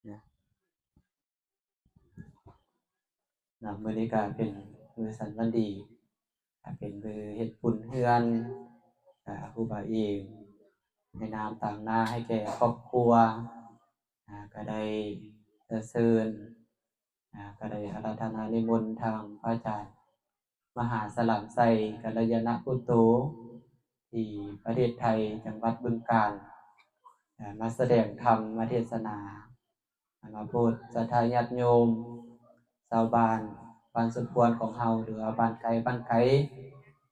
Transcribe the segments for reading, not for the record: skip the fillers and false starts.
นะมื้อนี้ก็เป็นมื้อสันวันดีเป็นมื้อเฮ็ดบุญเฮือนครูบาเองให้น้ำต่างหน้าให้แก่ครอบครัวก็ได้เชิญก็ได้อาราธนานิมนต์ทางพระอาจารย์มหาสลามไสกัลยาณพุตโตที่ประเทศไทยจังหวัดบึงกาฬมาแสดงธรรมมาเทศนามาโปรดศรัทธาญาติโยมชาวบ้านบ้านสุดควรของเฮาหรือบ้านไกล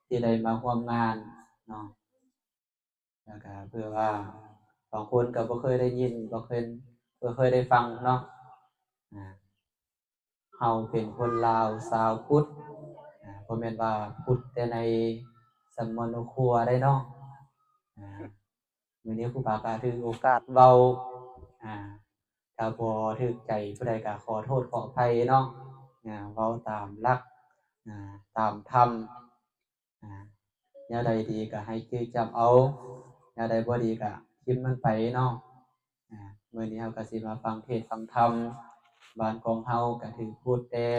ที่ได้มาร่วมงานเนาะแล้วก็เพื่อว่าบางคนก็บ่เคยได้ยินบ่เคยได้ฟังเนาะเฮาเป็นคนลาวชาวพุทธบ่แม่นว่าพุทธแต่ในสัมมโนครัวได้เนาะมื้อนี้ครูบาก็ถือโอกาสเว้าถ้าบ่ถูกใจผู้ใดก็ขอโทษขออภัยเนาะเว้าตามหลักตามธรรมแนวใดดีก็ให้คือจำเอาแนวใดบ่ดีก็ทิ่มมันไปเนาะมื้อนี้เฮาก็สิมาฟังเทศน์ฟังธรรมบ้านของเฮาก็ถือพุทธแต่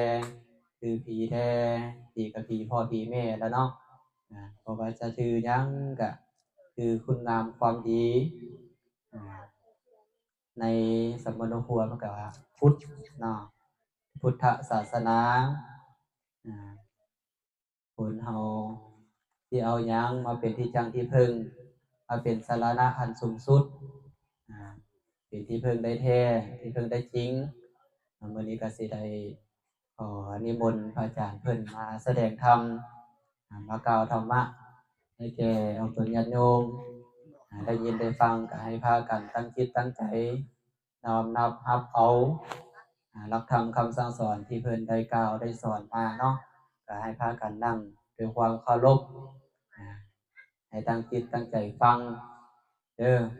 ถือผีแท้ผีก็ผีพ่อผีแม่แล้วเนาะบ่ว่าจะถือหยังก็คือคุณงามความดีในสัมมโนครัวมันก็พุทธเนาะพุทธศาสนาคนเฮาที่เอาหยังมาเป็นที่จังที่พึ่งมาเป็นสรณะอันสูงสุดเป็นที่พึ่งได้แท้ที่พึ่งได้จริงมื้อนี้ก็สิได้ขอนิมนต์พระอาจารย์เพิ่นมาแสดงธรรมมากล่าวธรรมะให้แก่เอาตนญาติโยมได้ยินได้ฟังก็ให้พากันตั้งจิตตั้งใจน้อมนับรับเอาหลักธรรมคำสั่งสอนที่เพิ่นได้กล่าวได้สอนมาเนาะก็ให้พากันนั่งด้วยความเคารพให้ตั้งจิตตั้งใจฟัง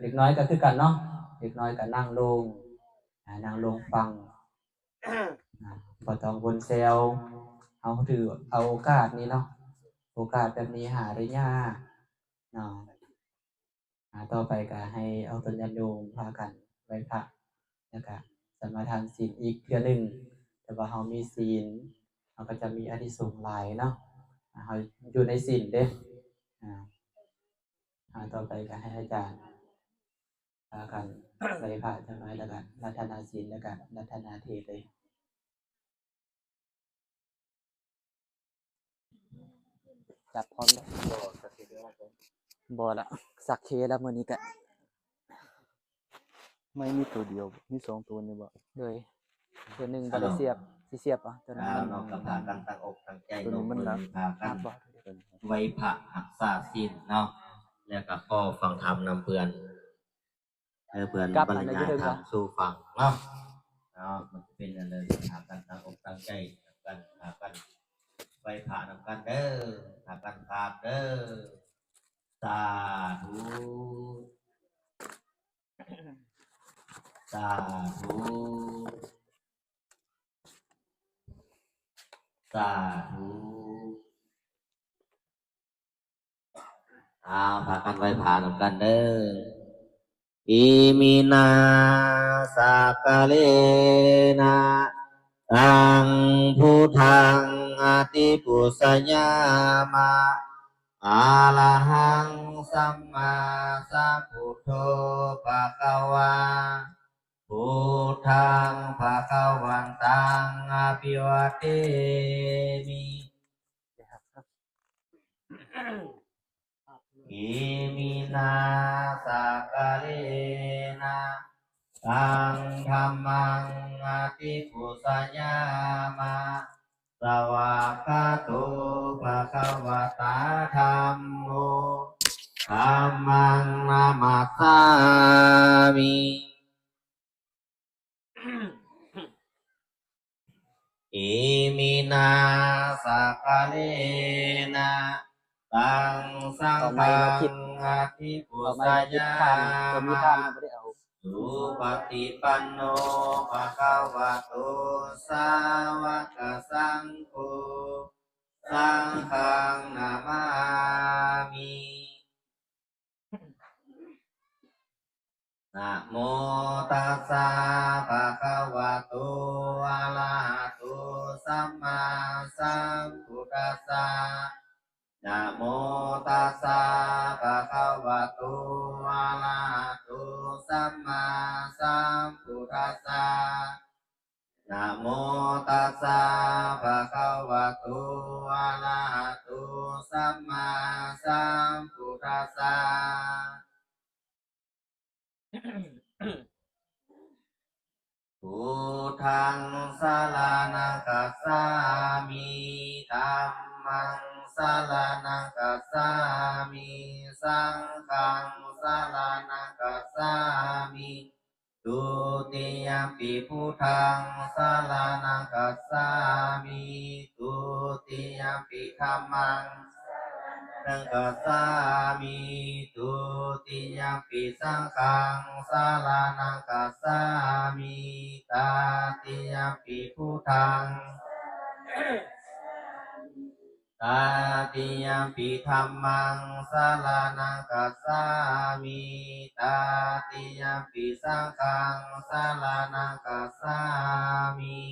เด็กน้อยก็คือกันเนาะเด็กน้อยก็นั่งลงฟังบ่ต้องวนแซวเอาถือเอาโอกาสนี้เนาะโอกาสแบบนี้หาได้ยากเนาะต่อไปก็ให้เอาตนญาติโยมพากันไหว้พระแล้วก็สมาทานศีลอีกเทื่อหนึ่งแต่ว่าเรามีศีลเราก็จะมีอานิสงส์หลายเนาะเราอยู่ในศีลเด้ต่อไปก็ให้อาจารย์พากันไหว้พระจังน้อยแล้วก็รัตนาศีลแล้วก็รัตนาเทศเลยจับพร้อมเลยบ่ละสักเคแล้วมื้อนี้ก็ไม่มีตัวเดียวมีสองตัวนี่บ่เลยตัวหนึ่งบ่ได้เสียบสิเสียบอ่ะตัวนั้นมันกำพากันตั้งอกตั้งใจ ตัวนี้มันหนัก พากันไว้พระหักษาศีลเนาะแล้วก็ขอฟังธรรมนำเพื่อนเพื่อนบรรยายธรรมสู่ฟังเนาะมันจะเป็นอะไรพากันตั้งอกตั้งใจกันพากันไว้พระนำกันเด้อพากันกราบเด้อสาธุสาธุสาธุพากันไว้พานำกันเด้ออิมินาสากะเลนะตังพุทธังอติปุสยามะอะระหังสัมมาสัมพุทโธภะคะวาพุทธังภะคะวันตังอภิวาเทมิอิมินาสากะเลนะตังธัมมังอติปุสยามะสวากขาโตภะคะวะตาธัมโมธัมมังนามัสสามิอิมินาสากะเลนะตังสังฆังอธิปุสยามะสุปฏิปันโนภะคะวะโตสาวกสังโฆสังฆังนามามิ นะโมตัสสะภะคะวะโตอะระหะโตสัมมาสัมพุทธัสสะนะโมตัสสะภะคะวะโตอะระหะโตสัมมาสัมพุทธัสสะนะโมตัสสะภะคะวะโตอะระหะโตสัมมาสัมพุทธัสสะพุทธังสรณังคัจฉามิธัมมังสรณังคัจฉามิสังฆังสรณังคัจฉามิทุติยมปิพุทธังสรณังคัจฉามิทุติยมปิธัมมังนังกัสสามิทุติยมปิสังฆังสารนังกัสสามิตาติยมปิพุทธังตาติยมปิธัมมังสารนังกัสสามิตาติยมปิสังฆังสารนังกัสสามิ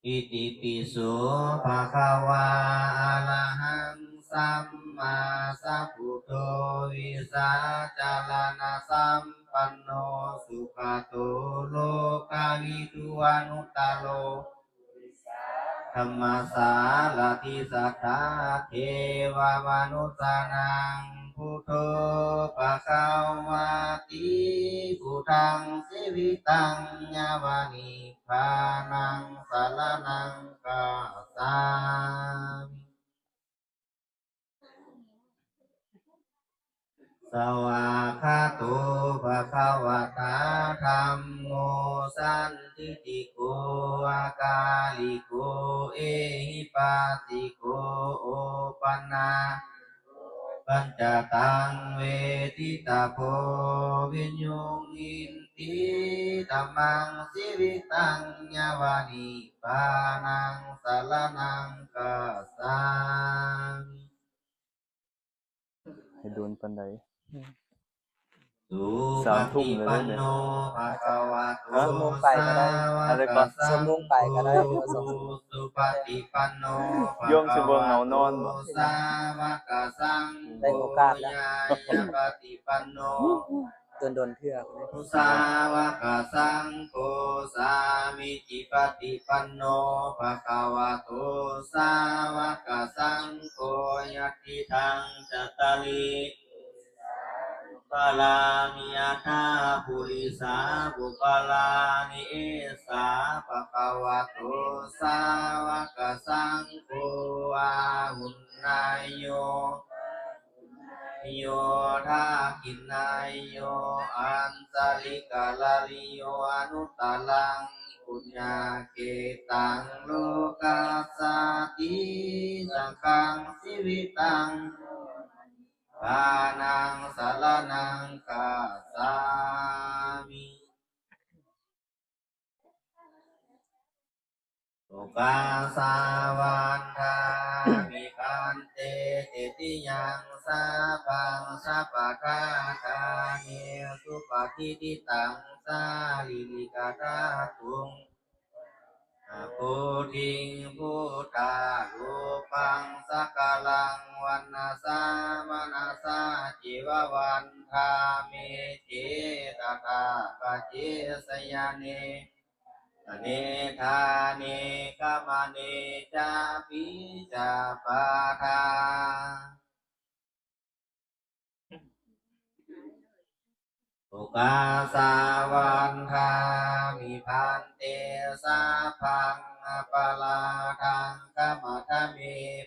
อิติปิโสภะคะวาอะระหังสัมมาสัพพุทโธวิสาจารณสัมปันโนสุขโตโลกาวิทูอนุตตโรธรรมสารติสัทธาเทวมนุษย์นังพุทโธภะคะวะติพุทธังสิวิตังญาวานิพพานังสารนังกัสสามิ สวากขาโตภะคะวะตาธัมโมสันทิฏฐิโกอาการิโกเอหิปัสสิโกโอปันนาปัญจตังเวทิตาโพวิญญูอินติธัมมังสิวิตังญาวานิปานังสารนังกัสสามิ ให้โดนปานใด สุป 3 ทุ่ม ฏิ เลย ปัน เด้อ โน เนี่ย ภะคะวะโต ชั่วโมงไปก็ได้ อะไรก่อน ชั่วโมงไปก็ได้หรือว่า2 ชั่วโมง สุปฏิปันโนภะ โยมสิ คะ บ่ วะ เหงา โต นอนบ่ สาวกสังโฆ ได้โอกาสแล้ว ยายะปฏิปันโน โดนเทื่อก็ได้ สาวกสังโฆสามิจิปฏิปันโนภะคะวะโตสาวกสังโฆยัตถิทังจัตตาริปาลานิยตาปุริสาบุปาลานิเอสาภะคะวะโตสาวกสังโฆอาหุนนายโยโยธากินนายโยอันสลิกาลาลิโยอนุตตลังปุญญาเกตังโลกัสสติสังฆังสิวิตังปานังสารนังกัสสามิสุกาสาวันทามิคันเตติติยังสาปังสัพพะคาทาเนสุปฏิทิตังสาลิลิกาตาตุงพุทธิงพุทธารูปังสักกาลังวันนาสามนาสาจิววันทาเมเจตตาปเจสยาเนเนธาเนกามเนจาปิจาปาทาสุกาสาวันทามิพันเตสาพังอปาลาทังกามทะเม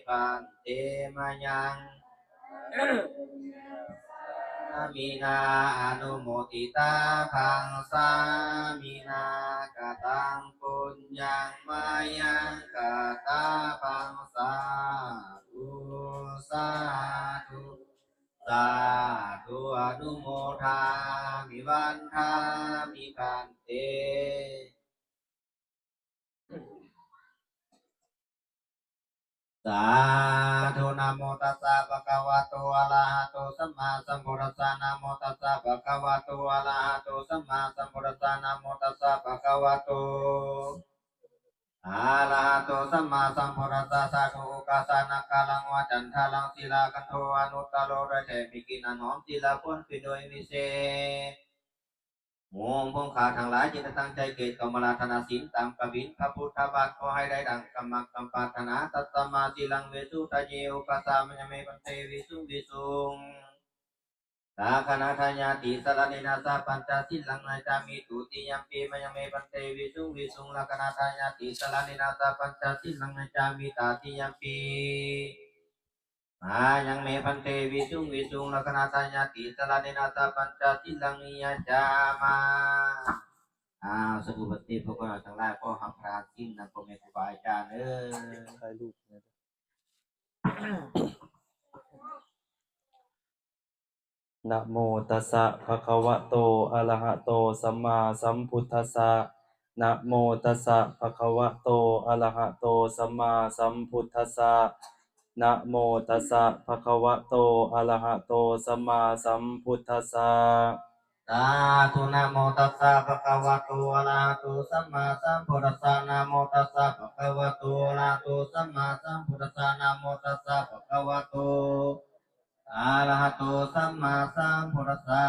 พันเตมยังมินาอนุโมทิตาพังสามินากตังปุญญังมายังกตาพังสาธุสาธุสาธุอนุโมทามิวันทามิพันเต สาธุนะโมตัสสะภะคะวะโตอะระหะโตสัมมาสัมพุทธัสสะนะโมตัสสะภะคะวะโตอะระหะโตสัมมาสัมพุทธัสสะนะโมตัสสะภะคะวะโตอะระหะโตสัมมาสัมพุทธัสสะสาธุโอกาสานะกาลังวะจันทาลังศิลากันโทอนุตตโรด้วยเทมิกินันหอมศิลาพ้นไปโดยวิเศษโมงพงขาทั้งหลายจิตตั้งใจเกตกรรมราธนาศีลตามกบินพระพุทธบาทขอให้ได้ดังกรรมกรรมปรารถนาตัสมาสีลังเวสุตเยโอกาสามยเมปันเตวิสุงวิสุงสาคณาทายาติสารนินาสาปัญจสิลังนาจามิตุติยัมปีมยเมปันเตวิสุงวิสุงลาคณาทายาติสารนินาสาปัญจสิลังนาจามิตาติยัมปีมายังเมพันเตวิสุงวิสุงลักนาทายาติสลานินาตาปัญจสิลังนิยจามาสกุปฏิพวกเราทั้งหลายก็หักพรานสิ้นนะพ่อแม่ครูบาอาจารย์ถ่ายรูปเนี่ยนะโมตัสสะภะคะวะโตอะระหะโตสัมมาสัมพุทธัสสะนะโมตัสสะภะคะวะโตอะระหะโตสัมมาสัมพุทธัสสะนะโมตัสสะภะคะวะโตอะระหะโตสัมมาสัมพุทธัสสะสาธุนะโมตัสสะภะคะวะโตอะระหะโตสัมมาสัมพุทธัสสะนะโมตัสสะภะคะวะโตอะระหะโตสัมมาสัมพุทธัสสะนะโมตัสสะภะคะวะโตอะระหะโตสัมมาสัมพุทธัสสะ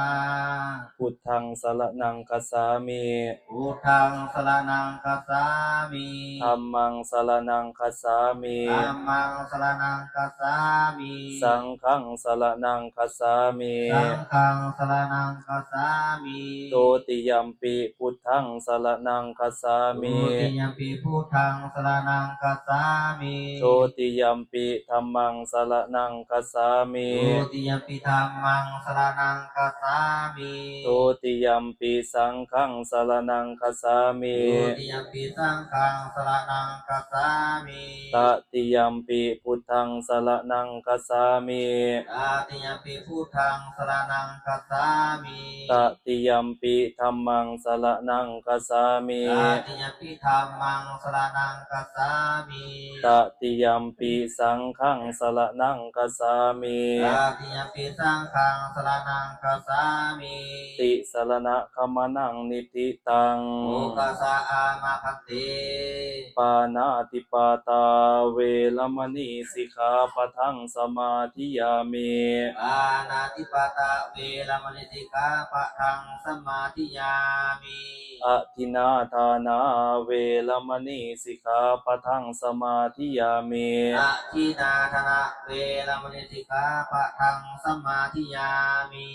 พุทธังสรณังคัสสามิ พุทธังสรณังคัสสามิ ธัมมังสรณังคัสสามิ ธัมมังสรณังคัสสามิ สังฆังสรณังคัสสามิ สังฆังสรณังคัสสามิ โตติยัมปิพุทธังสรณังคัสสามิ โตติยัมปิพุทธังสรณังคัสสามิ โตติยัมปิธัมมังสรณังคัสสามิ โตติยัมปิธัมมังสรณังคัสสามิ โตติยัมปิสังฆังสรณังคัสสามิ โตติยัมปิสังฆังสรณังคัสสามิ ตติยัมปิพุทธังสรณังคัสสามิ ตติยัมปิพุทธังสรณังคัสสามิ ตติยัมปิธัมมังสรณังคัสสามิ ตติยัมปิธัมมังสรณังคัสสามิ ตติยัมปิสังฆังสรณังคัสสามิ ตติยัมปิสังฆังสรณังคัสสามิ ติสรณะขมนังนิติตัง โอกัสสะอามาพันติ ปานาติปาตาเวรมณีสิกขาปะทังสมาธิยามิ ปานาติปาตะเวรมณีสิกขาปะทังสมาธิยามิ อทินาทานาเวรมณีสิกขาปะทังสมาธิยามิ อะทินาธนะเวรมณีสิกขาปะทังสมาธิยามิ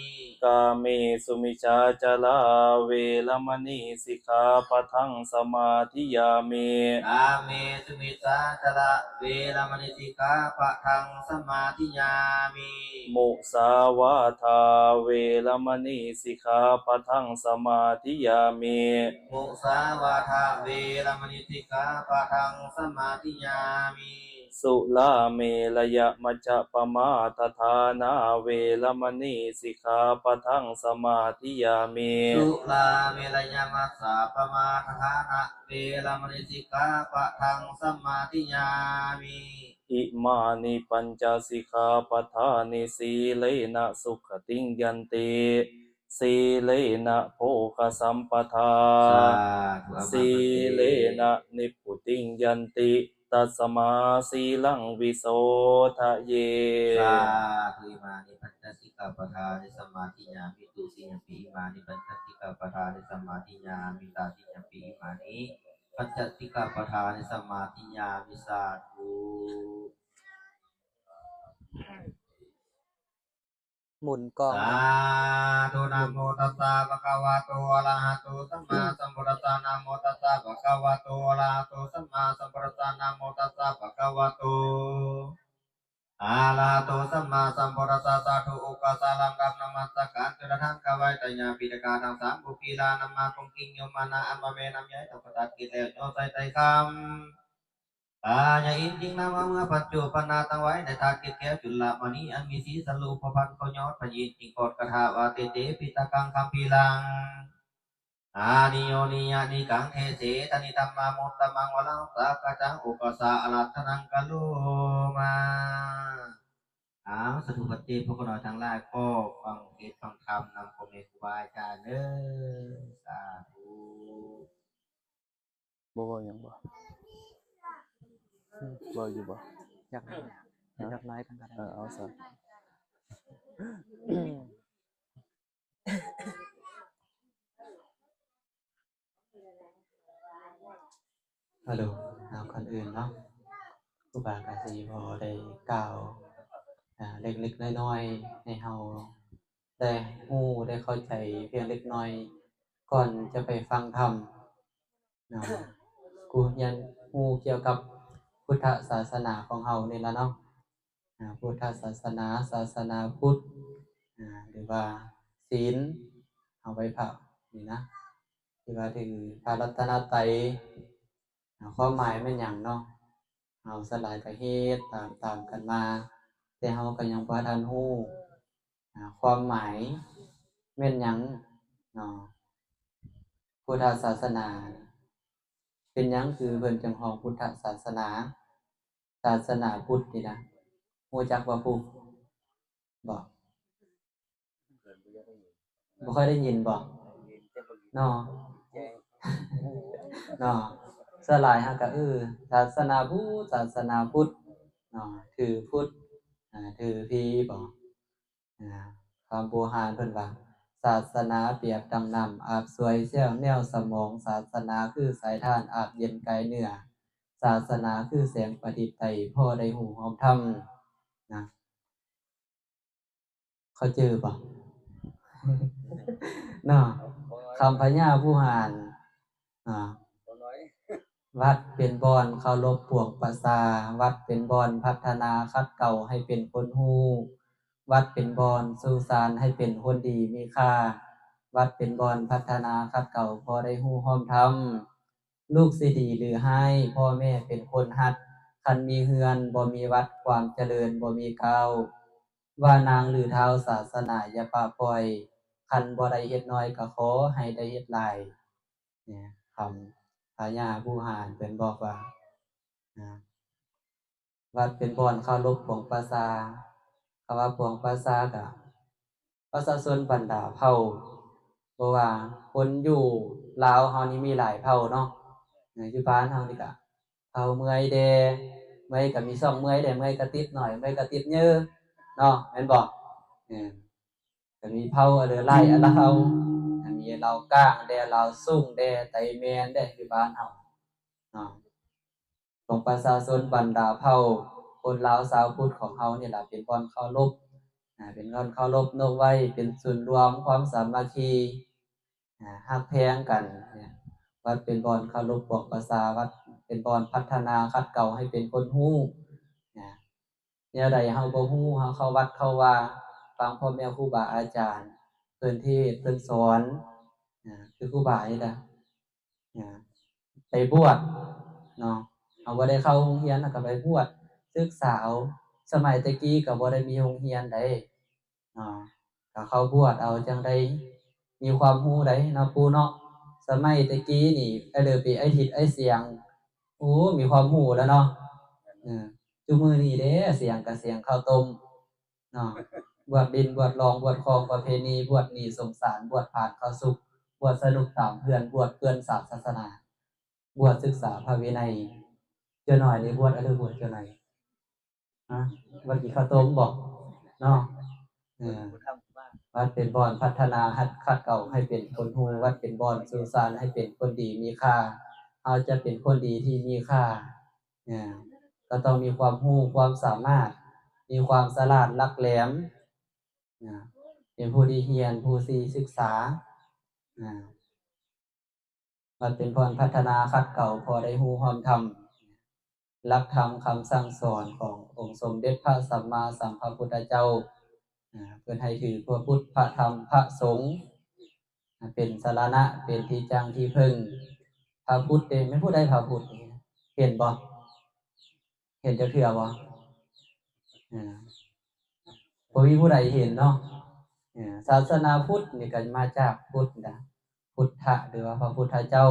กาเมสุมิชาจลาเวรมณีสิกขาปะทังสมาธิยามิ อาเมสุมิสาจระเวรมณีสิกขาปะทังสมาธิยามิ มุสาวาทาเวรมณีสิกขาปะทังสมาธิยามิ มุสาวาทาเวรมณีสิกขาปะทังสมาธิยามิ สุลาเมรยมัจจปมาทฐานาเวรมณีสิกขาปะทังสมาธิยามิ สุลาเมรยมัสสะปมาทฐานะเวรมณีสิกขาปะทังสมาธิยามิ อิมานิปัญจสิกขาปทานิสีเลนะสุขติงยันติสีเลนะโภคสัมปทา สาธุ สีเลนะนิพพุติงยันติตัสมาสีลังวิโสทะเย สาธุอิมานิปัญจสิกขาปทานิสมาธิยามิตุสิยัมปิอิมานิปัญจสิกขาปทานิสมาธิยามิตาสิยัมปิอิมานิปัญจสิกขาปทานิสมาธิยามิสาธุ หมุนกล้อง สาธุนะโมตัสสะภะคะวะโตอะระหะโตสัมมาสัมพุทธัสสะนะโมตัสสะภะคะวะโตอะระหะโตสัมมาสัมพุทธัสสะนะโมตัสสะภะคะวะโตอะระหะโตสัมมาสัมพุทธัสสะสาธุโอกาสาลังกัปนมัสสะการจุลทังกวายตญาปิฎกานังสามบุกีลานัมมาคงกิงโยมานะอัมมะเมนัมยะตปตักกิเลสโยไสไตคำTanya inting nama mga patyo panatang wai na takit kaya chula mani ang misi sa lupa pan konyot pa inting kot kathawa tete pitakang kampilang อานิโยนิยานิกังเทเสตนิตัมมามุตตะมังวลังสากจังอุปสาอรัตถนังกะโลมาสาธุปฏิพวกเราทั้งหลายก็ฟังเทศน์ฟังธรรมนำความเมตตาอาจารย์เด้อสาธุ บ่บ่หยังบ่บ่อยู่บ่ อยากอยากไลฟ์กันก็ได้ เอาซะ ฮัลโหลเอาคนอื่นเนาะครูบาก็สิบ่ได้กล่าวเล็กๆน้อยๆให้เฮาได้ฮู้ได้เข้าใจเพียงเล็กน้อยก่อนจะไปฟังธรรมเนาะกูยังฮู้เกี่ยวกับพุทธศาสนาของเฮานี่ล่ะเนาะพุทธศาสนาศาสนาพุทธหรือว่าศีลเอาไว้พระนี่นะที่ว่าถือพระรัตนตรัยความหมายแม่นหยังเนาะเอาสลายก็เฮ็ดตามกันมาแต่เฮาก็ยังบ่ทันฮู้ความหมายแม่นหยังเนาะพุทธศาสนาเป็นหยังคือเพิ่นจังฮ้องพุทธศาสนาศาสนาพุทธนี่นะรู้จักบ่ปู่บ่ค่อยได้ยินบ่เนาะเนาะสลายเฮาก็ศาสนาพุทธศาสนาพุทธเนาะถือพุทธถือผีบ่คำโบราณเพิ่นว่าศาสนาเปรียบดังน้ำอาบสวยเสี้ยวแนวสมองศาสนาคือสายทานอาบเย็นกายเนื้อศาสนาคือแสงประดิษฐ์ไตพอได้หูหอมธรรมนะเขาเจอบ่ เนาะคำพญาผู้หานวัดเป็นบ่อนเคารพปวงประสาวัดเป็นบ่อนพัฒนาคัดเก่าให้เป็นคนฮู้วัดเป็นบ่อนสู่สารให้เป็นคนดีมีค่าวัดเป็นบ่อนพัฒนาคัดเก่าพอได้ฮู้พร้อมทำลูกสิดีหรือให้พ่อแม่เป็นคนฮัดคันมีเฮือนบ่มีวัดความเจริญบ่มีเก้าว่านางหรือเท้าศาสนาอย่าป่าปล่อยคันบ่ได้เฮ็ดน้อยก็ขอให้ได้เฮ็ดหลายเนี่ยคำพญาผู้หานเพิ่นบอกว่าวัดเป็นบ่อนเคารพของประสาคำว่าพวงประสาก็ประชาชนบรรดาเผ่าเพราะว่าคนอยู่ลาวเฮานี่มีหลายเผ่าเนาะอยู่บ้านเฮานี่ก็เผ่าเมื่อยแดเมื่อยก็มี2เมื่อยแดเมื่อยก็ติดหน่อยเมื่อยก็ติดเยอะเนาะแม่นบ่ก็มีเผ่าไล่อะลาวมีลาวก้างแดลาวซุ่งแดไตแมนแดอยู่บ้านเฮาเนาะของประชาชนบรรดาเผ่าคนลาวชาวพุทธของเฮานี่ล่ะเป็นบ่อนเคารพเป็นบ่อนเคารพนกไว้เป็นศูนย์รวมความสามัคคีฮักแพงกันเนี่ยวัดเป็นบ่อนเคารพปวงประสาวัดเป็นบ่อนพัฒนาคัดเก่าให้เป็นคนฮู้แนวใดเฮาบ่ฮู้เฮาเข้าวัดเข้าว่าฟังพ่อแม่ครูบาอาจารย์เพิ่นเทศน์เพิ่นสอนคือครูบานี่ล่ะไปบวชเนาะเอาบ่ได้เข้าโรงเรียนแล้วก็ไปบวชศึกษาเอาสมัยแต่กี้ก็บ่ได้มีโรงเรียนใดก็เข้าบวชเอาจังได๋มีความรู้ใดเนาะปู่เนาะสมัยแต่กี้นี่ไอ้เด้อปีไอ้ทิศไอ้เสียงโอ้มีความรู้แล้วเนาะซุมื้อนี้เด้เสียงก็เสียงข้าวต้มเนาะบวชดินบวชรองบวชคองประเพณีบวชหนี้สงสารบวชผ่านเข้าสุขบวชสนุกตามเพื่อนบวชเพื่อนศาสนาบวชศึกษาพระวินัยเจ้าหน่อยนี่บวชอะไรบวชเจ้าหน่อยบวชกินข้าวต้มบอกเนาะวัดเป็นบ่อนพัฒนาคัดเก่าให้เป็นคนฮู้วัดเป็นบ่อนสู่สารให้เป็นคนดีมีค่าเอาจะเป็นคนดีที่มีค่าก็ต้องมีความรู้ความสามารถมีความฉลาดลักแหลมเป็นผู้ที่เรียนผู้ที่ศึกษาวัดเป็นบ่อนพัฒนาคัดเก่าพอได้ฮู้ความธรรมหลักธรรมคำสั่งสอนขององค์สมเด็จพระสัมมาสัมพุทธเจ้าเพื่อให้ถือพระพุทธพระธรรมพระสงฆ์เป็นสรณะเป็นที่จังที่พึ่งพระพุทธเองไม่พูดได้พระพุทธเห็นบ่เห็นจะเถื่อบ่บ่มีผู้ใดเห็นเนาะศาสนาพุทธนี่ก็มาจากพุทธนะ พุทธะหรือว่าพระพุทธเจ้า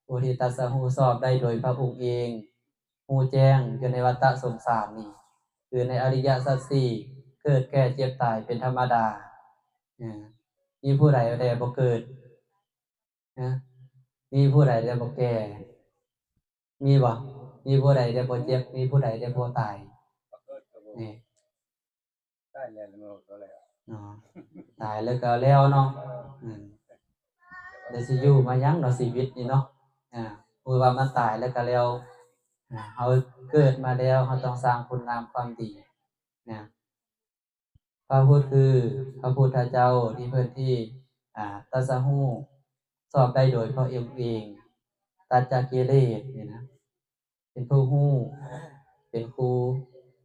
ผู้ที่ตรัสรู้ชอบได้โดยพระองค์เองรู้แจ้งอยู่ในวัฏสงสารนี่คือในอริยสัจสี่เกิดแก่เจ็บตายเป็นธรรมดามีผู้ใดได้บ่เกิดนะมีผู้ใดได้บ่แก่มีบ่มีผู้ใดได้บ่เจ็บมีผู้ใดได้บ่ตายนี่ตายแล้วตายแล้วก็แล้วเนาะได้สิอยู่มายังเนาะชีวิตนี่เนาะเพราะว่ามันตายแล้วก็แล้วเฮาเกิดมาแล้วเฮาต้องสร้างคุณงามความดีนะพระพุทธคือพระพุทธเจ้าที่เพิ่นที่ตรัสรู้ชอบได้โดยพระองค์เองตัดจากกิเลสนี่นะเป็นผู้รู้เป็นครู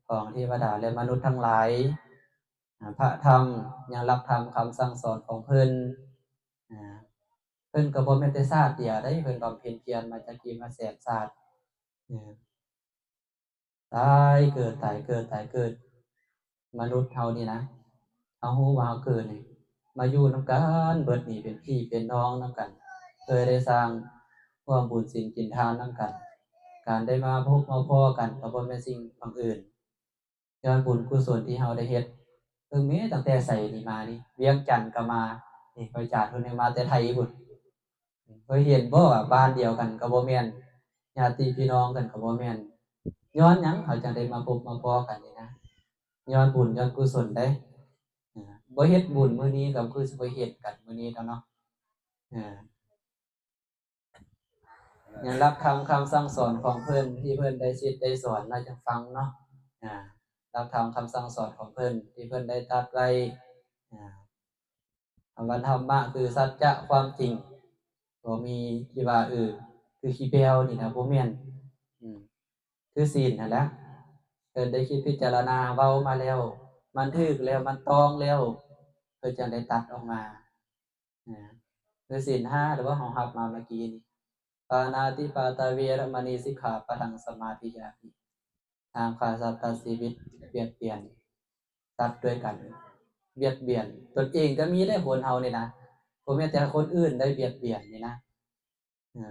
ของเทวดาและมนุษย์ทั้งหลายพระธรรมยังรับธรรมคำสั่งสอนของเพิ่นเพิ่นก็บ่แม่นแต่ชาติเดียวได้เพิ่นบำเพ็ญเพียรมาจากกี่มาแสนชาติตายเกิดตายเกิดตายเกิดมนุษย์เฮานี่นะเฮาฮู้ว่าเฮาเกิดนี่มาอยู่นำกันเบิดนี่เป็นพี่เป็นน้องนำกันเคยได้สร้างความบุญศีลกินทานนำกันการได้มาพบมาพ้อกันก็บ่แม่นสิ่งบังเอิญย้อนบุญกุศลที่เฮาได้เฮ็ดแม้ตั้งแต่ใส่นี่มานี่เวียงจันทน์ก็มานี่ไปจาดเพิ่นยังมาแต่ไทยพุ่นเคยเห็นบ่ว่าบ้านเดียวกันก็บ่แม่นญาติพี่น้องกันก็บ่แม่นย้อนหยังเขาจังได้มาพบมาพ้อกันนี่นะย้อนบุญย้อนกุศลได้บ่เฮ็ดบุญมื้อนี้ก็คือสิบ่เฮ็ดกันมื้อนี้แล้วเนาะยังรับคำสั่งสอนของเพิ่นที่เพิ่นได้สิได้สอนน่าจะฟังเนาะรับคำสั่งสอนของเพิ่นที่เพิ่นได้ตรัสไว้คำว่าธรรมะคือสัจจะความจริงบ่มีที่ว่าคือขี้แป้วนี่นะบ่แม่นคือศีลนั่นแหละเพิ่นได้คิดพิจารณาเว้ามาแล้วมันถูกแล้วมันต้องแล้วเพิ่นจังได้ตัดออกมาคือศีล5หรือว่าเฮารับมาเมื่อกี้นี่ปานาติปาตาเวรมณีสิกขาปะทังสมาธิยามิห้ามฆ่าสัตว์ตัดชีวิตเบียดเบียนสัตว์ด้วยกันเบียดเบียนตนเองก็มีได้ผลเฮานี่นะบ่แม่นแต่คนอื่นได้เบียดเบียนนี่นะ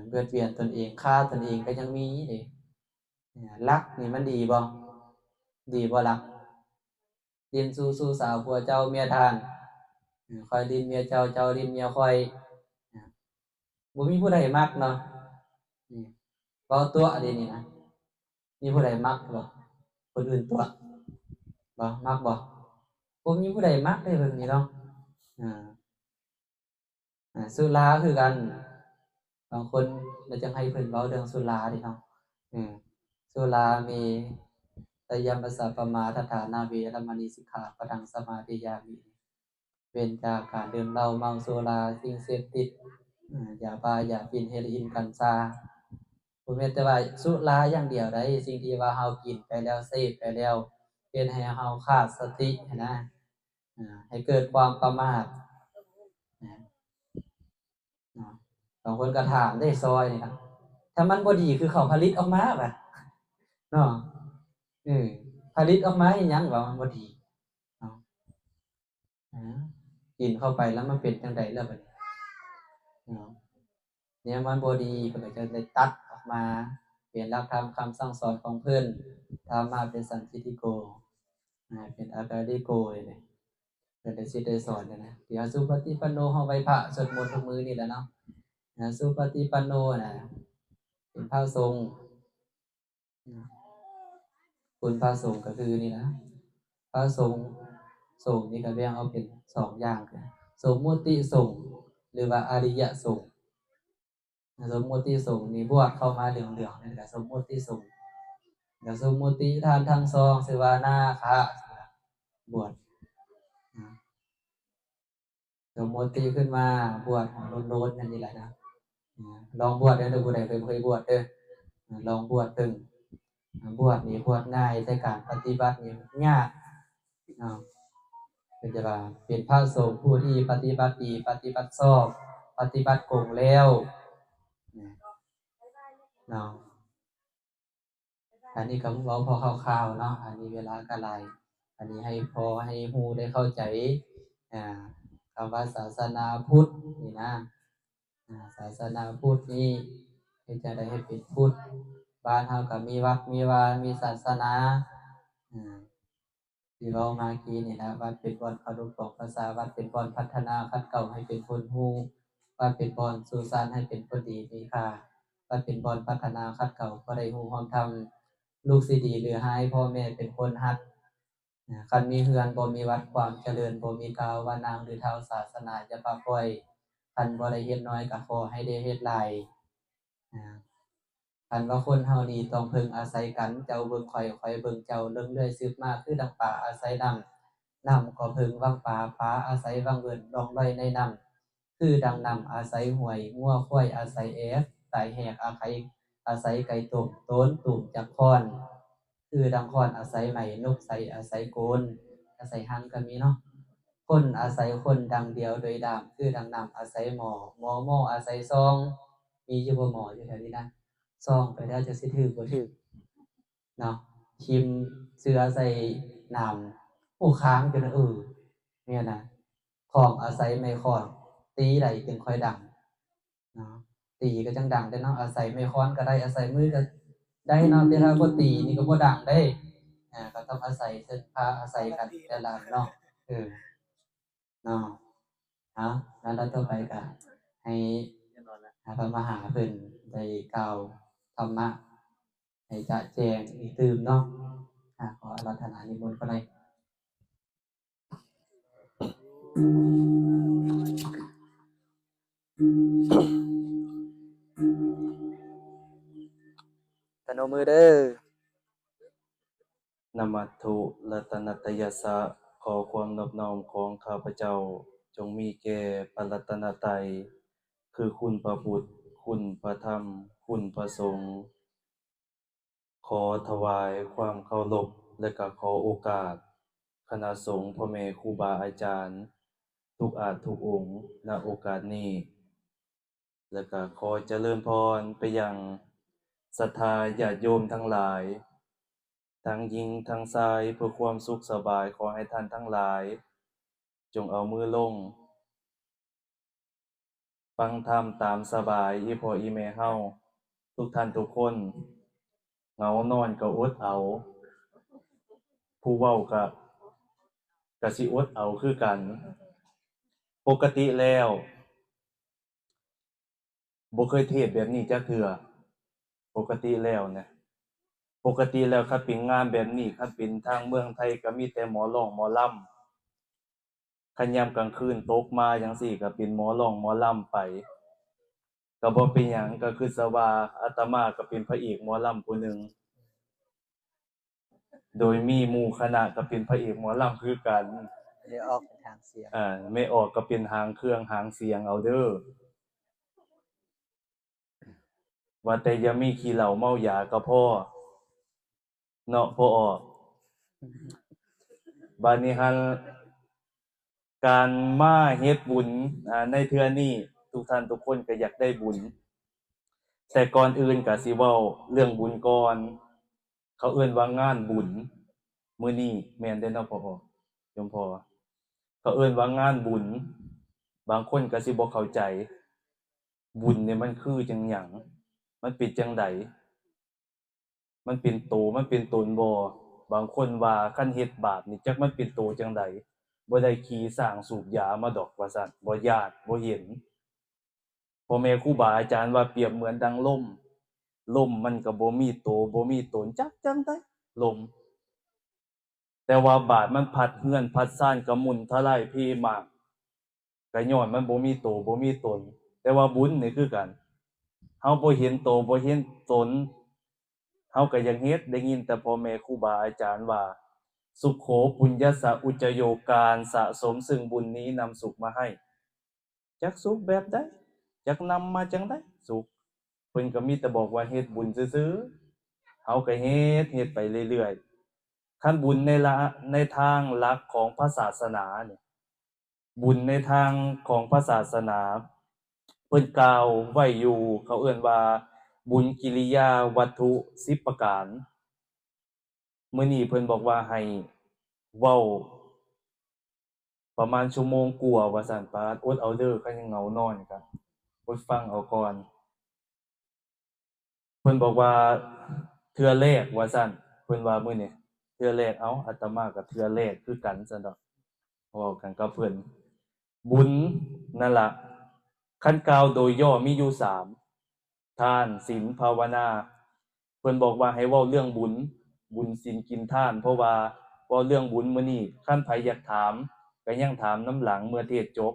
เบียดเบียนตนเองฆ่าตนเองก็ยังมีเด้รักนี่มันดีบ่ดีบ่รักดินสู้สาวผัวเจ้าเมียทานคอยดินเมียเจ้าเจ้าดินเมียคอยบ่มีผู้ใดมักเนาะเว้าตัวอันนี้นะมีผู้ใดมักบ่คนอื่นตัวบ่มักบ่บ่มีผู้ใดมักได้เบิ่งนี่เนาะสุราคือกันบางคนเราจะให้เพิ่นเว้าเรื่องสุราดิเนาะสุรามีตยัมปสะปมาทฐานาเวรมณีสิกขาปะทังสมาธิยามิเว้นจากการดื่มเหล้าเมาสุราสิ่งเสพติดยาบ้ายาฝิ่นเฮโรอีนกัญชาบ่แม่นแต่ว่าสุราอย่างเดียวได้สิ่งที่ว่าเฮากินไปแล้วเสพไปแล้วเฮ็ดให้เฮาขาดสตินะให้เกิดความประมาทบางคนก็ถามได้ซอยนี่นะถ้ามันบ่ดีคือเขาผลิตออกมาบัดเนาะผลิตออกมาให้หยังว่ามันบ่ดีเนาะกินเข้าไปแล้วมันเป็นจังได๋แล้วบัดนี้เนาะเนี่ยมันบ่ดีเพิ่นก็จะได้ตัดออกมาเปลี่ยนหลักธรรมคำสั่งสอนของเพิ่นธรรมะเป็นสันทิฏฐิโกเป็นอากาลิโกนี่เพิ่นได้สิได้สอนนะเดี๋ยวสุปฏิปันโนเฮาไหว้พระสวดมนต์ทุกมื้อนี่แหละเนาะสุปฏิปันโนน่ะเป็นพระสงฆ์คุณพระสงฆ์ก็คือนี่นะพระสงฆ์นี่ก็แบ่งเอาเป็น2อย่างคือสมมุติสงฆ์หรือว่าอริยสงฆ์สมมุติสงฆ์นี่บวชเข้ามาเหลืองๆนั่นก็สมมุติสงฆ์แล้วสมมุติทานทั้ง2ชื่อว่านาคะบวชสมมุติขึ้นมาบวชโลนๆนั่นนี่แหละนะลองบวชเด้อผู้ใดเคยบวชเด้อลองบวชตึงบวชนี่บวชง่ายแต่การปฏิบัตินี่ยากเป็นจะว่าเป็นพระสงฆ์ผู้ที่ปฏิบัติดีปฏิบัติชอบปฏิบัติโกงแล้วเนาะอันนี้ก็เว้าพอคร่าวๆเนาะอันนี้เวลาก็หลายอันนี้ให้พอให้ฮู้ได้เข้าใจคำว่าศาสนาพุทธนี่นะ ศาสนาพุทธนี้เฮ็ดจั่งใดให้เป็นพุทธบ้านเฮาก็มีวัดมีวามีศาสนาอ่าที่เว้ามากี้นี่นะวัดเป็นบ่อนเคารพของภาษาวัดเป็นบ่อนพัฒนาขัดเกลาให้เป็นคนรู้วัดเป็นบ่อนสู่สานให้เป็นคนดีมีค่าวัดเป็นบ่อนพัฒนาขัดเกลาบ่ได้รู้ความธรรมลูกสิดีหรือหายพ่อแม่เป็นคนรักคันมีเรือนบ่มีวัดความเจริญบ่มีกล่าวว่านางหรือเท้าศาสนาจะปาปล่อยคันบ่ได้เฮ็ดน้อยก็ขอให้ได้เฮ็ดหลายอ่า คันว่าคนเฮานี่ต้องพึ่งอาศัยกันเจ้าเบิ่งข่อยข่อยเบิ่งเจ้าเรื่อยๆสืบมาคือดังป่าอาศัยน้ำน้ำก็พึ่งวังป่าป่าอาศัยวังเอิ้นร่องรอยในน้ำคือดังน้ำอาศัยห้วยงัวควายอาศัยแอกสายแหกอาศัยไก่ตุ่มโต้นตุ่มจักพรคือดังคอนอาศัยไหมนกใสอาศัยโกนอาศัยหังก็มีเนาะคนอาศัยคนดังเดียวโดยดามคือดังน้ำอาศัยหมอหม้ออาศัยซองมีอยู่บ่หมออยู่แถวนี้นะ ซองไปแล้วจะสิถือบ่ถือเนาะชิมเสือใส่น้ำโอ้ค้างจนเนี่ยนะของอาศัยไม่ค้อนตีใดจึงค่อยดังเนาะตีก็จังดังได้เนาะอาศัยไม่ค้อนก็ได้อาศัยมือก็ได้เนาะแต่ถ้าบ่ตีนี่ก็บ่ดังได้ก็ต้องอาศัยซึ่งพาอาศัยกันแต่ละเนาะเนาะแล้วเราต่อไปก็ให้พระมหาเพิ่นได้กล่าวธรรมะ ให้จะแจงอีกตื่มเนาะขออาราธนานิมนต์ก็ได้พนมมือเด้อนะมัตถุรัตนัตยัสสะขอความนอบน้อมของข้าพเจ้าจงมีแก่พระรัตนตรัยคือคุณพระพุทธคุณพระธรรมคุณพระสงฆ์ขอถวายความเคารพและก็ขอโอกาสคณะสงฆ์พ่อแม่ครูบาอาจารย์ทุกอาจทุกองค์ณโอกาสนี้และก็ขอเจริญพรไปยังศรัทธาญาติโยมทั้งหลายทั้งหญิงทั้งชายเพื่อความสุขสบายขอให้ท่านทั้งหลายจงเอามือลงฟังธรรมตามสบายอีพ่ออีแม่เฮาทุกท่านทุกคนเหงานอนก็อดเอาผู้เว้าก็สิอดเอาคือกันปกติแล้วบ่เคยเทศน์แบบนี้จักเทื่อปกติแล้วคันเป็นงานแบบนี้คันเป็นทางเมืองไทยก็มีแต่หมอร้องหมอลำคันยามกลางคืนตกมาจั่งซี้ก็เป็นหมอร้องหมอลำไปก็บ่เป็นหยังก็คือซะว่าอาตมาก็เป็นพระเอกหมอลำผู้หนึ่งโดยมีหมู่คณะก็เป็นพระเอกหมอลำคือกันเดี๋ยวออกเป็นทางเสียงไม่ออกก็เป็นหางเครื่องหางเสียงเอาเด้อว่าแต่อย่ามีขี้เหล้าเมายาก็พอเนาะพอออกบัดนี้หั่นการมาเฮ็ดบุญในเทื่อนี้ทุกท่านทุกคนก็อยากได้บุญแต่ก่อนอื่นก็สิเว้าเรื่องบุญก่อนเขาเอิ้นว่างานบุญมื้อนี้แม่นเด้อเนาะพ่อโยมพ่อเขาเอิ้นว่างานบุญบางคนก็สิบ่เข้าใจบุญเนี่ยมันคือจังหยังมันเป็นจังไดมันเป็นโตมันเป็นตนบ่บางคนว่าคันเฮ็ดบาปนี่จักมันเป็นโตจังไดบ่ได้ขี่สร้างสูบยามาดอกว่าซั่นบ่ญาติบ่เห็นพ่อแม่ครูบาอาจารย์ว่าเปรียบเหมือนดังลมมันก็บ่มีโตบ่มีตนจักจังไดลมแต่ว่าบาปมันพัดเรือนพัดซ่านกระหมุนทลายเพมากก็ย้อนมันบ่มีโตบ่มีตนแต่ว่าบุญนี่คือกันเฮาบ่เห็นโตบ่เห็นตนเฮาก็ยังเฮ็ดได้ยินแต่พ่อแม่ครูบาอาจารย์ว่าสุขโขปุญญสะอุจโยการสะสมซึ่งบุญนี้นำสุขมาให้จักสุขแบบใดจักนำมาจังได๋สุขเพิ่นก็มีแต่บอกว่าเฮ็ดบุญซื่อๆเฮาก็เฮ็ดไปเรื่อยๆคันบุญในทางหลักของพระศาสนาเนี่ยบุญในทางของพระศาสนาเพิ่นกล่าวไว้อยู่เขาเอิ้นว่าบุญกิริยาวัตถุ10ประการมื้อนี้เพิ่นบอกว่าให้เว้าประมาณชั่วโมงกว่าว่าซั่นปาดอดเอาเด้อคันยังเหงานอนก็ อดฟังเอาก่อนเพิ่นบอกว่าเทื่อแรกว่าซั่นเพิ่นว่ามื้อนี้เทื่อแรกเอ้าอาตมาก็เทื่อแรกคือกันซั่นดอกเว้ากันกับเพิ่นบุญนั่นล่ะคันกล่าวโดยย่อมีอยู่3ทานศีลภาวนาเพิ่นบอกว่าให้เว้าเรื่องบุญศีลกินทานเพราะว่าเว้าเรื่องบุญมื้อนี้คันไผอยากถามก็ยังถามนำหลังเมื่อเทศจบ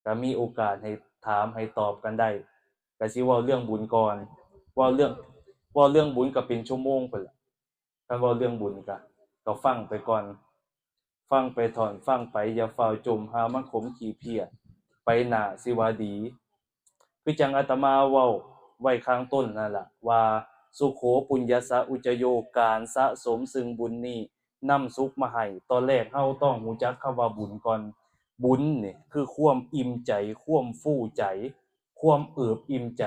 ก็มีโอกาสให้ถามให้ตอบกันได้ก็สิเว้าเรื่องบุญก่อนเว้าเรื่องบุญก็เป็นชั่วโมงพุ่นล่ะคันเว้าเรื่องบุญก็ฟังไปก่อนฟังไปถอนฟังไปอย่าฟ้าวจมหามันขมขี้เพี้ยไปหน้าสิว่าดีคือจังอาตมาเว้าไว้ข้างต้นนั่นล่ะว่าสุโขปุญญสะอุจจโยการสะสมซึ่งบุญนี้นำสุขมาให้ตอนแรกเฮาต้องรู้จักคำว่าบุญก่อนบุญนี่คือความอิ่มใจความฟูใจความเอิบอิ่มใจ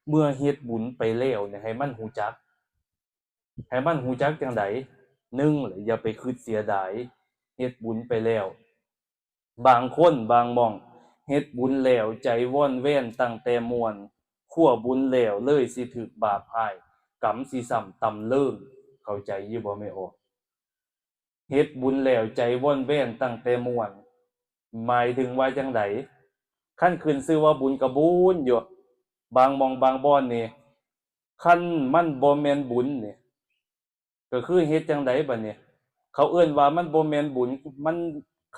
เมื่อเฮ็ดบุญไปแล้วเนี่ยให้มันรู้จักจังได1เลยอย่าไปคิดเสียดายเฮ็ดบุญไปแล้วบางคนบางหม้องเฮ็ดบุญแล้วใจว่อนแว่นตั้งแต่ม่วนคั่วบุญแล้วเลยสิถึกบาปอ้ายกรรมสิซ้ำตำเลิ่งเข้าใจอยู่บ่แม่ออกเฮ็ดบุญแล้วใจว่อนแว่นตั้งแต่ม่วนหมายถึงว่าจังไดคันขึ้นชื่อว่าบุญก็บุญอยู่บางหม้องบางบ่อนนี่คันมันบ่แม่นบุญนี่ก็คือเฮ็ดจังไดบัดนี้เขาเอิ้นว่ามันบ่แม่นบุญมัน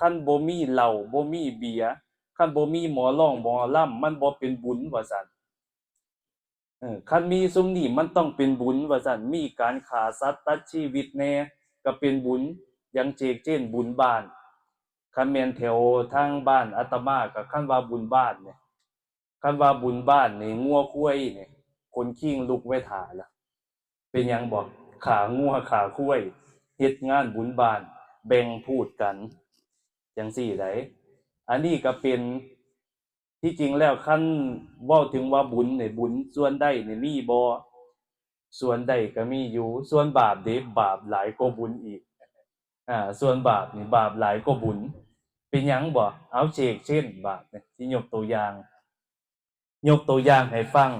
คันบ่มีเหล้าบ่มีเบียร์คันบ่มีหมอร้องหมอรำมันบ่เป็นบุญว่าซั่นคันมีซุมนี้มันต้องเป็นบุญว่าซั่นมีการฆ่าสัตว์ตัดชีวิตแหน่ก็เป็นบุญอย่างเช่นบุญบ้านคันแม่นแถวทางบ้านอาตมาก็คันว่าบุญบ้านนี่คันว่าบุญบ้านนี่งัวควายนี่คนขิงลุกไว้ท่าล่ะเป็นหยังบ่ฆ่างัวฆ่าควายเฮ็ดงานบุญบ้านแบ่งพูดกันจังซี่ไดอันนี้ก็เป็นที่จริงแล้วคันเว้าถึงว่าบุญนี่บุญส่วนใดนี่มีบ่ส่วนใดก็มีอยู่ส่วนบาปเด้บาปหลายกว่าบุญอีกส่วนบาปนี่บาปหลายกว่าบุญเป็นหยังบ่เอาเช่นบาปนี่สิยกตัวอย่างให้ฟัง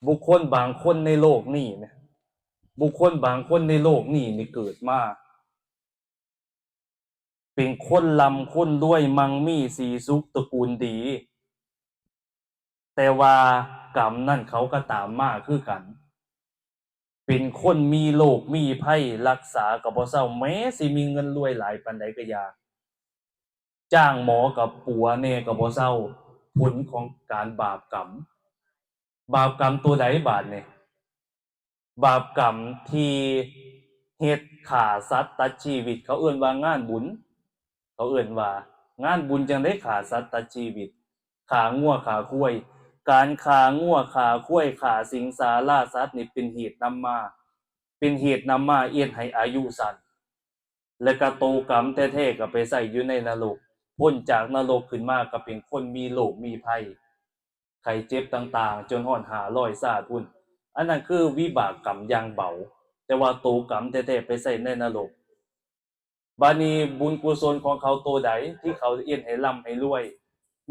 บุคคลบางคนในโลกนี้นะบุคคลบางคนในโลกนี้นี่เกิดมาเป็นคนร่ำคนรวยมั่งมีสีสุขตระกูลดีแต่ว่ากรรมนั่นเขาก็ตามมาคือกันเป็นคนมีโรคมีภัยรักษาก็บ่เซาแม้สิมีเงินรวยหลายปานใดก็อยากจ้างหมอกับปัวแน่ก็บ่เซาผลของการบาปกรรมตัวใดบาดนี่บาปกรรมที่เฮ็ดฆ่าสัตว์ตัดชีวิตเขาเอิ้นว่างานบุญเขาเอิ้นว่างานบุญจังได๋ฆ่าสัตว์ตัดชีวิตฆ่างัวฆ่าควายการฆ่างัวฆ่าควายฆ่าสิงสาราสัตว์นี่เป็นเหตุนำมาเอียดให้อายุสั้นและก็โตกรรมแท้ๆก็ไปใส่อยู่ในนรกพ้นจากนรกขึ้นมาก็เป็นคนมีโรคมีภัยไข้เจ็บต่างๆจนฮอด500ชาติพุ่นอันนั้นคือวิบากกรรมอย่างเบาแต่ว่าโตกรรมแท้ๆไปใส่ในนรกบัดนี้บุญกุศลของเขาโตใดที่เขาเอียดให้ร่ำให้รวย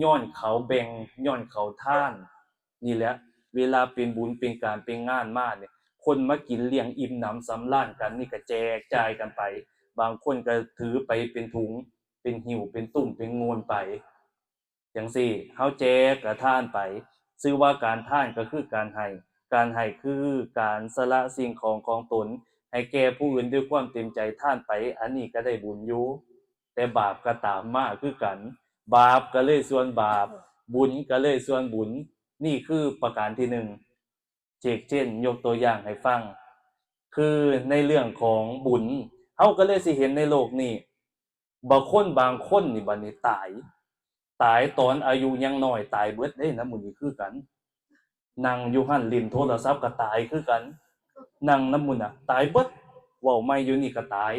ย้อนเขาแบ่งย้อนเขาทานนี่แหละเวลาเป็นบุญเป็นการเป็นงานมาเนี่ยคนมากินเลี้ยงอิ่มหนำสำราญกันนี่ก็แจกจ่ายกันไปบางคนก็ถือไปเป็นถุงเป็นหิ้วเป็นตุ่มเป็นโงนไปจังซี่เฮาแจกก็ทานไปชื่อว่าการทานก็คือการให้คือการสละสิ่งของตนให้แก่ผู้อื่นด้วยความเต็มใจทานไปอันนี้ก็ได้บุญอยู่แต่บาปก็ตามมาคือกันบาปก็เลยส่วนบาปบุญก็เลยส่วนบุญนี่คือประการที่1เช่นยกตัวอย่างให้ฟังคือในเรื่องของบุญเฮาก็เลยสิเห็นในโลกนี้บางคนนี่บัดนี้ตายตอนอายุยังน้อยตายเบิดเด้นะมื้อนี้คือกันนั่งอยู่หั่นเล่นโทรศัพท์ก็ตายคือกันนั่งนำมื้อน่ะตายเบิดเว้าใหม่อยู่นี่ก็ตาย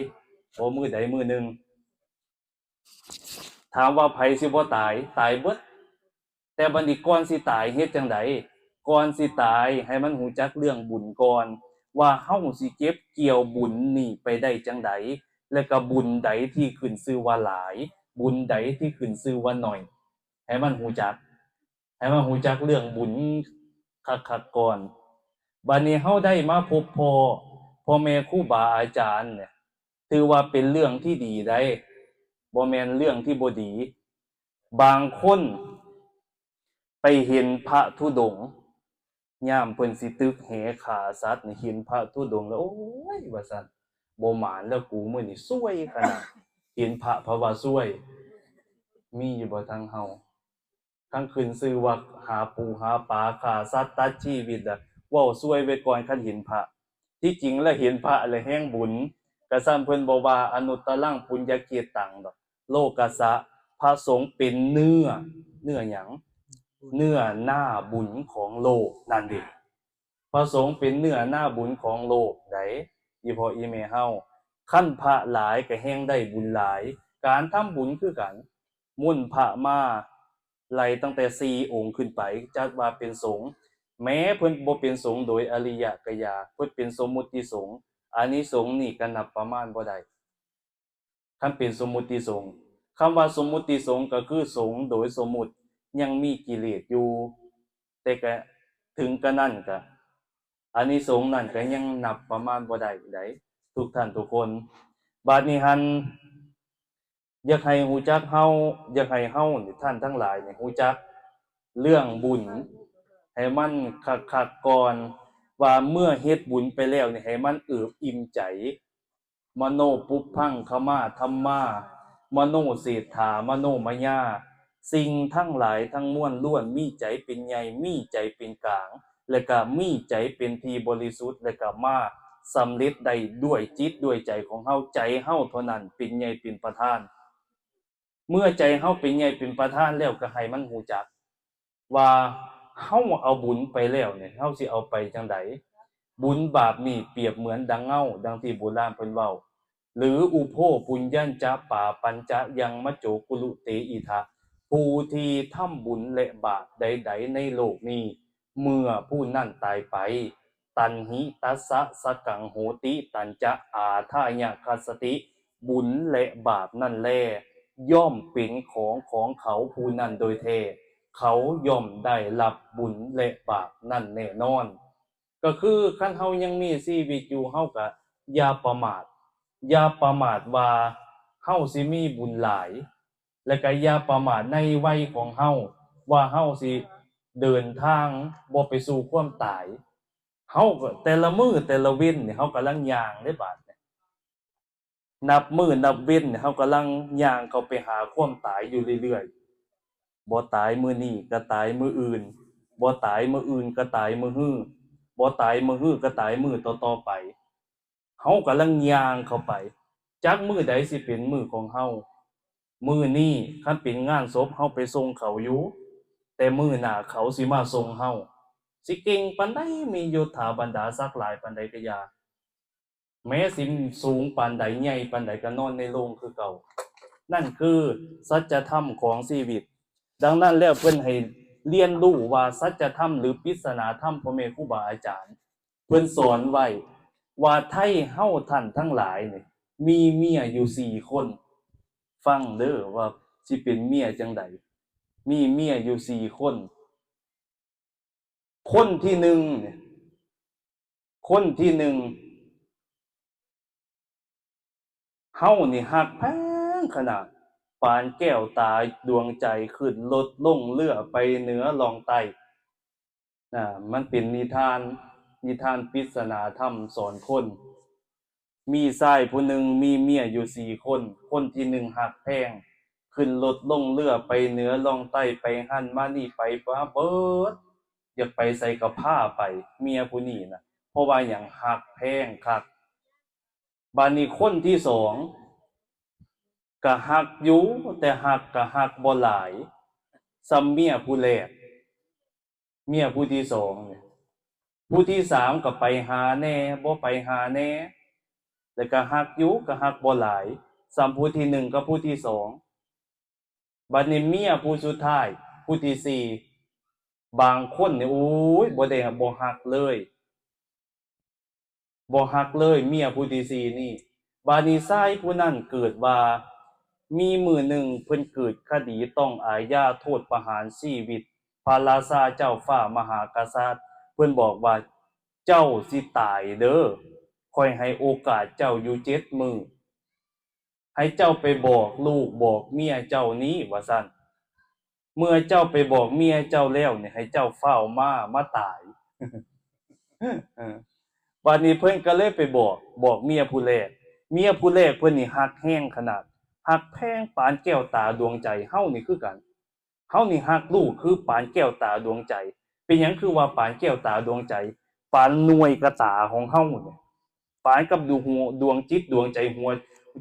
บ่มื้อใดมื้อหนึ่งถามว่าไผสิบ่ตายเบิดแต่บัดนี้ก่อนสิตายเฮ็ดจังไดก่อนสิตายให้มันรู้จักเรื่องบุญก่อนว่าเฮาสิเก็บเกี่ยวบุญนี่ไปได้จังไดและก็บุญใดที่ขึ้นชื่อว่าหลายบุญใดที่ขึ้นชื่อว่าน้อยให้มันรู้จัก ให้มารู้จักเรื่องบุญคักๆก่อนบัดนี้เฮาได้มาพบพ่อแม่ครูบาอาจารย์เนี่ยถือว่าเป็นเรื่องที่ดีได้บ่แม่นเรื่องที่บ่ดี บางคนไปเห็นพระธุดงค์ยามเพิ่นสิตึกแหฆ่าสัตว์นี่เห็นพระธุดงค์แล้วโอ้ยว่าซั่นบ่หมานแล้วกูมื้อนี้ซวยขนาดเห็นพระเพราะว่าซวยมีอยู่บ่ทางเฮาทั้งขึ้นชื่อว่าหาปูหาปลาฆ่าสัตว์ตัดชีวิตอะเว้าซวยไว้ก่อนคันเห็นพระที่จริงแล้วเห็นพระแล้วแห่งบุญก็ซ้ำเพิ่นบ่ว่าอนุตตรังปุญญเกตังดอกโลกัสสะพระสงฆ์เป็นเนื้อหยังเนื้อหน้าบุญของโลกนั่นเองพระสงฆ์เป็นเนื้อหน้าบุญของโลกไดอีพ่ออีแม่เฮาคันพระหลายก็แห่งได้บุญหลายการทำบุญคือกันมุ่นพระมาไล่ตั้งแต่4องค์ขึ้นไปจัดว่าเป็นสงฆ์แม้เพิ่นบ่เป็นสงฆ์โดยอริยกยาเพิ่นเป็นสมมุติสงฆ์อานิสงส์นี่ก็นับประมาณบ่ได้คันเป็นสมมุติสงฆ์คำว่าสมมุติสงฆ์ก็คือสงฆ์โดยสมมุติยังมีกิเลสอยู่แต่ก็ถึงกระนั้นก็อานิสงส์นั้นก็ยังนับประมาณบ่ได้ไดทุกท่านทุกคนบัดนี้หันอยากให้รู้จักเฮาอยากให้เฮานี่ท่านทั้งหลายนี่รู้จักเรื่องบุญให้มันคักๆก่อนว่าเมื่อเฮ็ดบุญไปแล้วนี่ให้มันเอิบอิ่มใจมโนปุพพังคมาธัมมามโนเศรษฐามโนมยาสิ่งทั้งหลายทั้งมวลล้วนมีใจเป็นใหญ่มีใจเป็นกลางและก็มีใจเป็นที่บริสุทธิ์และก็มาสำเร็จได้ด้วยจิตด้วยใจของเฮาใจเฮาเท่านั้นเป็นใหญ่เป็นประธานเมื่อใจเฮาเป็นใหญ่เป็นประธานแล้วก็ให้มันรู้จักว่าเฮาเอาบุญไปแล้วเนี่ยเฮาสิเอาไปจังไดบุญบาปนี่เปรียบเหมือนดังเงาดังที่โบราณเพิ่นเว้าหรืออุโภปุญญัญจะปาปัญจะยังมะโจกุลุเตอิทะผู้ที่ทำบุญและบาปใดๆในโลกนี้เมื่อผู้นั้นตายไปตันหิตัสสะสกังโหติตัญจะอาทายะคัสสติบุญและบาปนั่นแลย่อมเป็นของเขาผู้นั้นโดยแท้เขาย่อมได้รับบุญและบาปนั่นแน่นอนก็คือคันเฮายังมีชีวิตอยู่เฮาก็อย่าประมาทว่าเฮาสิมีบุญหลายและก็อย่าประมาทในวัยของเฮาว่าเฮาสิเดินทางบ่ไปสู่ความตายเฮาก็แต่ละมื้อแต่ละเว้นนี่เฮากำลังย่างได้บาดเนี่ยนับมื้อนับเว้นนี่เฮากำลังย่างเข้าไปหาความตายอยู่เรื่อยๆบ่ตายมื้อนี้ก็ตายมื้ออื่นบ่ตายมื้ออื่นก็ตายมื้อฮื้อบ่ตายมื้อฮื้อก็ตายมื้อต่อๆไปเฮากำลังย่างเข้าไปจักมื้อใดสิเป็นมื้อของเฮามื้อนี้คันเป็นงานศพเฮาไปส่งเขาอยู่แต่มื้อหน้าเขาสิมาส่งเฮาสิเก่งปานใดมียศถาบรรดาศักดิ์หลายปานใดก็อย่าแม้สิสูงปานใดใหญ่ปานใดก็นอนในโลงคือเก่านั่นคือสัจธรรมของชีวิตดังนั้นแล้วเพิ่นให้เรียนรู้ว่าสัจธรรมหรือปริศนาธรรมพ่อแม่ครูบาอาจารย์เพิ่นสอนไว้ว่าไทยเฮาท่านทั้งหลายนี่มีเมียอยู่4คนฟังเด้อว่าสิเป็นเมียจังไดมีเมียอยู่4คนคนที่1เนี่ยเฮานี่ฮักแพงขนาดปานแก้วตาดวงใจขึ้นรถลงเรือไปเหนือลองใต้มันเป็นนิทานปริศนาธรรมสอนคนมีชายผู้หนึ่งมีเมียอยู่4คนคนที่1ฮักแพงขึ้นรถลงเรือไปเหนือลองใต้ไปหั่นมานี่ไปว่าเบิดอยากไปใส่กับผ้าไปเมียผู้นี้น่ะเพราะว่าหยังฮักแพงคักบัดนี้คนที่2ก็ฮักอยู่แต่ฮักก็ฮักบ่หลายซ้ำเมียผู้แรกเมียผู้ที่2เนี่ยผู้ที่3ก็ไปหาแน่บ่ไปหาแน่แล้วก็ฮักอยู่ก็ฮักบ่หลายซ้ำผู้ที่1กับผู้ที่2บัดนี้เมียผู้สุดท้ายผู้ที่4บางคนนี่โอ้ยบ่ได้บ่ฮักเลยเมียผู้ที่4นี่บัดนี้ชายผู้นั้นเกิดว่ามีมื้อหนึ่งเพิ่นเกิดคดีต้องอาญาโทษประหารชีวิตพ ระราชาเจ้าฟ้ามหากษัตริย์เพิ่นบอกว่าเจ้าสิตายเด้อค่อยให้โอกาสเจ้าอยู่7 มื้อให้เจ้าไปบอกลูกบอกเมียเจ้านี้ว่าซั่นเมื่อเจ้าไปบอกเมียเจ้าแล้วเนี่ยให้เจ้าเฝ้ามาตาย วันนี้เพิ่นก็เลยไปบอกเมียผู้แรกเมียผู้แรกเพิ่นนี่ฮักแห้งขนาดฮักแพงปานแก้วตาดวงใจเฮานี่คือกันเฮานี่ฮักลูกคือปานแก้วตาดวงใจเป็นหยังคือว่าปานแก้วตาดวงใจปานหน่วยกระตาของเฮาเนี่ยปานกับดวงจิตดวงใจหัว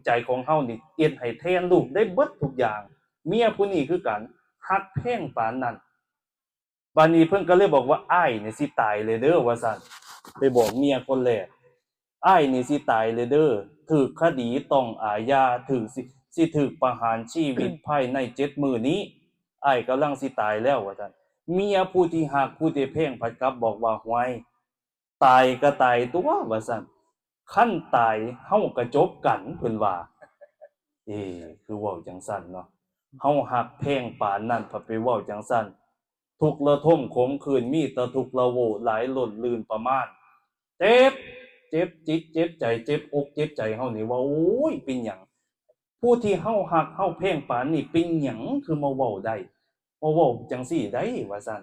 ใจของเฮานี่เอ็ดให้แทนลูกได้เบิดทุกอย่างเมียผู้นี้คือกันฮักแพงปานนั้นบัดนี้เพิ่นก็เลยบอกว่าอ้ายนี่สิตายเลยเด้อว่าซั่นไปบอกเมียคนแรกอ้ายนี่สิตายเลยเด้อถูกคดีต้องอาญาถูกสิถูกประหารชีวิตภายใน7 มื้อนี้อ้ายกำลังสิตายแล้วว่าซั่นเมียผู้ที่ฮักผู้ที่แพงผัดกลับบอกว่าห้วยตายก็ตายตัวว่าซั่นคันตายเฮาก็จบกันเพิ่นว่าคือเว้าจังซั่นเนาะเฮาฮักแพงปานนั้นพอไปเว้าจังซั่นทุกข์ระทมขมขื่นมีแต่ทุกข์ระโวหลายล้นลื่นประมาณเจ็บจิตเจ็บใจเจ็บอกเจ็บใจเฮานี่ว่าโอ้ยเป็นหยังผู้ที่เฮาฮักเฮาแพงปานนี้เป็นหยังคือมาเว้าได้มาเว้าจังซี่ได้ว่าซั่น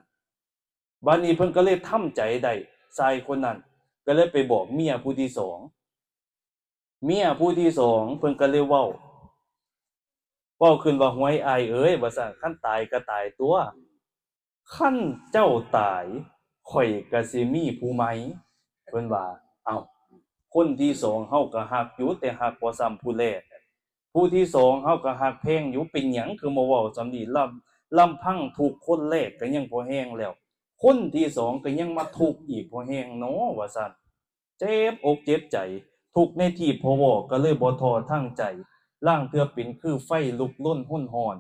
บัดนี้เพิ่นก็เลยทำใจได้ชายคนนั้นก็เลยไปบอกเมียผู้ที่สองเมียผู้ที่สองเพิ่นก็เลยเว้าขึ้นว่าห้วยอายเอ้ยว่าซั่นคันตายก็ตายตัวคันเจ้าตายข่อยก็สิมีผู้ใหม่เพิ่นว่าเอ้าคนที่สองเฮาก็ฮักอยู่แต่ฮักบ่ซ้ำผู้แรกผู้ที่สองเฮาก็ฮักแพงอยู่เป็นหยังคือมาเว้าซำนี้ลำพังถูกคนแรกก็ยังบ่แฮงแล้วคนที่สองก็ยังมาทุกข์อีกบ่แฮงเนาะว่าซั่นเจ็บอกเจ็บใจทุกข์ในที่พอเว้าก็เลยบ่ท้อทางใจล่างเทื่อเป็นคือไฟลุกล้นห้นฮ้อน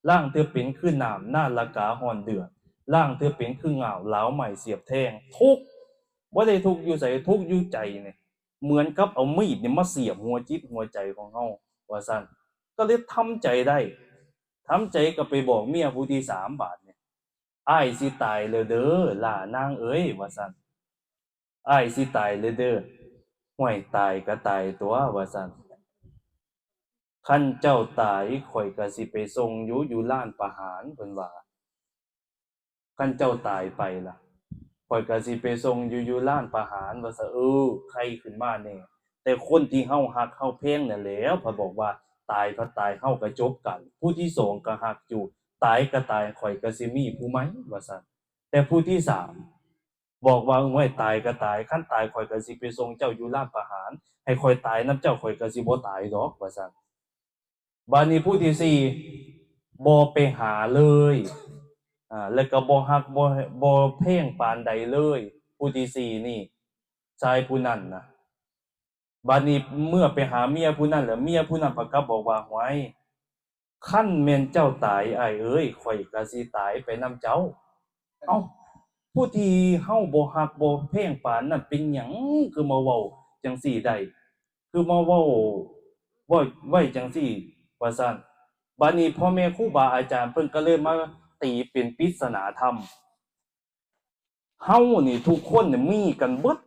ล่างเทื่อเป็นคือน้ำนาละกาฮ้อนเดือดล่างเทื่อเป็นคือเหงาหลาวใหม่เสียบแทงทุกข์บ่ได้ทุกข์อยู่ไสทุกข์อยู่ใจนี่เหมือนกับเอามีดนี่มาเสียบหัวจิตหัวใจของเฮาว่าซั่นก็เลยทำใจได้ทำใจก็ไปบอกเมียผู้ที่3บาดนี่อ้ายสิตายแล้วเด้อล่านางเอ้ยว่าซั่นอ้ายสิตายแล้วเด้อห้วยตายก็ตายตัวว่าซั่นคันเจ้าตายข่อยก็สิไปส่งอยู่ลานประหารเพิ่นว่าคันเจ้าตายไปล่ะข่อยก็สิไปส่งอยู่ลานประหารว่าซะใครขึ้นมาแน่แต่คนที่เฮาฮักเฮาแพงนั่นแหล้วเพิ่นบอกว่าตายก็ตายเฮาก็จบกันผู้ที่2ก็ฮักอยู่ตายก็ตายข่อยก็สิมีผู้ใหม่ว่าซั่นแต่ผู้ที่3บอกว่าห้วยตายก็ตายคันตายข่อยก็สิไปส่งเจ้าอยู่ลานประหารให้ข่อยตายนำเจ้าข่อยก็สิบ่ตายดอกว่าซั่นบัดนี้ผู้ที่4บ่ไปหาเลยแล้วก็บ่ฮักบ่แพงปานใดเลยผู้ที่4นี่ชายผู้นั้นน่ะบัดนี้เมื่อไปหาเมียผู้นั้นแล้วเมียผู้นั้นก็กลับบอกว่าห้วยคันแม่นเจ้าตายอ้ายเอ้ยข่อยก็สิตายไปนำเจ้าเอ้าผู้ที่เฮาบ่ฮักบ่แพงปานนั้นเป็นหยังคือมาเว้าจังซี่ได้คือมาเว้าไว้จังซี่ว่าซั่นบัดนี้พ่อแม่ครูบาอาจารย์เพิ่นก็เลยมาตีเป็นปริศนาธรรมเฮานี่ทุกคนนี่มีกันเบิด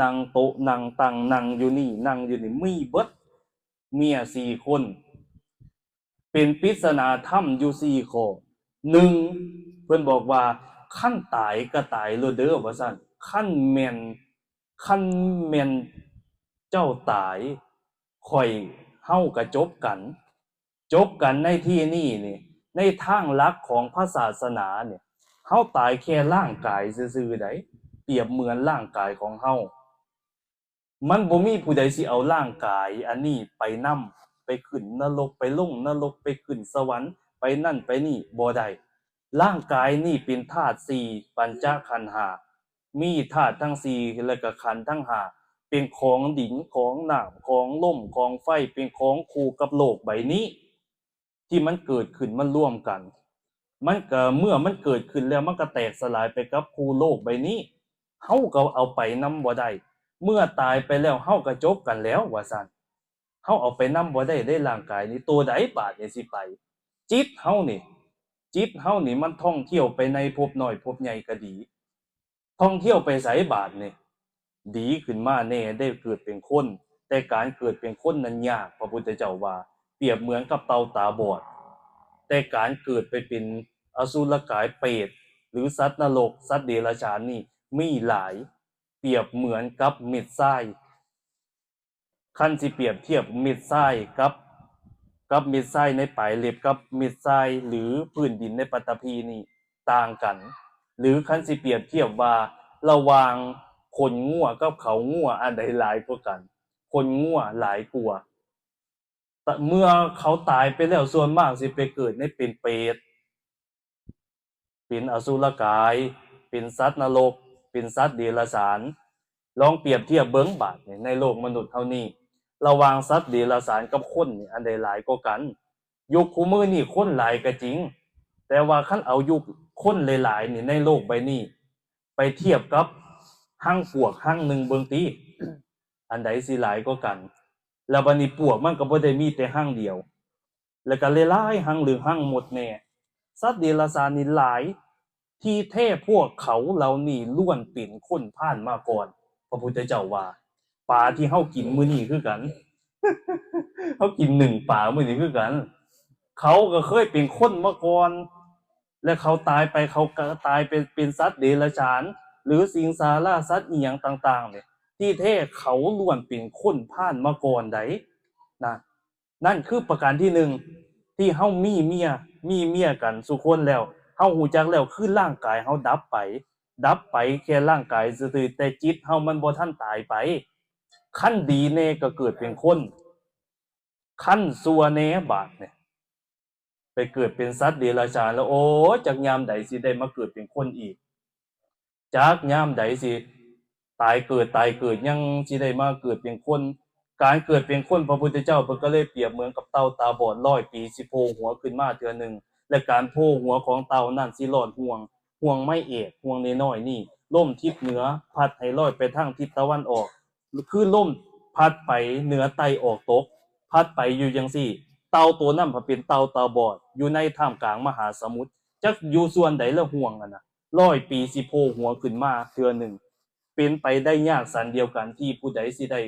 นั่งโต๊ะนั่งตั้งนั่งอยู่นี่นั่งอยู่นี่มีเบิดเมีย4คนเป็นปริศนาธรรมอยู่4ข้อ1เพิ่นบอกว่าคันตายก็ตายโลดเด้อว่าซั่นคันแม่นเจ้าตายข่อยเฮาก็จบกันในที่นี้นี่ในทางหลักของพระศาสนาเนี่ยเฮาตายแค่ร่างกายซื่อๆได้เปรียบเหมือนร่างกายของเฮามันบ่มีผู้ใดสิเอาร่างกายอันนี้ไปนำไปขึ้นนรกไปลงนรกไปขึ้นสวรรค์ไปนั่นไปนี่บ่ได้ร่างกายนี่เป็นธาตุ4ปัญจขันธ์5มีธาตุทั้ง4แล้วก็ขันธ์ทั้ง5เป็นของดินของน้ำของลมของไฟเป็นของคู่กับโลกใบนี้ที่มันเกิดขึ้นมันร่วมกันมันก็เมื่อมันเกิดขึ้นแล้วมันก็แตกสลายไปกับคู่โลกใบนี้เฮาก็เอาไปนำบ่ได้เมื่อตายไปแล้วเฮาก็จบกันแล้วว่าซั่นเฮาเอาไปนำบ่ได้ร่างกายนี้ตัวใดบาดนี่สิไปจิตเฮานี่ จิตเฮานี่มันท่องเที่ยวไปในภพน้อยภพใหญ่ก็ดี ท่องเที่ยวไปไสบาดนี่ดีขึ้นมาแน่ได้เกิดเป็นคนแต่การเกิดเป็นคนนั้นยากพระพุทธเจ้าว่าเปรียบเหมือนกับเต่าตาบอดแต่การเกิดไปเป็นอสุรกายเปรตหรือสัตว์นรกสัตว์เดรัจฉานนี่มีหลายเปรียบเหมือนกับเม็ดทรายคันสิเปรียบเทียบเม็ดทรายกับเม็ดทรายในปลายเล็บกับเม็ดทรายหรือพื้นดินในปฐพีนี่ต่างกันหรือคันสิเปรียบเทียบว่าระหว่างคนงัวกับเขางัวอันใดหลายกว่ากันคนงัวหลายกว่าแต่เมื่อเขาตายไปแล้วส่วนมากสิไปเกิดในเป็นเปรตเป็นอสุรกายเป็นสัตว์นรกเป็นสัตว์เดรัจฉานลองเปรียบเทียบเบิ่งบาดในโลกมนุษย์เท่านี้ระหว่างสัตว์เดรัจฉานกับคนนี่อันใดหลายกว่ากันยุคคุมื้อนี้คนหลายก็จริงแต่ว่าคันเอายุคคนหลายๆนี่ในโลกใบนี้ไปเทียบกับหั่งปวกหั่งหนึ่งเบิ่งติอันใดสิหลายกว่ากันแล้วบัดนี้ปวกมันก็บ่ได้มีแต่หั่งเดียวแล้วก็หลายๆหั่งหรือหั่งหมดแน่สัตว์เดรัจฉานนี่หลายที่แท้พวกเขาเหล่านี้ล้วนเป็นคนผ่านมาก่อนพระพุทธเจ้าว่าปลาที่เฮากินมื้อนี้คือกัน เฮากิน1ปลามื้อนี้คือกันเขาก็เคยเป็นคนมาก่อนและเขาตายไปเขาก็ตายเป็นสัตว์เดรัจฉานหรือสิงสาราสัตว์อีหยังต่างๆเนี่ยที่แท้เขาล้วนเป็นคนผ่านมาก่อนไดนะนั่นคือประการที่1ที่เฮามีเมียกันซุคนแล้วเฮาฮู้จักแล้วคือร่างกายเฮาดับไปแค่ร่างกายซื่อๆแต่จิตเฮามันบ่ทันตายไปขั้นดีแน่ก็เกิดเป็นคนขั้นซัวแน่บาดเนี่ยไปเกิดเป็นสัตว์เดรัจฉานแล้วโอ้จักยามใดสิได้มาเกิดเป็นคนอีกจักยามใดสิตายเกิดยังสิได้มาเกิดเป็นคนการเกิดเป็นคนพระพุทธเจ้าเพิ่นก็เลยเปรียบเหมือนกับเต่าตาบอด100 ปีสิโผล่หัวขึ้นมาเทื่อนึงและการโผล่หัวของเต่านั้นสิรอดห่วงไม้เอกห่วงน้อยๆนี่ลมทิศเหนือพัดให้ลอยไปทางทิศตะวันออกคือลมพัดไปเหนือใต้ออกตกพัดไปอยู่จังซี่เต่าตัวนั้นก็เป็นเต่าตาบอดอยู่ในท่ามกลางมหาสมุทรจักอยู่ส่วนใดแล้วห่วงน่ะ100 ปีสิโผล่หัวขึ้นมาเทื่อนึงเป็นไปได้ยากสันเดียวกันที่ผู้ใดสิได้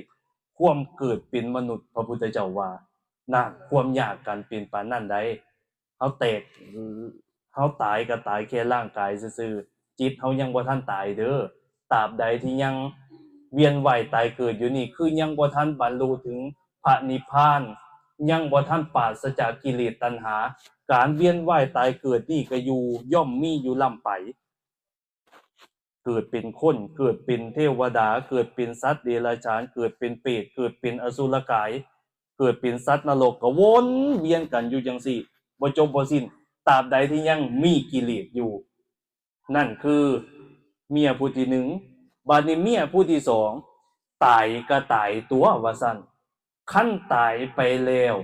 ความเกิดเป็นมนุษย์พระพุทธเจ้าว่านั่นความยากกันเป็นปานนั้นใดเฮาแตกเฮาตายก็ตายแค่ร่างกายซื่อๆจิตเฮายังบ่ทันตายเด้อตราบใดที่ยังเวียนว่ายตายเกิดอยู่นี่คือยังบ่ทันบรรลุถึงพระนิพพานยังบ่ทันปราศจากกิเลสตัณหาการเวียนว่ายตายเกิดนี่ก็อยู่ย่อมมีอยู่ล่ำไปเกิดเป็นคนเกิดเป็นเทวดาเกิดเป็นสัตว์เดรัจฉานเกิดเป็นเปรตเกิดเป็นอสุรกายเกิดเป็นสัตว์นรกก็วนเวียนกันอยู่จังซี่บ่จบบ่สิ้นตราบใดที่ยังมีกิเลสอยู่นั่นคือเมียผู้ที่1บัดนี้เมียผู้ที่2ตายก็ตายตัวว่าซั่นคันตายไปแล้ว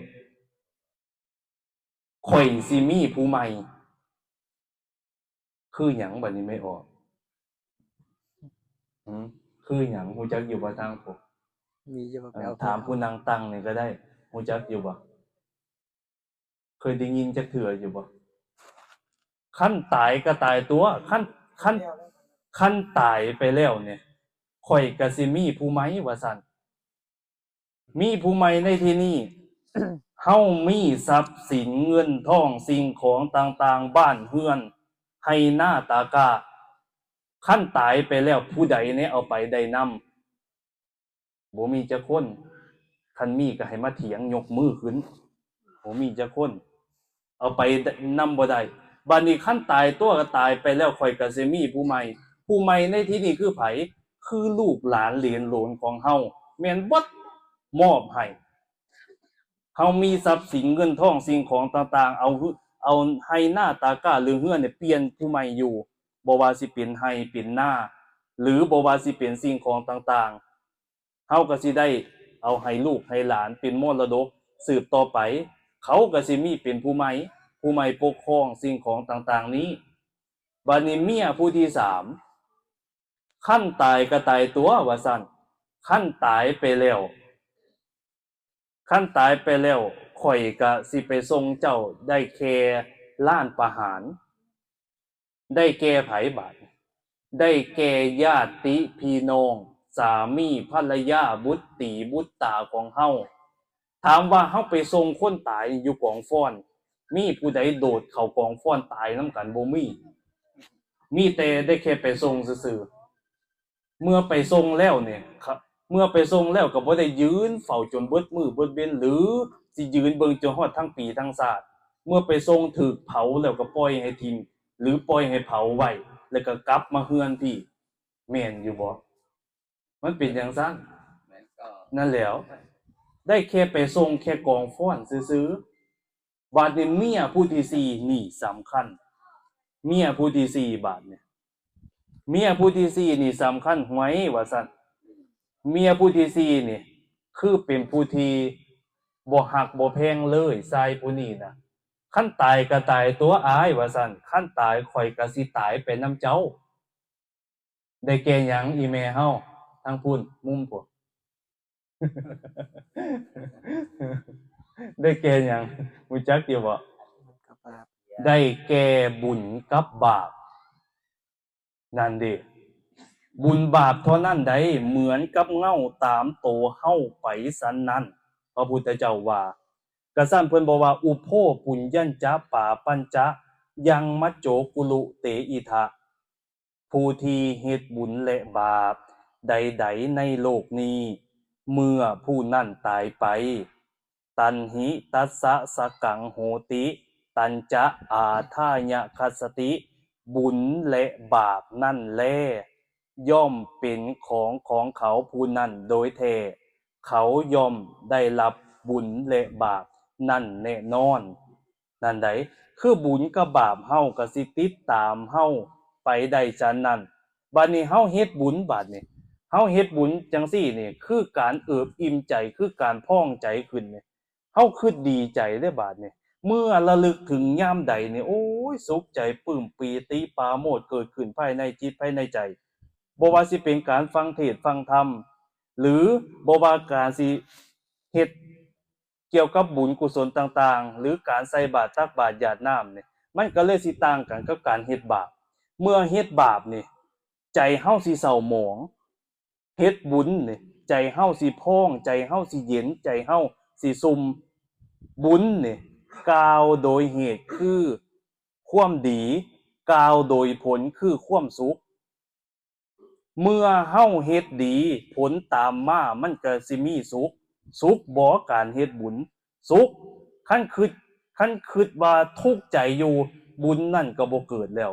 ข่อยสิมีผู้ใหม่คือหยังบัดนี้ไม่ออกคือหยังฮู้จักอยู่บ่ทางผม มีจะมาแปล ถามผู้นางตั้งนี่ก็ได้ฮู้จักอยู่บ่เคยได้ยินจักเทื่ออยู่บ่คันตายก็ตายตัวคันตายไปแล้วเนี่ยข่อยก็สิมีผู้ใหม่ว่าซั่นมีผู้ใหม่ในที่นี้ เฮามีทรัพย์สินเงินทองสิ่งของต่างๆบ้านเรือนให้หน้าตากาคันตายไปแล้วผู้ใดเนี่ยเอาไปได้นำบ่มีจักคนคันมีก็ให้มาเถียงยกมือขึ้นบ่มีจักคนเอาไปนำบ่ได้บัดนี้คันตายตัวก็ตายไปแล้วข่อยก็สิมีผู้ใหม่ในที่นี้คือไผคือลูกหลานเหลนโหลนของเฮาแม่นเบิดมอบให้เฮามีทรัพย์สินเงินทองสิ่งของต่างๆเอาให้หน้าตากาหรือเฮือนเนี่ยเปลี่ยนผู้ใหม่อยู่บ่ว่าสิเป็นให้เป็นหน้าหรือบ่ว่าสิเป็นสิ่งของต่างๆเฮาก็สิได้เอาให้ลูกให้หลานเป็นมรดกสืบต่อไปเขาก็สิมีเป็นผู้ใหม่ปกครองสิ่งของต่างๆนี้บัดนี้เมียผู้ที่3คันตายก็ตายตัวว่าซั่นคันตายไปแล้วข่อยก็สิไปส่งเจ้าได้แค่ ล้านประหาร ได้แก่ไผบาดได้แก่ญาติพี่น้องสามีภรรยาบุตรตีบุตรตาของเฮาถามว่าเฮาไปส่งคนตายอยู่กองฟ้อนมีผู้ใดโดดเข้ากองฟ้อนตายนำกันบ่มีแต่ได้แค่ไปส่งซื่อๆเมื่อไปส่งแล้วเนี่ยครับเมื่อไปส่งแล้วก็บ่ได้ยืนเฝ้าจนเบิดมื้อเบิดเว้นหรือสิยืนเบิ่งจนฮอดทั้งปีทั้งชาติเมื่อไปส่งถูกเผาแล้วก็ปล่อยให้ทิ้งหรือปล่อยให้เผาไว้แล้วก็กลับมาเฮือนพี่แม่นอยู่บ่มันเป็นจังซั่นนั่นแหล้วได้แค่ไปส่งแค่กองฟ้อนซื่อๆบาดนี้เมียผู้ที่4นี่สำคัญเมียผู้ที่4บาดเนี่ยเมียผู้ที่4นี่สำคัญหวยว่าซั่นเมียผู้ที่4นี่คือเป็นผู้ที่บ่ฮักบ่แพงเลยชายผู้นี้น่ะคันตายก็ตายตัวอายว่าซั่นคันตายข่อยก็สิตายไปนำเจ้าได้แก่หยังอีแม่เฮาทางพุ่นมุมพุ่น ได้แก่หยังรู้จักอยู่บ่ กับบาป ได้แก่บุญกับบาปนั่นเด้บุญบาปเท่านั้นใดเหมือนกับเงาตามโตเฮาไปสันนั้นพระพุทธเจ้าว่ากระซั่นเพิ่นบอกว่าอุโภปุญญัญจะปาปัญจะยังมัจโจกุลุเตอิทะผู้ที่เฮ็ดบุญและบาปใดๆในโลกนี้เมื่อผู้นั้นตายไปตันหิตัสสะสกังโหติตัญจะอาทายะคัสสติบุญและบาปนั่นแลย่อมเป็นของเขาผู้นั้นโดยแท้เขาย่อมได้รับบุญและบาปนั่นแน่นอนนั่นใดคือบุญกับบาปเฮาก็สิติดตามเฮาไปได้จังนั้นบัดนี้เฮาเฮ็ดบุญบัดนี้เฮาเฮ็ดบุญจังซี่นี่คือการเอิบอิ่มใจคือการพองใจขึ้นนี่เฮาคือดีใจเด้อบาดนี้เมื่อระลึกถึงยามใดนี่โอ้ยสุขใจปลื้มปีติปราโมทย์เกิดขึ้นภายในจิตภายในใจบ่ว่าสิเป็นการฟังเทศน์ฟังธรรมหรือบ่ว่าการสิเฮ็ดเกี่ยวกับบุญกุศลต่างๆหรือการใส่บาตรตักบาตรหยาดน้ำนี่มันก็เลยสิต่างกันกับการเฮ็ดบาปเมื่อเฮ็ดบาปนี่ใจเฮาสิเศร้าหมองเฮ็ดบุญนี่ใจเฮาสิพองใจเฮาสิเย็นใจเฮาสิซุ่มบุญนี่กล่าวโดยเหตุคือความดีกล่าวโดยผลคือความสุขเมื่อเฮาเฮ็ดดีผลตามมามันก็สิมีสุขบ่การเฮ็ดบุญสุขคันคิดว่าทุกข์ใจอยู่บุญนั่นก็บ่เกิดแล้ว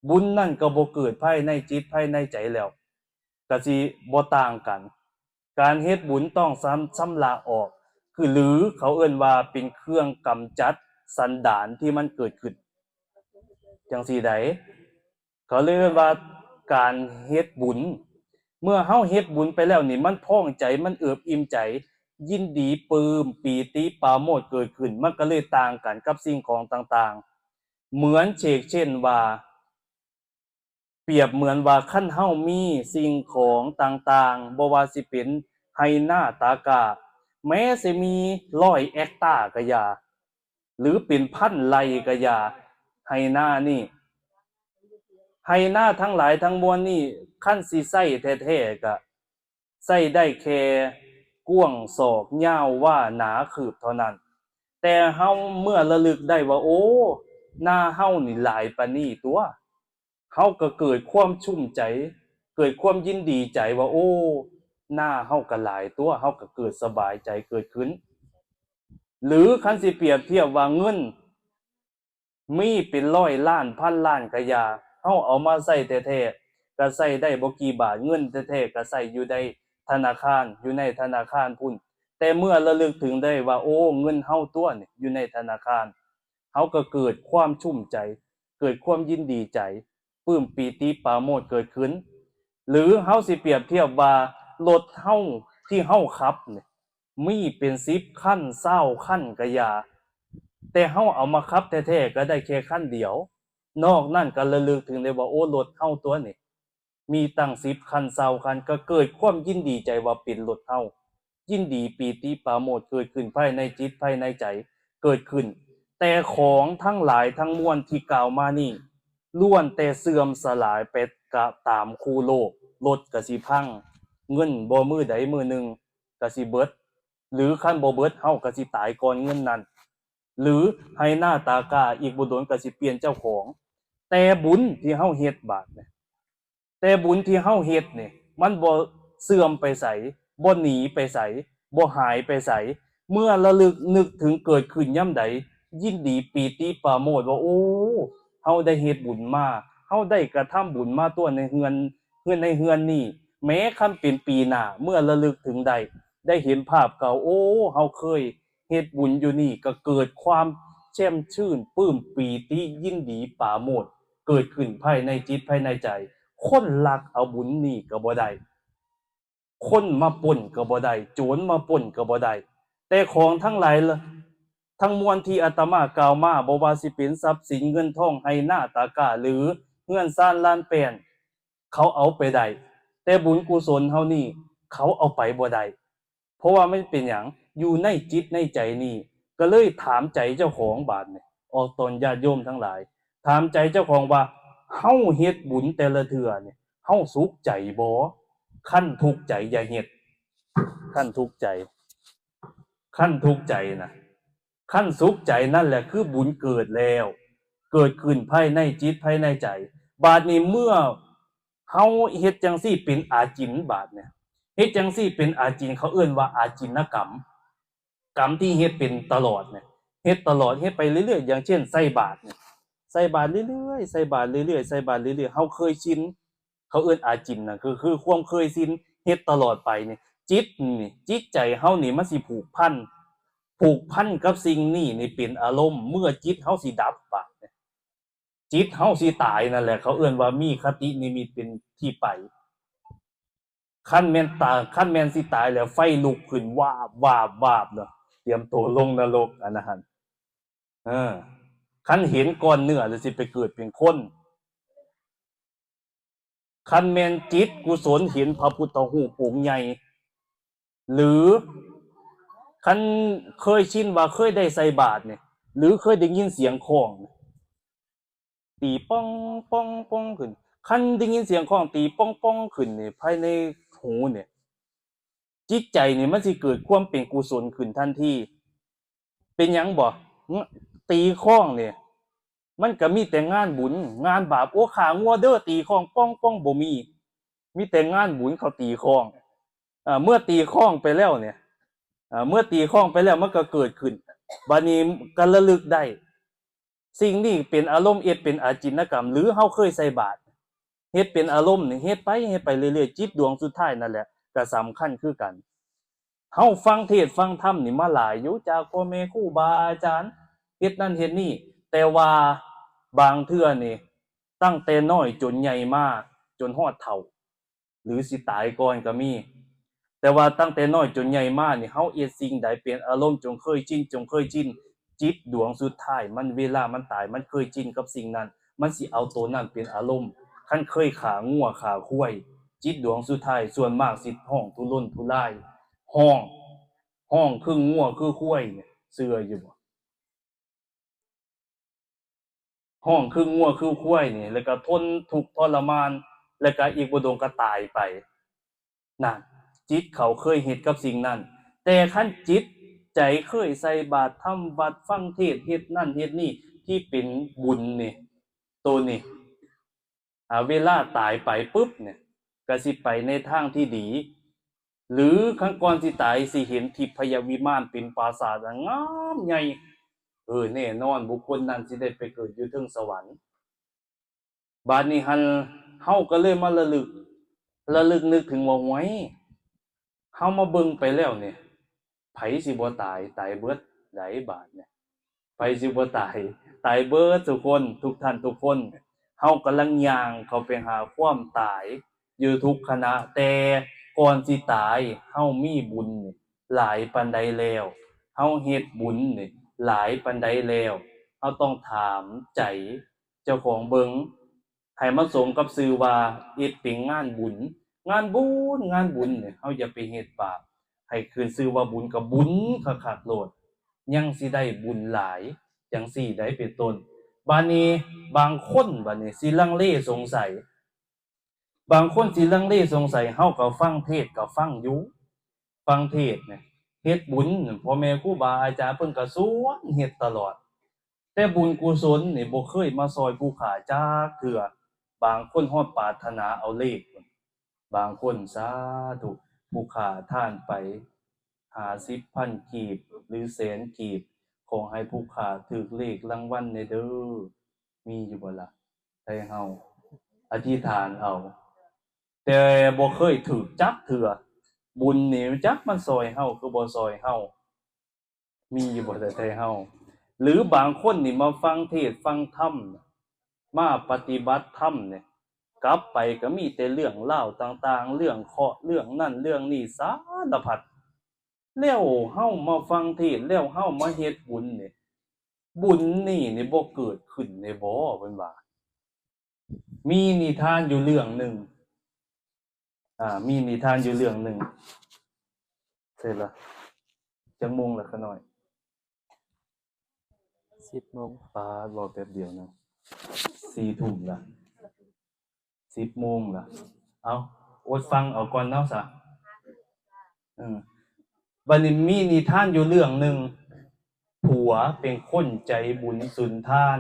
บุญนั่นก็บ่เกิดภายในจิตภายในใจแล้วก็สิบ่ต่างกันการเฮ็ดบุญต้องชำระออกคือหรือเขาเอิ้นว่าเป็นเครื่องกำจัดสันดานที่มันเกิดขึ้นจังซี่ใดเขาเรียกว่าการเฮ็ดบุญเมื่อเฮาเฮ็ดบุญไปแล้วนี่มันพองใจมันเอิบอิ่มใจยินดีปลื้มปีติปราโมทย์เกิดขึ้นมันก็เลยต่างกันกับสิ่งของต่างๆเหมือนเช่นว่าเปรียบเหมือนว่าคันเฮามีสิ่งของต่างๆบ่ว่าสิเป็นไหนาตากาแม้สิมี100เฮกตาร์ก็อย่าหรือเป็นพันไร่ก็อย่าไหนานี่ไหนาทั้งหลายทั้งมวลนี่คันสิใช้แท้ๆก็ใช้ได้แค่กว้างศอกยาวว่าหนาคืบเท่านั้นแต่เฮาเมื่อระลึกได้ว่าโอ้หน้าเฮานี่หลายปานนี้ตัวเฮาก็เกิดความชุ่มใจเกิดความยินดีใจว่าโอ้หน้าเฮาก็หลายตัวเฮาก็เกิดสบายใจเกิดขึ้นหรือคันสิเปรียบเทียบว่าเงินมีเป็น100ล้านพันล้านก็อย่าเฮาเอามาใช้แท้ๆก็ใช้ได้บ่กี่บาทเงินแท้ๆก็ใช้อยู่ในธนาคารอยู่ในธนาคารพุ่นแต่เมื่อระลึกถึงได้ว่าโอ้เงินเฮาตัวนี่อยู่ในธนาคารเฮาก็เกิดความชุ่มใจเกิดความยินดีใจปลื้มปีติปราโมทย์เกิดขึ้นหรือเฮาสิเปรียบเทียบว่ารถเฮาที่เฮาขับนี่มีเป็น10คัน20คันก็อย่าแต่เฮาเอามาขับแท้ๆก็ได้แค่คันเดียวนอกนั้นก็ระลึกถึงได้ว่าโอ้รถเฮาตัวนี่มีตั้ง10คัน20คันก็เกิดความยินดีใจว่าเป็นรถเฮายินดีปีติปราโมทย์เกิดขึ้นภายในจิตภายในใจเกิดขึ้นแ แต่ของทั้งหลายทั้งมวลที่กล่าวมานี่ล้วนแต่เสื่อมสลายไปกะตามคู่โลกรถก็สิพังเงินบ่มือใดมือหนึ่งก็สิเบิดหรือคันบ่เบิดเฮาก็สิตายก่อนเงินนั้นหรือให้หน้าตากาอีกบ่โดนก็สิเปลี่ยนเจ้าของแต่บุญที่เฮาเฮ็ดบาดเนี่ยแต่บุญที่เฮาเฮ็ดนี่มันบ่เสื่อมไปไสบ่หนีไปไสบ่หายไปไสเมื่อระลึกนึกถึงเกิดขึ้นยามใดยินดีปีติปราโมทย์ว่าโอ้เฮาได้เฮ็ดบุญมาเฮาได้กระทำบุญมาตัวในเฮือนในเฮือนนี่แม้คันเป็นปีหน้าเมื่อระลึกถึงได้เห็นภาพเก่าโอ้เฮาเคยเฮ็ดบุญอยู่นี่ก็เกิดความแช่มชื่นปลื้มปีติยินดีปราโมทย์เกิดขึ้นภายในจิตภายในใจคนรักเอาบุญนี่ก็บ่ได้คนมาปล้นก็บ่ได้โจรมาปล้นก็บ่ได้แต่ของทั้งหลายทั้งมวลที่อาตมากล่าวมาบ่ว่าสิเป็นทรัพย์สินเงินทองไหหน้าตากาหรือเงินซ่านล้านแป้นเขาเอาไปได้แต่บุญกุศลเฮานี่เขาเอาไปบ่ได้เพราะว่ามันเป็นหยังอยู่ในจิตในใจนี่ก็เลยถามใจเจ้าของบาดนี่ออกตนญาติโยมทั้งหลายถามใจเจ้าของว่าเฮาเฮ็ดบุญแต่ละเทื่อเนี่ยเฮาสุขใจบ่คันทุกข์ใจอย่าเฮ็ดคันทุกข์ใจขั้นทุกข์ใจนะขั้นสุขใจนั่นแหละคือบุญเกิดแล้วเกิดขึ้นภายในจิตภายในใจบาดนี้เมื่อเฮาเฮ็ดจังซี่เป็นอาจินบาดเนี่ยเฮ็ดจังซี่เป็นอาจินเขาเอิ้นว่าอาจินกรรมกรรมที่เฮ็ดเป็นตลอดเนี่ยเฮ็ดตลอดเฮ็ดไปเรื่อยๆอย่างเช่นใส่บาตรเนี่ยใส่บาตรเรื่อยๆใส่บาตรเรื่อยๆใส่บาตรเรื่อยๆเฮาเคยชินเขาเอิ้นอาจินน่ะคือความเคยชินเฮ็ดตลอดไปนี่จิตนี่จิตใจเฮานี่มันสิผูกพันกับสิ่งนี้นี่เป็นอารมณ์เมื่อจิตเฮาสิดับไปจิตเฮาสิตายนั่นแหละเขาเอิ้นว่ามีคตินิมิตเป็นที่ไปคันแม่นสิตายแล้วไฟลุกขึ้นวาบวาบวาบเนาะเตรียมตัวลงนรกอันนั้นคันเห็นก้อนเนื้อแล้วสิไปเกิดเป็นคนคันแม่นจิตกุศลเห็นพระพุทธรูปองค์ใหญ่หรือคันเคยชินว่าเคยได้ใส่บาตรเนี่ยหรือเคยได้ยินเสียงคล้องตีป้องป้องป้องขึ้นคันได้ยินเสียงคล้องตีป้องป้องขึ้นนี่ภายในหูเนี่ยจิตใจนี่มันสิเกิดความเป็นกุศลขึ้นทันทีเป็นหยังบ่ตีคล้องเนี่ยมันก็มีแต่งานบุญงานบาปโอ้ขางัวเด้อตีคล้องป้องป้องบ่มีแต่งานบุญเขาตีคล้องเมื่อตีคล้องไปแล้วเนี่ยเมื่อตีคล้องไปแล้วมันก็เกิดขึ้นบัดนี้ก็ระลึกได้สิ่งนี้เป็นอารมณ์เป็นอาจินกรรมหรือเฮาเคยใส่บาตรเฮ็ดเป็นอารมณ์นี่เฮ็ดไปเรื่อยๆจิตดวงสุดท้ายนั่นแหละก็สำคัญคือกันเฮาฟังเทศน์ฟังธรรมนี่มาหลายอยู่จากพ่อแม่ครูบาอาจารย์เฮ็ดนั่นเฮ็ดนี่แต่ว่าบางเทื่อนี่ตั้งแต่น้อยจนใหญ่มาจนฮอดเฒ่าหรือสิตายก่อนก็มีแต่ว่าตั้งแต่น้อยจนใหญ่มานี่เฮาเฮ็ดสิ่งใดเป็นอารมณ์จงเคยชินจิตดวงสุดท้ายมันเวลามันตายมันเคยชินกับสิ่งนั้นมันสิเอาตัวนั้นเป็นอารมณ์คันเคยขางัวขาควายจิตดวงสุดท้ายส่วนมากสิห้องทุรนทุรายห้องคืองัวคือควายเนี่ยเชื่ออยู่บ่ห้องคืองัวคือควายนี่แล้วก็ทนทุกข์ทรมานแล้วก็อีกบ่โดนก็ตายไปนั่นจิตเขาเคยเฮ็ดกับสิ่งนั้นแต่คันจิตใจเคยใส่บาตรทำวัดฟังเทศน์เฮ็ดนั่นเฮ็ดนี่ที่เป็นบุญนี่ตัวนี้เวลาตายไปปุ๊บเนี่ยก็สิไปในทางที่ดีหรือครั้งก่อนสิตายสิเห็นทิพยวิมานเป็นปราสาทงามใหญ่แน่นอนบุคคลนั้นสิได้ไปเกิดอยู่เทิงสวรรค์บาดนี้หันเฮาก็เลยมาระลึกนึกถึงว่าหวยเฮามาเบิ่งไปแล้วเนี่ยไผสิบ่ตายเบิดไดบาดเนี่ยไผสิบ่ตายเบิดทุกคนทุกท่านทุกคนเฮากำลังย่างเข้าไปหาความตายอยู่ทุกขณะแต่ก่อนสิตายเฮามีบุญหลายปานใดแล้วเฮาเฮ็ดบุญนี่หลายปานใดแล้วเฮาต้องถามใจเจ้าของเบิ่งให้มันสมกับชื่อว่าเฮ็ดเป็นงานบุญเนี่ยเฮาอย่าไปเฮ็ดบาปให้คืนชื่อว่าบุญกับบุญคักๆโลดยังสิได้บุญหลาย จังซี่ได้เป็นต้นบัดนี้บางคนบัดนี้สิลังเลสงสัยบางคนสิลังเลสงสัยเฮาก็ฟังเทศน์ก็ฟังอยู่ฟังเทศน์เนี่ยเฮ็ดบุญพ่อแม่ครูบาอาจารย์เพิ่นก็สอนเฮ็ดตลอดแต่บุญกุศลนี่บ่เคยมาซอยผู้ขาจักเทื่อบางคนฮอดปรารถนาเอาเลขบางคนสาธุผู้ขาทานไป50,000กีบหรือแสนกีบขอให้ผู้ขาถูกเลขรางวัลแน่เด้อมีอยู่บ่ล่ะให้เฮาอธิษฐานเอาแต่บ่เคยถูกจักเทื่อบุญนี่จักมันซอยเฮาคือบ่ซอยเฮามีอยู่บ่แต่ไทเฮาหรือบางคนนี่มาฟังเทศน์ฟังธรรมมาปฏิบัติธรรมเนี่ยกลับไปก็มีแต่เรื่องเล่าต่างๆเรื่องเคราะห์เรื่องนั่นเรื่องนี้สารพัดแล้วเฮามาฟังเทศน์แล้วเฮามาเฮ็ดบุญนี่บุญนี่บ่เกิดขึ้นในบ่เพิ่นว่ามีนิทานอยู่เรื่องหนึ่งมีนิทานอยู่เรื่องหนึ่งเสร็จแล้วจังโมงละขะหน่อย 10 โมง ปารอแป๊บเดียวนะ4 ทุ่มละ10 โมงละเอาอดฟังเอาก่อนเนาะซะบัดนี้มีนิทานอยู่เรื่องหนึ่งผัวเป็นคนใจบุญสุนทาน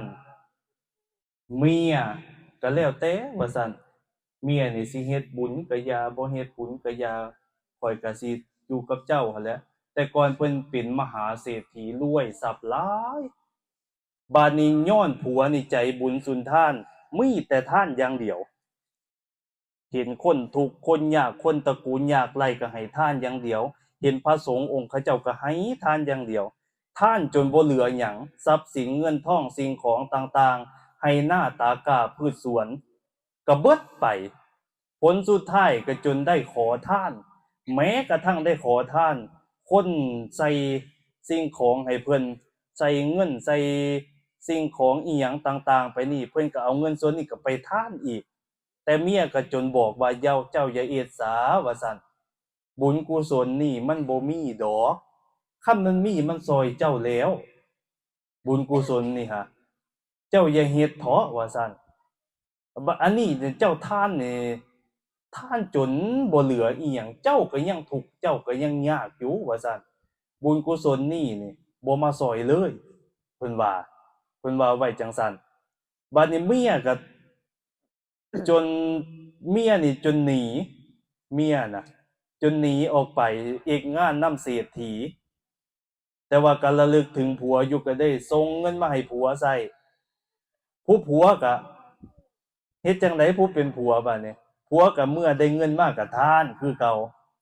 เมียก็แล้วแต่ว่าซั่นเมียนี่สิเฮ็ดบุญก็อย่าบ่เฮ็ดบุญก็อย่าข้อยก็สิอยู่กับเจ้าหั่นแหละแต่ก่อนเพิ่นเป็นมหาเศรษฐีรวยทรัพย์หลายบาดนี้ย้อนผัวนี่ใจบุญสุนทานมีแต่ทานอย่างเดียวเห็นคนทุกข์คนยากคนตระกูลยากไร้ก็ให้ทานอย่างเดียวเห็นพระสงฆ์องค์เขาเจ้าก็ให้ทานอย่างเดียวทานจนบ่เหลือหยังทรัพย์สินเงินทองสิ่งของต่างๆให้หน้าตากาพืชสวนก็เบิดไปผลสุดท้ายก็จนได้ขอทานแม้กระทั่งได้ขอทานคนใส่สิ่งของให้เพิ่นใส่เงินใส่สิ่งของอีหยังต่างๆไปนี่เพิ่นก็เอาเงินส่วนนี้ก็ไปทานอีกแต่เมียก็จนบอกว่าเจ้าอย่าเอ็ดสาว่าซั่นบุญกุศลนี่มันบ่มีดอกคันมันมีมันซอยเจ้าแล้วบุญกุศลนี่ฮะเจ้าอย่าเฮ็ดเถาะว่าซั่นอันนี้เจ้าทานนี่ทานจนบ่เหลืออีหยังเจ้าก็ยังทุกข์เจ้าก็ยังยากอยู่ว่าซั่นบุญกุศลนี่บ่มาซอยเลยเพิ่นว่าไว้จังซั่นบัดนี้เมียก็จนเมียนี่จนหนีเมียน่ะจนหนีออกไปเอกงานนำเศรษฐีแต่ว่าก็ระลึกถึงผัวอยู่ก็ได้ส่งเงินมาให้ผัวใช้ผู้ผัวก็เฮ็ดจังได๋ผู้เป็นผัวบัดนี้ผัวก็เมื่อได้เงินมาก็ทานคือเก่า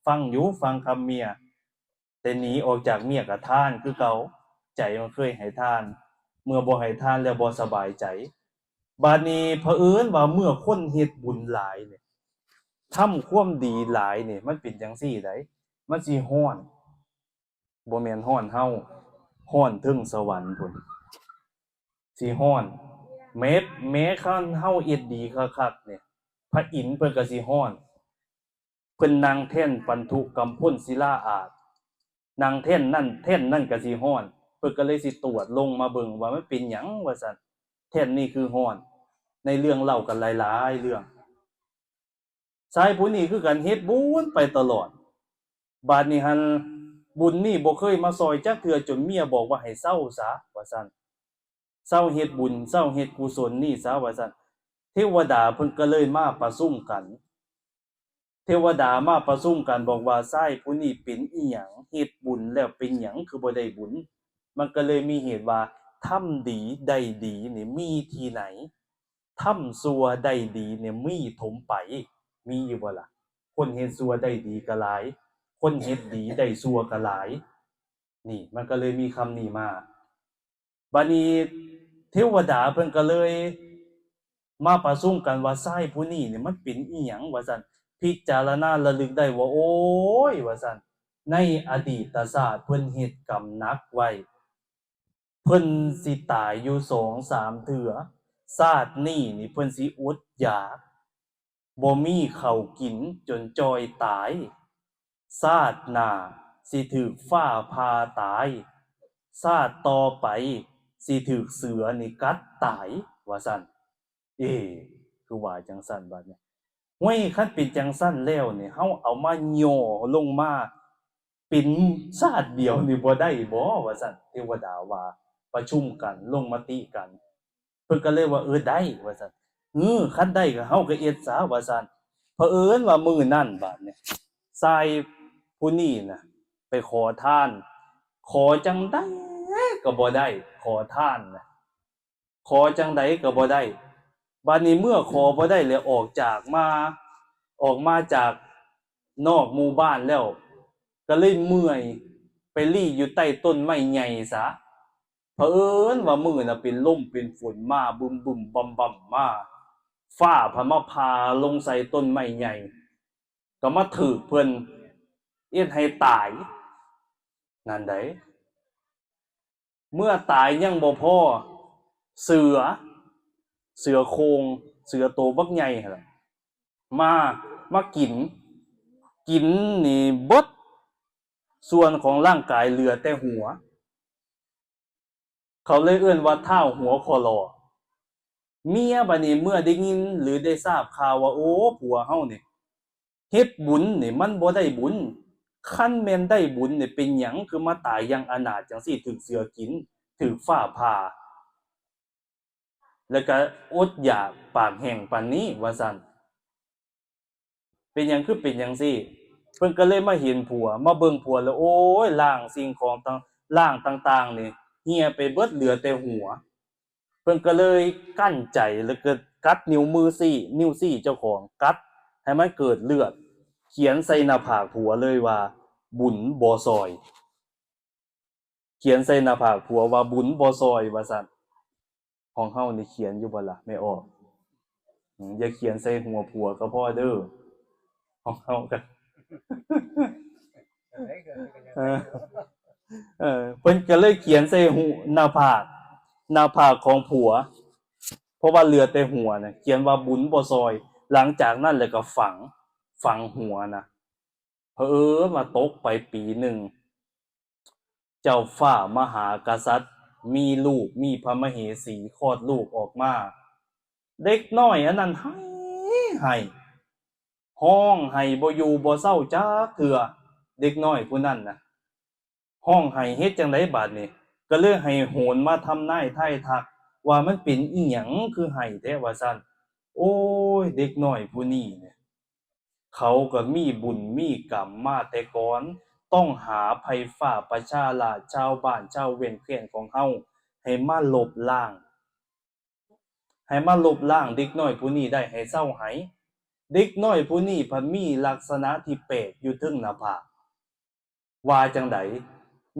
ฟังอยู่ฟังคำเมียแต่หนีออกจากเมียก็ทานคือเก่าใจมันเคยให้ทานเมื่อบ่ให้ทานแล้วบ่สบายใจบัดนี้เผอิญว่าเมื่อคนเฮ็ดบุญหลายเนี่ยทำความดีหลายนี่มันเป็นจังซี่ไดมันสิร้อนบ่แม่นร้อนเฮาร้อนถึงสวรรค์พุ่นสิร้อนแม้คันเฮาเฮ็ดดีคักๆเนี่ยพระอินทร์เพิ่นก็สิร้อนเพิ่นนั่งแท่นปันธุกัมพลศิลาอาสนั่งแท่นนั่นก็สิร้อนเพิ่นก็เลยสิตรวจลงมาเบิ่งว่ามันเป็นหยังว่าซั่นแท่นนี้คือร้อนในเรื่องเล่ากันหลายๆเรื่องชายผู้นี้คือกันเฮ็ดบุญไปตลอดบาดนี้หั่นบุญนี่บ่เคยมาซอยจักเทื่อจนเมียบอกว่าให้เซาซะว่าซั่นเซาเฮ็ดบุญเซาเฮ็ดกุศลนี่ซะว่าซั่นเทวดาเพิ่นก็เลยมาประชุมกันเทวดามาประชุมกันบอกว่าชายผู้นี้เป็นอีหยังเฮ็ดบุญแล้วเป็นหยังคือบ่ได้บุญมันก็เลยมีเหตุว่าทำดีได้ดีนี่มีที่ไหนทำชั่วได้ดีเนี่ยมีถมไปมีอยู่บ่ล่ะคนเฮ็ดชั่วได้ดีก็หลายคนเฮ็ดดีได้ชั่วก็หลายนี่มันก็เลยมีคำนี้มาบัดนี้เทวดาเพิ่นก็เลยมาประชุมกันว่าชายผู้นี้เนี่ยมันเป็นอีหยังว่าซั่นพิจารณาระลึกได้ว่าโอ้ยว่าซั่นในอดีตชาติเพิ่นเฮ็ดกรรมหนักไว้เพิ่นสิตายอยู่ 2-3 เทื่อชาตินี้นี่เพิ่นสิอดอยากบ่มีข้าวกินจนจ้อยตายชาติหน้าสิถูกฟ้าผ่าตายชาติต่อไป สิถูกเสือนี่กัดตายว่าซั่นคือว่าจังซั่นบัดนี้ห้วยคันเป็นจังซั่นแล้วนี่เฮาเอามาย่อลงมาเป็นชาติเดียวนี่บ่ได้บ่ว่าซั่นเทวดาว่าประชุมกันลงมติกันเพิ่นก็เลยว่าได้ว่าซั่นคันได้ก็เฮาก็เฮ็ดซะว่าซั่นเผอิญว่ามื้อนั้นบาดนี้ชายผู้นี้น่ะไปขอทาน ขอจังได๋ก็บ่ได้ขอทานน่ะขอจังได๋ก็บ่ได้บัดนี้เมื่อขอบ่ได้แล้วออกมาจากนอกหมู่บ้านแล้วก็เลยเมื่อยไปลี่อยู่ใต้ต้นไม้ใหญ่ซะเผอิญว่ามื้อน่ะเป็นลมเป็นฝนมาบึมๆบ่ำๆมาฟ้าพะมาผ่าลงใส่ต้นไม้ใหญ่ก็มาถูกเพิ่นเฮ็ดให้ตายนั่นไดเมื่อตายยังบ่พอเสือโคร่งเสือโตบักใหญ่หั่นล่ะมากินนี่เบิดส่วนของร่างกายเหลือแต่หัวเขาเลยเอิ้นว่าเท้าหัวคอลอเมียบัดนี้เมื่อได้ยินหรือได้ทราบข่าวว่าโอ้ผัวเฮานี่เฮ็ดบุญนี่มันบ่ได้บุญคันแม่นได้บุญนี่เป็นหยังคือมาตายอย่างอนาถจังซี่ถูกเสือกินถูกฟ้าผ่าแล้วก็อดอยากปากแห้งปานนี้ว่าซั่นเป็นหยังคือเป็นจังซี่เพิ่นก็เลยมาเห็นผัวมาเบิ่งผัวแล้วโอ้ยร่างสิ่งของร่างต่างๆนี่เหี่ยไปเบิดเหลือแต่หัวเพิ่นก็เลยกั้นใจแล้วก็กัดนิ้วซี่เจ้าของกัดให้มันเกิดเลือดเขียนใส่หน้าผากผัวเลยว่าบุญบ่ซอยเขียนใส่หน้าผากผัวว่าบุญบ่ซอยว่าซั่นของเฮานี่เขียนอยู่บ่ล่ะไม่ออกอย่าเขียนใส่หัวผัวก็พอเด้อของเฮาก็เพิ่นก็เลยเขียนใส่หน้าผากของผัวเพราะว่าเหลือแต่หัวน่ะเขียนว่าบุญบ่ซอยหลังจากนั้นแล้วก็ฝังหัวน่ะเผอิญมาตกไปปีหนึ่งเจ้าฟ้ามหากษัตริย์มีลูกมีพระมเหสีคลอดลูกออกมาเด็กน้อยอันนั้นให้ห้องให้บ่อยู่บ่เศร้าจักเทื่อเด็กน้อยผู้นั้นน่ะห้องให้เฮ็ดจังได๋บาดนี้ก็เลยให้โหรมาทำนายทายทักว่ามันเป็นอีหยังคือให้แท้ว่าซั่นโอ้ยเด็กน้อยผู้นี้เนี่ยเขาก็มีบุญมีกรรมมาแต่ก่อนต้องหาไผฟ้าประชาราษฎร์ชาวบ้านชาวเวียงแคว้นของเฮาให้มาลบล้างเด็กน้อยผู้นี้ได้ให้เศร้าไหเด็กน้อยผู้นี้เพิ่นมีลักษณะที่แปลกอยู่ถึงหน้าผากว่าจังได๋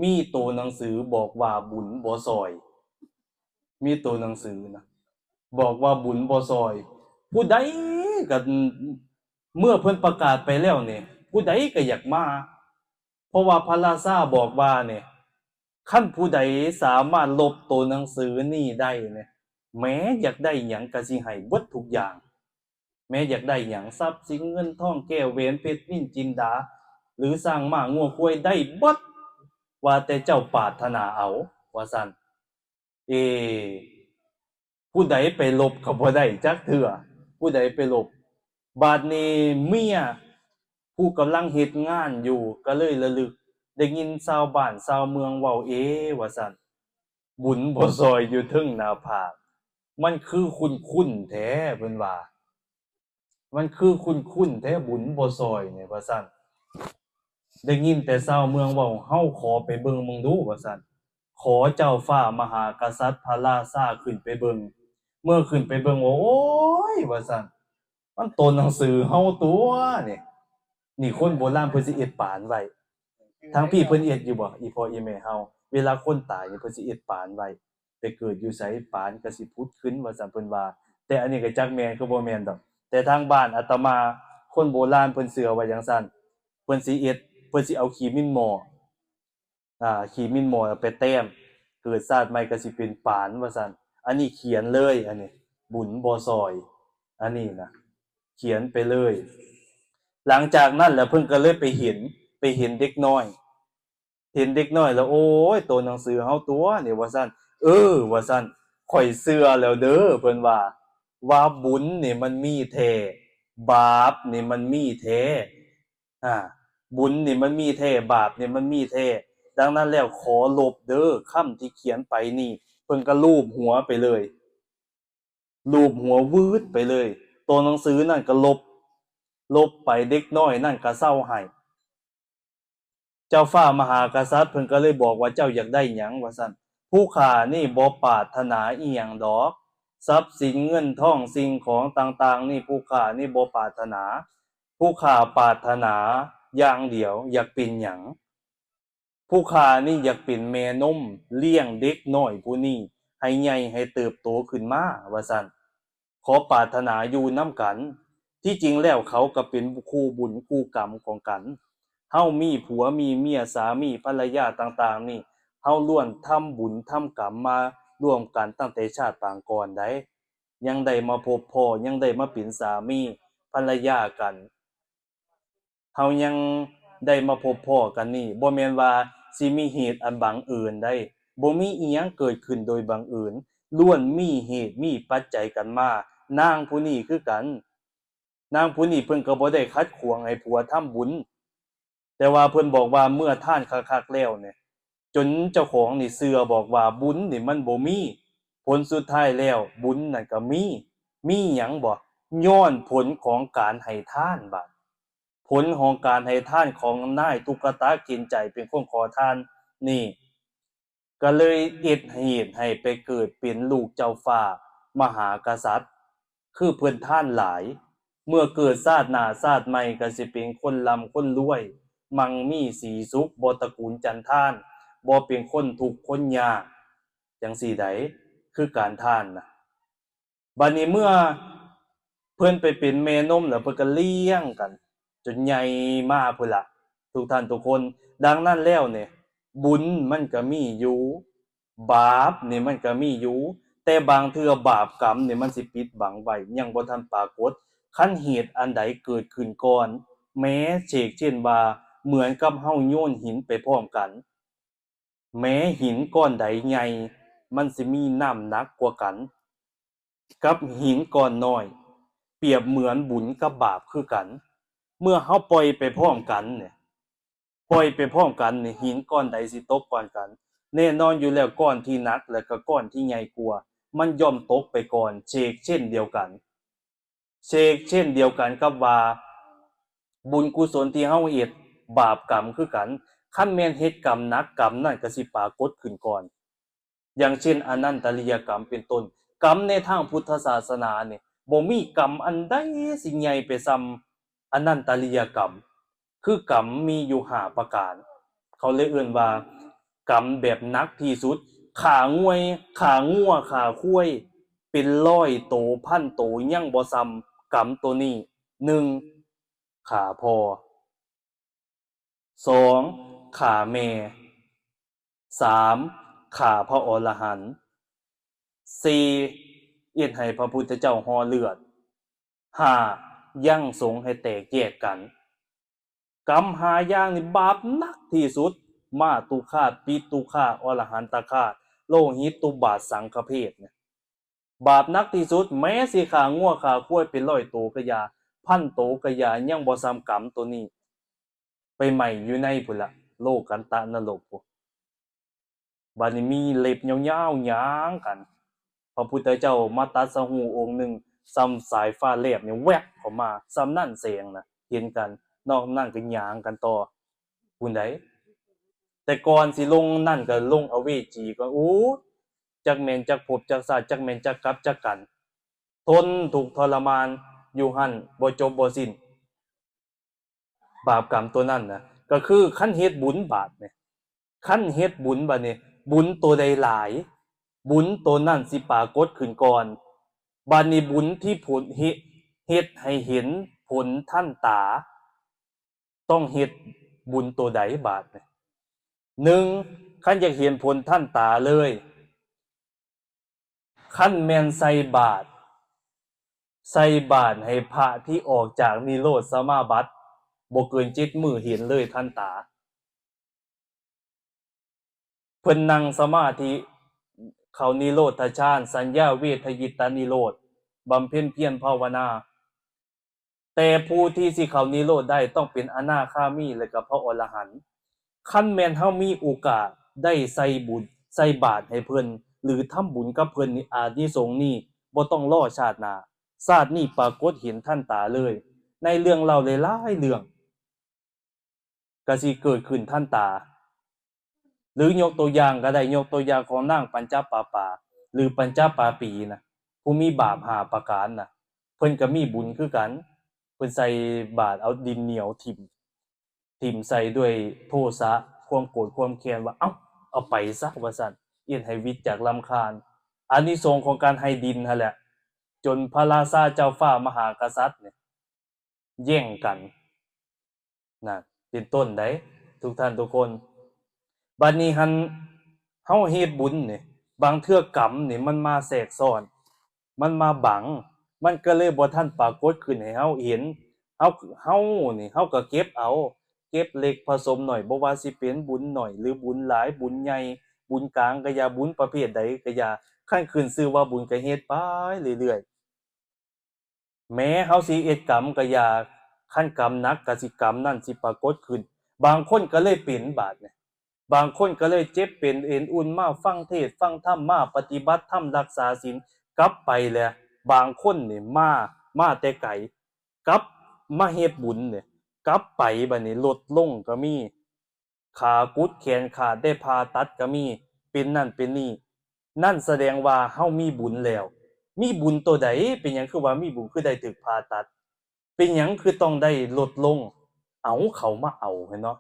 มีตัวหนังสือบอกว่าบุญบ่ซอยมีตัวหนังสือนะบอกว่าบุญบ่ซอยผู้ใดก็เมื่อเพิ่นประกาศไปแล้วนี่ผู้ใดก็อยากมาเพราะว่าพระราชาบอกว่าเนี่ยคันผู้ใดสามารถลบตัวหนังสือนี้ได้เนี่ยแม้อยากได้หยังก็สิให้เบิดทุกอย่างแม้อยากได้หยังทรัพย์สินเงินทองแก้วแหวนเพชรนิลจินดาหรือสร้างม้างัวควายได้เบิดว่าแต่เจ้าปรารถนาเอาว่าซั่นผู้ใดไปลบก็บ่ได้จักเทื่อผู้ใดไปลบบาดนี้เมียผู้กำลังเฮ็ดงานอยู่ก็เลยระลึกได้ยินชาวบ้านชาวเมืองเว้าว่าซั่นบุญบ่ซอยอยู่ถึงหน้าผากมันคือคุ้นๆแท้เพิ่นว่ามันคือคุ้นๆแท้บุญบ่ซอยเนี่ยว่าซั่นได้ยินแต่ชาวเมืองเว้าเฮาขอไปเบิ่งมึงดูว่าซั่นขอเจ้าฟ้ามหากษัตริย์พระราชาขึ้นไปเบิ่งเมื่อขึ้นไปเบิ่งโอ้ยว่าซั่นมันตัวหนังสือเฮาตัวนี่คนโบราณเพิ่นสิเอ็ดปานไว้ทางพี่เพิ่นเอ็ดอยู่บ่อีพ่ออีแม่เฮาเวลาคนตายนี่เพิ่นสิเอ็ดปานไว้ไปเกิดอยู่ไสปานก็สิผุดขึ้นว่าซั่นเพิ่นว่าแต่อันนี้ก็จักแม่นคือบ่แม่นดอกแต่ทางบ้านอาตมาคนโบราณเพิ่นเชื่อว่าจังซั่นเพิ่นสิเอาขี้มิ้นหม้อขี้มิ้นหม้อไปแต้มเกิดชาติใหม่ก็สิเป็นปานว่าซั่นอันนี้เขียนเลยอันนี้บุญบ่ซอยอันนี้นะเขียนไปเลยหลังจากนั้นแล้วเพิ่นก็เลยไปเห็นเด็กน้อยแล้วโอ้ยตัวหนังสือเฮาตัวนี่ว่าซั่น ว่าซั่นข่อยเชื่อแล้วเด้อเพิ่นว่าบุญนี่มันมีแท้บาปนี่มันมีแท้อ่าบุญนี่มันมีแท้บาปนี่มันมีแท้ดังนั้นแล้วขอลบเด้อคำที่เขียนไปนี่เพิ่นก็ลูบหัวไปเลยลูบหัววืดไปเลยตัวหนังสือนั่นก็ลบไปเด็กน้อยนั่นก็เศร้าให้เจ้าฟ้ามหากษัตริย์เพิ่นก็เลยบอกว่าเจ้าอยากได้หยังว่าซั่นผู้ข้านี่บ่ปรารถนาอีหยังดอกทรัพย์สินเงินทองสิ่งของต่างๆนี่ผู้ข้านี่บ่ปรารถนาผู้ข้าปรารถนาอย่างเดียวอยากเป็นหยังผู้ข้านี่อยากเป็นแม่นมเลี้ยงเด็กน้อยผู้นี้ให้ใหญ่ให้เติบโตขึ้นมาว่าซั่นขอปรารถนาอยู่นำกันที่จริงแล้วเขาก็เป็นคู่บุญคู่กรรมของกันเฮามีผัวมีเมียสามีภรรยาต่างๆนี่เฮาล้วนทำบุญทำกรรมมาร่วมกันตั้งแต่ชาติปางก่อนได้ยังได้มาพบพ่อยังได้มาเป็นสามีภรรยากันเฮายังได้มาพบพ่อกันนี่บ่แม่นว่าสิมีเหตุอันบังเอิญได้บ่มีอิหยังเกิดขึ้นโดยบังเอิญล้วนมีเหตุมีปัจจัยกันมานางผู้นี้คือกันนางผู้นี้เพิ่นก็บ่ได้ขัดขวางให้ผัวทำบุญแต่ว่าเพิ่นบอกว่าเมื่อท่านคักๆแล้วเนี่ยจนเจ้าของนี่เชื่อบอกว่าบุญนี่มันบ่มีผลสุดท้ายแล้วบุญนั่นก็มีหยังบ่ย้อนผลของการให้ทานบาดผลของการให้ทานของนายตุ๊กตากินใจเป็นคนขอทานนี่ก็เลยเหตุให้ไปเกิดเป็นลูกเจ้าฟ้ามหากษัตริย์คือเพิ่นทานหลายเมื่อเกิดชาติหน้าชาติใหม่ก็สิเป็นคนร่ำคนรวยมั่งมีสีสุขบ่ตระกูลจันทานบ่เป็นคนทุกข์คนยากจังซี่ใดคือการทานน่ะบัดนี้เมื่อเพิ่นไปเป็นแม่นมแล้วเพิ่นก็เลี้ยงกันจนใหญ่มาพุ่นล่ะทุกท่านทุกคนดังนั้นแล้วเนี่ยบุญมันก็มีอยู่บาปนี่มันก็มีอยู่แต่บางเทื่อบาปกรรมนี่มันสิปิดบังไว้ยังบ่ทันปรากฏคันเหตุอันใดเกิดขึ้นก่อนแม้เช่นว่าเหมือนกับเฮาโยนหินไปพร้อมกันแม้หินก้อนใดใหญ่มันสิมีน้ำหนักกว่ากันกับหินก้อนน้อยเปรียบเหมือนบุญกับบาปคือกันเมื่อเฮาปล่อยไปพร้อมกันเนี่ยปล่อยไปพร้อมกันนี่หินก้อนใดสิตกก่อนกันแน่นอนอยู่แล้วก้อนที่หนักแล้วก็ก้อนที่ใหญ่กว่ามันย่อมตกไปก่อนเช่นเดียวกันกับว่าบุญกุศลที่เฮาเฮ็ดบาปกรรมคือกันคันแม่นเฮ็ดกรรมหนักกรรมนั้นก็สิปรากฏขึ้นก่อนอย่างเช่นอนันตริยกรรมเป็นต้นกรรมในทางพุทธศาสนาเนี่ยบ่มีกรรมอันใดสิใหญ่ไปส่ำอนันตริยกรรมคือกรรมมีอยู่5ประการเขาเลยเอิ้นว่ากรรมแบบหนักที่สุดฆ่างัวฆ่ควายเป็น100โตพันโตยังบ่ซ้ำกรรมตัวนี้1ฆ่าพ่อ2ฆ่าแม่3ฆ่าพระอรหันต์4เฮ็ดให้พระพุทธเจ้าห่อเลือด5ยังสงฆ์ให้แตกแยกกันกรรม5อย่างนี่บาปหนักที่สุดมาตุฆาตปิตุฆาตอรหันตฆาตโลหิตตุบาทสังฆเพศเนี่ยบาปหนักที่สุดแม้สิฆ่างัวฆ่าควายเป็น100โตก็อย่าพันโตก็อย่ายังบ่ซ้ำกรรมตัวนี้ไปใหม่อยู่ในพุ่นล่ะโลกันตะนรกพุ่นบัดนี้มีเล็บยาวๆหยางกันพระพุทธเจ้ามาตรัสรู้องค์หนึ่งซ้ำสายฟ้าแลบเนี่ยแวบเข้ามาซ้ำนั่นเสียงนะเห็นกันนอกนั่นก็หยางกันต่อผู้ใดแต่ก่อนสิลงนั่นก็ลงอเวจีก็จักแม่นจักภพจักชาติจักแม่นจักกลับจักกันทนทุกข์ทรมานอยู่หั่นบ่จบบ่สิ้นบาปกรรมตัวนั้นน่ะก็คือคันเฮ็ดบุญบาปเนี่ยคันเฮ็ดบุญบัดนี้บุญตัวใดหลายบุญตัวนั้นสิปรากฏขึ้นก่อนบัดนี้บุญที่ผลเฮ็ดให้เห็นผลทันตาต้องเฮ็ดบุญตัวใดบาดเนี่ย1คันอยากเห็นผลทันตาเลยคันแม่นใส่บาตรให้พระที่ออกจากนิโรธสมาบัติบ่เกิน7มื้อเห็นเลยทันตาเพิ่นนั่งสมาธิ เขานิโรธฌานสัญญาเวทยิตานิโรธบำเพ็ญเพียรภาวนาแต่ผู้ที่สิเขานิโรธได้ต้องเป็นอนาคามีและก็พระอรหันต์คันแม่นเฮามีโอกาสได้ใส่บุญใส่บาตรให้เพิ่นหรือทำบุญกับเพิ่นนี่อานิสงส์นี่บ่ต้องรอชาติหน้าชาตินี้ปรากฏเห็นท่านตาเลยในเรื่องเล่าหลายๆเรื่องก็สิเกิดขึ้นท่านตาหรือยกตัวอย่างก็ได้ยกตัวอย่างของนางปัญจปาปาหรือปัญจปาปีนะผู้มีบาป5ประการน่ะเพิ่นก็มีบุญคือกันเพิ่นใส่บาตรเอาดินเหนียวทิ่มใส่ด้วยโทสะความโกรธความแค้นว่าเอาไปซะว่าซั่นเอียนให้วิตจากรำคาญอานิสงส์ของการให้ดินนั่นแหละจนพระราชาเจ้าฟ้ามหากษัตริย์เนี่ยแย่งกันน่ะเป็นต้นได้ทุกท่านทุกคนบัดนี้หันเฮาเฮ็ดบุญนี่บางเทื่อกรรมนี่มันมาแทรกซ้อนมันมาบังมันก็เลยบ่ทันปรากฏขึ้นให้เฮาเห็นเฮานี่เฮาก็เก็บเอาเก็บเล็กผสมหน่อยบ่ว่าสิเป็นบุญหน่อยหรือบุญหลายบุญใหญ่บุญกลางก็อย่าบุญประเภทใดก็อย่าคันขึ้นชื่อว่าบุญก็เฮ็ดไปเรื่อยๆแม้เฮาสิเฮ็ดกรรมก็อย่าคันกรรมหนักก็สิกรรมนั้นสิปรากฏขึ้นบางคนก็เลยเป็นบาดเนี่ยบางคนก็เลยเจ็บเป็นเอ็นอุ่นมาฟังเทศน์ฟังธรรมมาปฏิบัติธรรมรักษาศีลกลับไปแล้วบางคนนี่มาแต่ไกลกลับมาเฮ็ดบุญเนี่ยกลับไปบัดนี้ลดลงก็มีขากุดแขนขาดได้ผ่าตัดก็มีเป็นนั่นเป็นนี่นั่นแสดงว่าเฮามีบุญแล้วมีบุญตัวใดเป็นหยังคือว่ามีบุญคือได้ถูกผ่าตัดเป็นหยังคือต้องได้ลดลงเขามาเอาเห็นเนาะ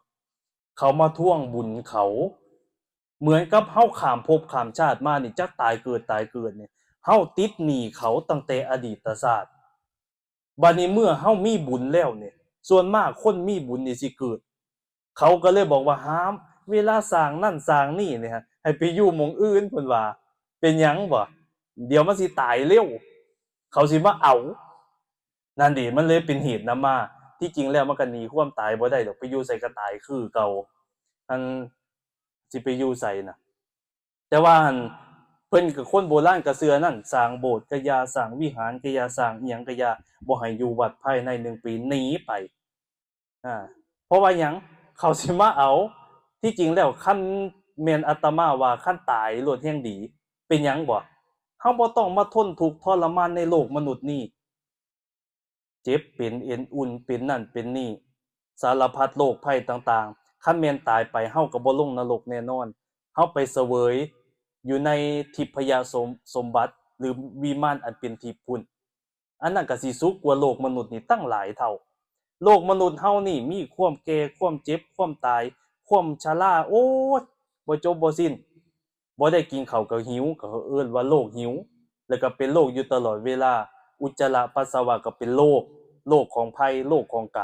เขามาทวงบุญเขาเหมือนกับเฮาข้ามภพข้ามชาติมานี่จักตายเกิดเนี่ยเฮาติดหนี้เขาตั้งแต่อดีตชาติบัดนี้เมื่อเฮามีบุญแล้วเนี่ยส่วนมากคนมีบุญนี่สิเกิดเขาก็เลยบอกว่าห้ามเวลาสร้างนั่นสร้างนี่เนี่ยให้ไปอยู่หม้องอื่นเพิ่นว่าเป็นหยังบ่เดี๋ยวมันสิตายเร็วเขาสิมาเอานั่นดิมันเลยเป็นเหตุนำมาที่จริงแล้วมันก็หนีความตายบ่ได้ดอกไปอยู่ไสก็ตายคือเก่าอันสิไปอยู่ไสน่ะแต่ว่าหั่นเพิ่นก็คนโบราณก็เชื่อนั่นสร้างโบสถ์ก็อย่าสร้างวิหารก็อย่าสร้างอิหยังก็อย่าบ่ให้อยู่วัดภายใน1ปีหนีไปเพราะว่าหยังเขาสิมาเอาที่จริงแล้วคันแม่นอาตมาว่าคันตายโลดแฮ่งดีเป็นหยังบ่เฮาบ่ต้องมาทนทุกข์ทรมานในโลกมนุษย์นี้เจ็บเป็นเอ็นอุ่นเป็นนั่นเป็นนี่สารพัดโรคภัยต่างๆคันแม่นตายไปเฮาก็บ่ลงนรกแน่นอนเฮาไปเสวยอยู่ในทิพยสมบัติหรือวิมานอันเป็นทิพย์พุ่นอันนั้นก็สิสุขกว่าโลกมนุษย์นี่ตั้งหลายเท่าโลกมนุษย์เฮานี่มีความแก่ความเจ็บความตายความชราโอ้ยบ่จบบ่สิ้นบ่ได้กินข้าวก็หิวก็เอิ้นว่าโรคหิวแล้วก็เป็นโรคอยู่ตลอดเวลาอุจจาระปัสสาวะก็เป็นโรคของภัยโรคของก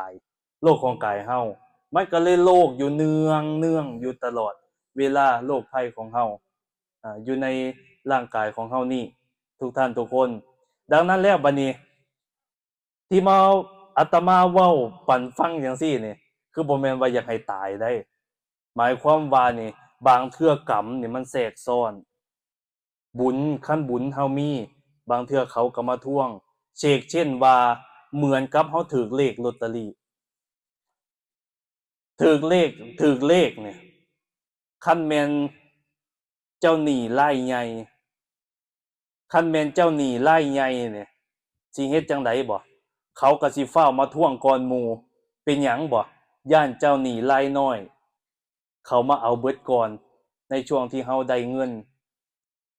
ายเฮามันก็เลยโรคอยู่เนืองอยู่ตลอดเวลาโรคภัยของเฮาอยู่ในร่างกายของเฮานี่ทุกท่านทุกคนดังนั้นแล้วบัดนี้ที่มาอาตมาเว้าปั่นฟังจังซี่นี่คือบ่แม่นว่าอยากให้ตายได้หมายความว่านี่บางเทื่อกรรมนี่มันแทรกซ้อนบุญคันบุญเฮามีบางเทื่อเขาก็มาทวงเช่นว่าเหมือนกับเฮาถูกเลขลอตเตอรี่ถูกเลขเนี่ยคันแม่นเจ้าหนี้รายใหญ่คันแม่นเจ้าหนี้รายใหญ่เนี่ยสิเฮ็ดจังไดบ่เขาก็สิฟ้าวมาทวงก่อนหมู่เป็นหยังบ่ย้านเจ้าหนี้รายน้อยเขามาเอาเบิดก่อนในช่วงที่เฮาได้เงิน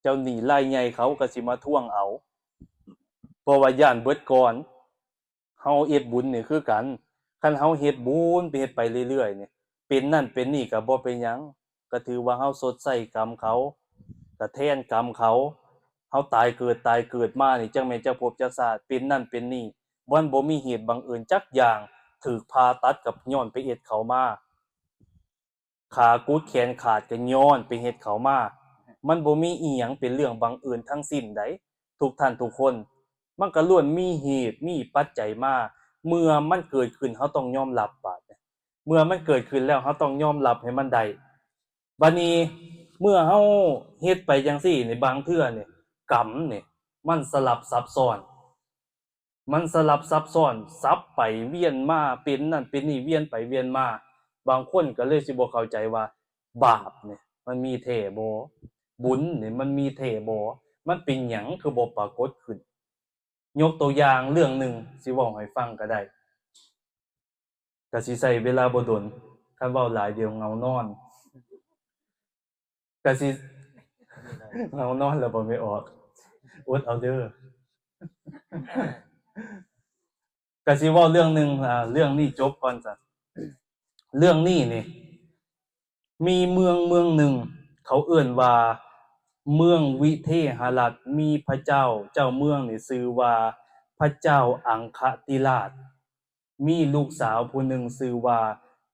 เจ้าหนี้รายใหญ่เขาก็สิมาทวงเอาเพราะว่าย้านเบิดก่อนเฮาเฮ็ดบุญนี่คือกันคันเฮาเฮ็ดบุญไปเฮ็ดไปเรื่อยๆนี่เป็นนั่นเป็นนี่ก็บ่เป็นหยังก็ถือว่าเฮาชดใช้กรรมเขาก็แทนกรรมเขาเฮาตายเกิดมานี่จังแม่นจักภพจักชาติเป็นนั่นเป็นนี่มันบ่มีเหตุบังเอิญจักอย่างถูกผ่าตัดกับย้อนไปเฮ็ดเขามาขากุดแขนขาดก็ย้อนไปเฮ็ดเขามามันบ่มีอิหยังเป็นเรื่องบังเอิญทั้งสิ้นใดทุกท่านทุกคนมันก็ล้วนมีเหตุมีปัจจัยมาเมื่อมันเกิดขึ้นเฮาต้องยอมรับบาดเมื่อมันเกิดขึ้นแล้วเฮาต้องยอมรับให้มันได้บัดนี้ เมื่อเฮาเฮ็ดไปจังซี่นี่บางเทื่อนี่กรรมนี่มันสลับซับซ้อน มันสลับซับซ้อนซับไปเวียนมาเป็นนั่นเป็นนี่เวียนไปเวียนมาบางคนก็เลยสิบ่เข้าใจว่าบาปเนี่ยมันมีแท้บ่บุญเนี่ยมันมีแท้บ่มันเป็นหยังคือบ่ปรากฏขึ้นยกตัวอย่างเรื่องหนึงสิเว้าให้ฟังก็ได้ก็สิใช้เวลาบ่ดนคันเว้าหลายเดี๋ยวเหงานอนก็สิเหงานอนแล้วบ่ไม่ออกอดเอาเด้อ ก็สิเว้าเรื่องหนึงเรื่องนี้จบก่อนจ้ะเรื่องนี้นี่มีเมืองหนึ่งเขาเอิ้นว่าเมืองวิเทหรัฐมีพระเจ้าเจ้าเมืองนี่ชื่อว่าพระเจ้าอังคติราชมีลูกสาวผู้หนึ่งชื่อว่า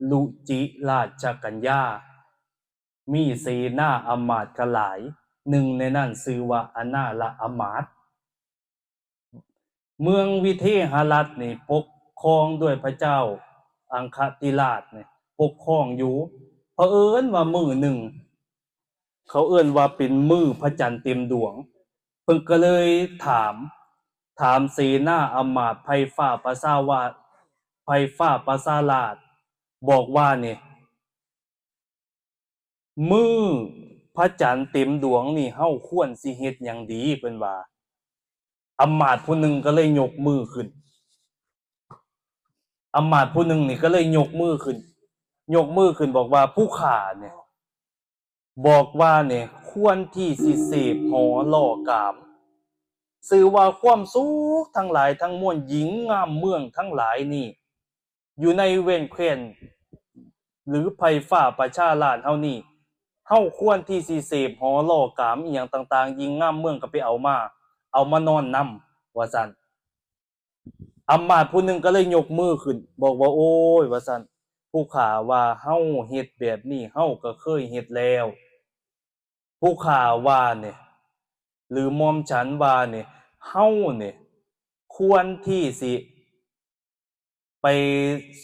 ลุจิราชกัญญามีเสนาอำมาตย์ก็หลายหนึ่งในนั้นชื่อว่าอนาละอำมาตย์เมืองวิเทหรัฐนี่ปกครองด้วยพระเจ้าอังคติราชนี่ปกครองอยู่เผอิญว่ามื้อหนึ่งเขาเอิ้นว่าเป็นมื้อพระจันทร์เต็มดวงเพิ่นก็เลยถามเสนาอำมาตย์ไพฟ้าประสาวาสไพฟ้าประสาราชบอกว่านี่มื้อพระจันทร์เต็มดวงนี่เฮาควรสิเฮ็ดหยังดีเพิ่นว่าอำมาตย์ผู้หนึ่งก็เลยยกมือขึ้นอำมาตย์ผู้หนึ่งนี่ก็เลยยกมือขึ้นบอกว่าผู้ข้าเนี่ยบอกว่าเนี่ยควรที่สิเสพหอล่อกามสื่อว่าความสุขทั้งหลายทั้งมวลหญิงงามเมืองทั้งหลายนี่อยู่ในเว้นแคว้นหรือไผฟ้าประชาราษฎร์เฮานี่เฮาควรที่สิเสพหอล่อกามอีหยังต่างๆหญิงงามเมืองก็ไปเอามานอนนำว่าซั่นอำมาตย์ผู้หนึ่งก็เลยยกมือขึ้นบอกว่าโอ้ยว่าซั่นผู้ข้าว่าเฮาเฮ็ดแบบนี้เฮาก็เคยเฮ็ดแล้วผู้ข้าว่าเนี่ยหรือหม่อมฉันว่าเนี่ยเฮาเนี่ยควรที่สิไป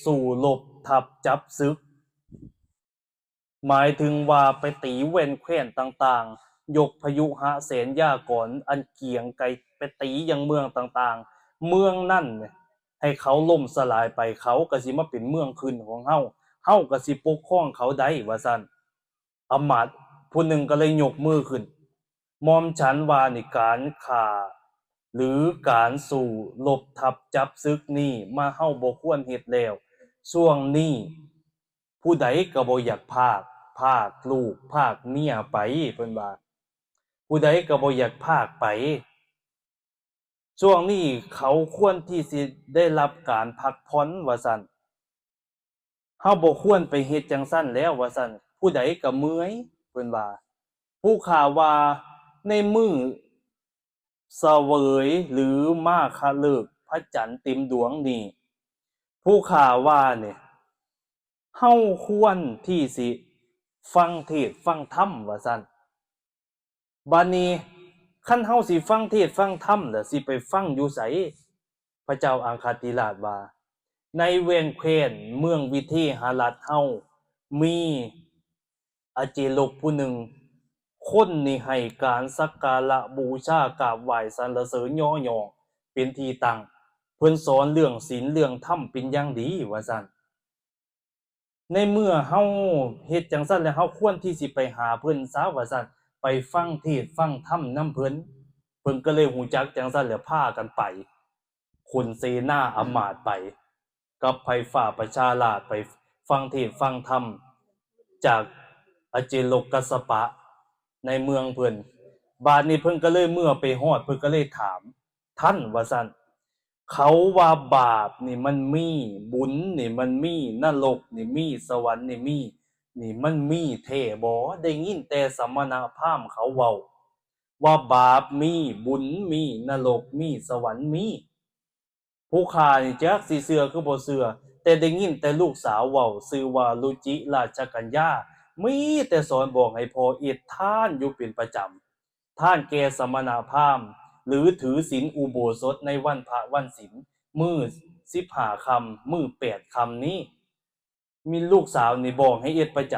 สู่รบทับจับศึกหมายถึงว่าไปตีแว่นแคว้นต่างๆยกพยุหเสนยากรอันเกียงไกลไปตียังเมืองต่างๆเมืองนั่นเนี่ยให้เขาล่มสลายไปเขาก็สิมาเป็นเมืองคืนของเฮาก็สิปกครองเขาได้ว่าซั่นอำมาตย์ผู้หนึ่งก็เลยยกมือขึ้นหม่อมฉันว่านี่การฆ่าหรือการสู่รบทับจับศึกนี่มาเฮาบ่ควรเฮ็ดแล้วช่วงนี้ผู้ใดก็บ่อยากพากลูกพากเมียไปเพิ่นว่าผู้ใดก็บ่อยากพากไปช่วงนี้เขาควรที่สิได้รับการพักผ่อนว่าซั่นเฮาบ่ควรไปเฮ็ดจังซั่นแล้วว่าซั่นผู้ใดก็เมื่อยเพิ่นว่าผู้ข่าว่าในมื้อเสวยหรือมาฆฤกษ์พระจันทร์เต็มดวงนี่ผู้ข่าว่าเนี่ยเฮาควรที่สิฟังเทศน์ฟังธรรมว่าซั่นบัดนี้คันเฮาสิฟังเทศน์ฟังธรรมแล้วสิไปฟังอยู่ไสพระเจ้าอังคติราชว่าในเว้นแคว้นเมืองวิเทหรัฐเฮามีอเจลกผู้หนึ่งคนนี่ให้การสักการะบูชากราบไหว้สรรเสริญย่อหย่อเป็นที่ตั้งเพิ่นสอนเรื่องศีลเรื่องธรรมเป็นอย่างดีว่าซั่นในเมื่อเฮาเฮ็ดจังซั่นแล้วเฮาควรที่สิไปหาเพิ่นซะว่าซั่นไปฟังเทศน์ฟังธรรมนำเพิ่นก็เลยฮู้จักจังซั่นแล้วพากันไปคนเสนาอำมาตย์ไปกับไผฟ้าประชาราษฎร์ไปฟังเทศน์ฟังธรรมจากอเจโลกัสสปะในเมืองเพิ่นบาดนี้เพิ่นก็เลยเมื่อไปฮอดเพิ่นก็เลยถามท่านว่าซั่นเขาว่าบาปนี่มันมีบุญนี่มันมีนรกนี่มีสวรรค์นี่มีนี่มันมีแท้บ่ได้ยินแต่สมณพราหมณ์เขาเว้าว่าบาปมีบุญมีนรกมีสวรรค์มีผู้ข้านี่จักสิเชื่อคือบ่เชื่อแต่ได้ยินแต่ลูกสาวเว้าชื่อว่าลุจิราชกัญญามีแต่สอนบอกให้พอเฮ็ดทานอยู่เป็นประจำทานแก่สมณพราหมณ์หรือถือศีลอุโบสถในวันพระวันศีลมื้อ15ค่ำมื้อ8ค่ำนี้มีลูกสาวนี่บอกให้เฮ็ดประจ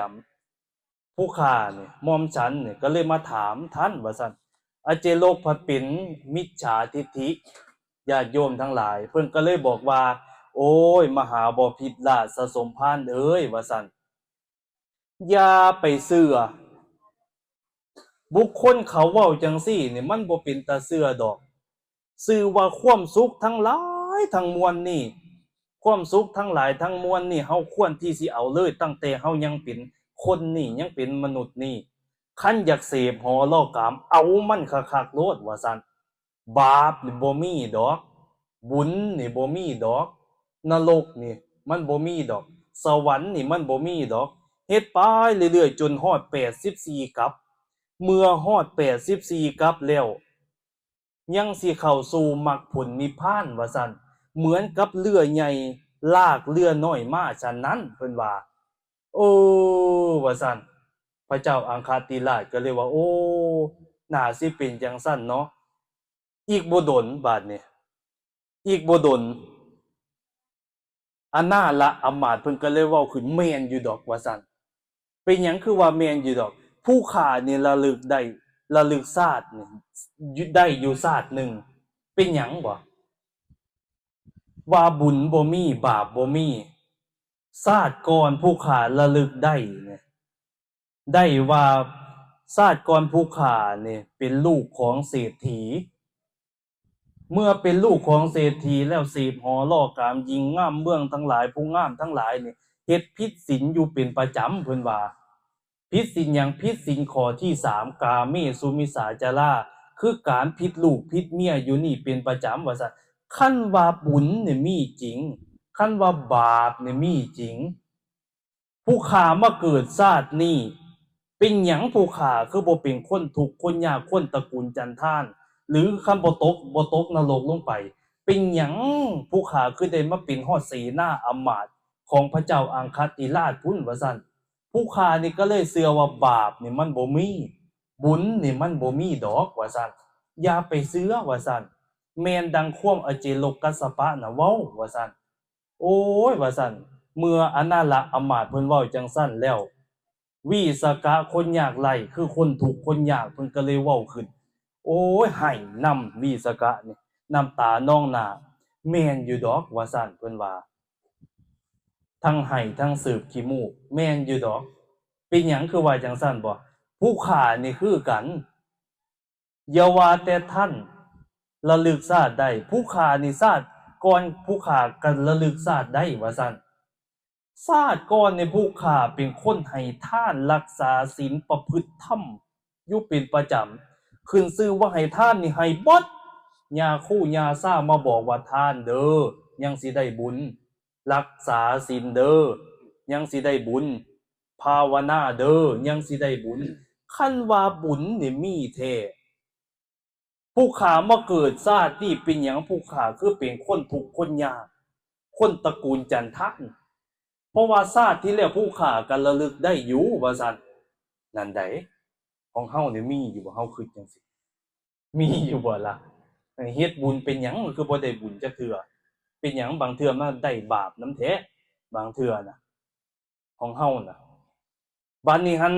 ำ ผู้ฆ่าเนี่ยหม่อมฉันเนี่ยก็เลยมาถามท่านว่าซั่นอาเจโลกพัดเป็นมิจฉาทิฏฐิญาติโยมทั้งหลายเพิ่นก็เลยบอกว่าโอ้ยมหาบพิตรราชสมภารเอ้ยว่าซั่นอย่าไปเชื่อบุคคลเขาเว้าจังซี่นี่มันบ่เป็นตาเชื่อดอกชื่อว่าความสุขทั้งหลายทั้งมวลนี่ความสุขทั้งหลายทั้งมวลนี่เฮาควรที่สิเอาเลยตั้งแต่เฮายังเป็นคนนี่ยังเป็นมนุษย์นี่คันอยากเสพหอลอกามเอามันคักๆโลดว่าซั่นบาปนี่บ่มีดอกบุญนี่บ่มีดอกนรกนี่มันบ่มีดอกสวรรค์นี่มันบ่มีดอกเฮ็ดไปเรื่อยๆจนฮอด84กับเมื่อฮอด84กับแล้วยังสิเข้าสู่มรรคผลนิพพานว่าซั่นเหมือนกับเรือใหญ่ลากเรือน้อยมาฉะนั้นเพิ่นว่าโอ้ว่าซั่นพระเจ้าอังคาติราชก็เลยว่าโอ้น่าสิเป็นจังซั่นเนาะอีกบ่ดนบาดนี้อีกบ่ดนอานาละอำมาตย์เพิ่นก็เลยเว้าขึ้นแม่นอยู่ดอกว่าซั่นเป็นหยังคือว่าแม่นอยู่ดอกผู้ฆ่านี่ระลึกได้ระลึกชาตินี่ได้อยู่ชาติหนึ่งเป็นหยังบ่ว่าบุญบ่มีบาปบ่มีชาติก่อนผู้ฆ่าระลึกได้เนี่ยได้ว่าชาติก่อนผู้ฆ่านี่เป็นลูกของเศรษฐีเมื่อเป็นลูกของเศรษฐีแล้วเสพหอล่อกามยิงงามเมืองทั้งหลายผู้งามทั้งหลายนี่เฮ็ดผิดศีลอยู่เป็นประจำเพิ่นว่าผิดศีลหยังผิดศีลข้อที่3กาเมสุมิสาจาราคือการผิดลูกผิดเมียอยู่นี่เป็นประจำว่าซั่นคันว่าบุญนี่มีจริงคันว่าบาปนี่มีจริงผู้ฆ่ามาเกิดชาตินี้เป็นหยังผู้ฆ่าคือบ่เป็นคนทุกข์คนยากคนตระกูลจันทานหรือคันบ่ตกนรกลงไปเป็นหยังผู้ฆ่าคือได้มาเป็นฮอดเสนาอำมาตย์ของพระเจ้าอังคติราชพุ่นว่าซั่นผู้ฆ่านี่ก็เลยเชื่อว่าบาปนี่มันบ่มีบุญนี่มันบ่มีดอกว่าซั่นอย่าไปเชื่อว่าซั่นแม่นดังความอเจโลกัสสปะน่ะเว้าว่าซั่นโอ้ยว่าซั่นเมื่ออนาละอำมาตย์เพิ่นเว้าจังซั่นแล้ววิสกะคนยากไร้คือคนทุกข์คนยากเพิ่นก็เลยเว้าขึ้นโอ้ยให้นำวิสกะนี่น้ำตานองหน้าแม่นอยู่ดอกว่าซั่นเพิ่นว่าทั้งให้ทั้งสืบขี้มูกแม่นอยู่ดอกเป็นหยังคือว่าจังซั่นบ่ผู้ฆ่านี่คือกันอย่าว่าแต่ท่านระลึกชาติได้ผู้ฆ่านี่ชาติก่อนผู้ฆ่าก็ระลึกชาติได้ว่าซั่นชาติก่อนนี่ผู้ฆ่าเป็นคนให้ทานรักษาศีลประพฤติธรรมอยู่เป็นประจำขึ้นชื่อว่าให้ทานนี่ให้เบิดย่าคู่ย่าซ่ามาบอกว่าทานเด้อยังสิได้บุญรักษาศีลเด้อยังสิได้บุญภาวนาเด้อยังสิได้บุญคันว่าบุญนี่มีแท้ผู้ฆ่ามาเกิดชาตินี่เป็นหยังผู้ฆ่าคือเป็นคนทุกข์คนยากคนตระกูลจันทานเพราะว่าชาติที่แล้วผู้ฆ่าก็ระลึกได้อยู่ว่าซั่นนั่นใดของเฮานี่มีอยู่บ่เฮาคิดจังซี่มีอยู่บ่ล่ะเฮ็ดบุญเป็นหยังคือบ่ได้บุญจักเทื่อเป็นหยังบางเทื่อมันได้บาปนำแท้บางเทื่อน่ะของเฮาน่ะบัดนี้หัน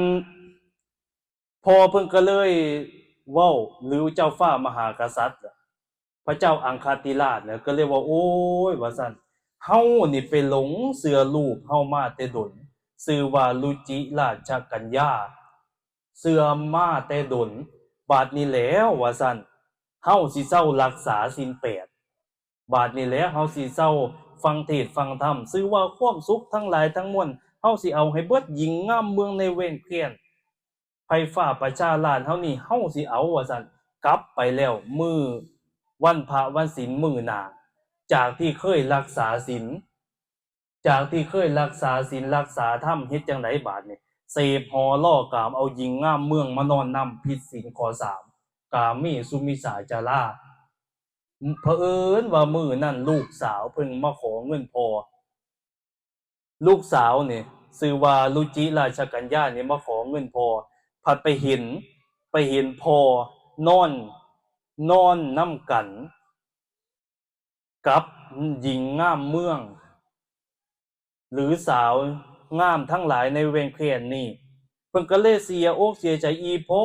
พอเพิ่นก็เลยเว้าหรือเจ้าฟ้ามหากษัตริย์พระเจ้าอังคาติราชเนี่ยก็เลยว่าโอ้ยว่าซั่นเฮานี่ไปหลงเชื่อลูกเฮามาแต่ดนชื่อว่ารุจิราชกัญญาเชื่อมาแต่ดนบาดนี้แล้วว่าซั่นเฮาสิเซารักษาศีล8บาดนี้แล้วเฮาสิเซาฟังเทศน์ฟังธรรมชื่อว่าความสุขทั้งหลายทั้งมวลเฮาสิเอาให้เบิดหญิงงามเมืองในเว้นเพียนไผฟ้าประชาราษฎร์เฮานี่เฮาสิเอาว่าซั่นกลับไปแล้วมื้อวันพระวันศีลมื้อหน้าจากที่เคยรักษาศีลจากที่เคยรักษาศีลรักษาธรรมเฮ็ดจังไดบาดนี้เสพหอล่อกามเอาหญิงงามเมืองมานอนนำผิดศีลข้อ3กาเมสุมิสาจาราเผอิญว่ามื้อนั้นลูกสาวเพิ่นมาขอเงินพ่อลูกสาวนี่ชื่อว่ารุจิราชกัญญานี่มาขอเงินพ่อพัดไปเห็นพ่อนอนนำกันกับหญิงงามเมืองหรือสาวงามทั้งหลายในเวียงเพียนนี่ พิ่นก็เลยเสียอกเสียใจอีพ่อ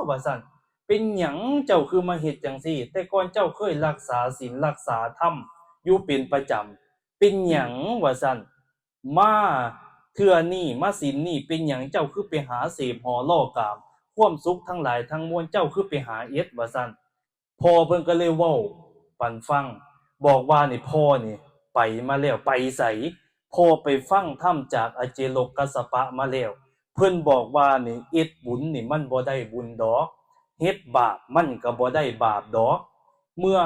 ว่าซั่นเป็นหยังเจ้าคือมาเฮ็ดจังซี่แต่ก่อนเจ้าเคยรักษาศีลรักษาธรรมอยู่เป็นประจำเป็นหยังว่าซั่นมาเทื่อนี้มาศีลนี้เป็นหยังเจ้าคือไปหาเสพหอล่อกามความสุขทั้งหลายทั้งมวลเจ้าคือไปหาเอ็ดว่าซั่นพ่อเพิ่นก็เลยเว้าปันฟังบอกว่านี่พ่อนี่ไปมาแล้วไปไสพ่อไปฟังธรรมจากอเจโลกกัสสปะมาแล้วเพิ่นบอกว่านี่เอ็ดบุญนี่มันบ่ได้บุญดอกเฮ็ดบาปมันก็บ่ได้บาปดอกเมื่อ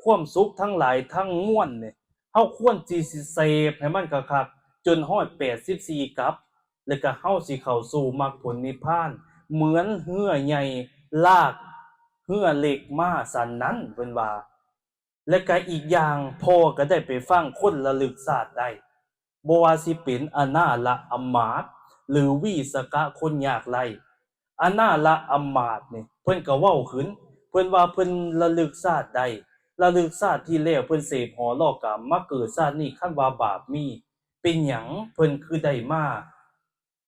ความสุขทั้งหลายทั้งมวลนี่เฮาควรสิเสพให้มันคักๆจนฮอด84กับแล้วก็เฮาสิเข้าสู่มรรคผลนิพพานเหมือนเหือใหญ่ลากเหือเล็กมาสั่นนั้นเพิ่นว่าและก็อีกอย่างพ่อก็ได้ไปฟังคนระลึกชาติได้บ่ว่าสิเป็นอนาละอำมาตย์หรือวิสกะคนยากไร้อนาละอำมาตย์นี่เพิ่นก็เว้าขึ้นเพิ่นว่าเพิ่นระลึกชาติได้ระลึกชาติที่แล้วเพิ่นเสพหอล่อกามมาเกิดชาตินี้คันว่าบาปมีเป็นหยังเพิ่นคือได้มา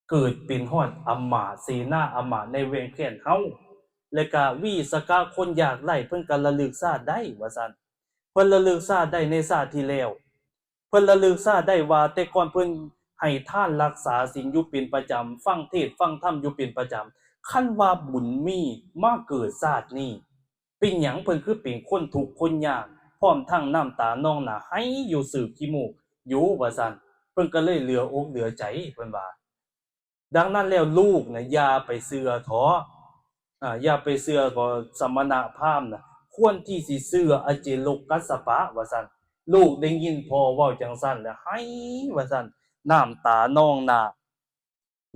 เกิดเป็นฮอดอำมาตย์เสนาอำมาตย์ในเวรแค้นเฮาและก็วิสกะคนยากไร้เพิ่นก็ระลึกชาติได้ว่าซั่นเพิ่นระลึกชาติได้ในชาติที่แล้วเพิ่นระลึกชาติได้ว่าแต่ก่อนเพิ่นให้ทานรักษาศีลอยู่เป็นประจำฟังเทศน์ฟังธรรมอยู่เป็นประจำคันว่าบุญมีมาเกิดชาตินี้เป็นหยังเพิ่นคือเป็นคนทุกข์คนยากพร้อมทั้งน้ำตานองหน้าไหอยู่สืบขี้มูกอยู่ว่าซั่นเพิ่นก็เลยเหลืออกเหลือใจเพิ่นว่าดังนั้นแล้วลูกน่ะอย่าไปเชื่อท้ออย่าไปเชื่อก็สมณพราหมณ์น่ะควรที่สิเชื่ออเจโลกกัสสปะว่าซั่นลูกได้ยินพ่อเว้าจังซั่นแล้วไหว่าซั่นน้ำตานองหน้า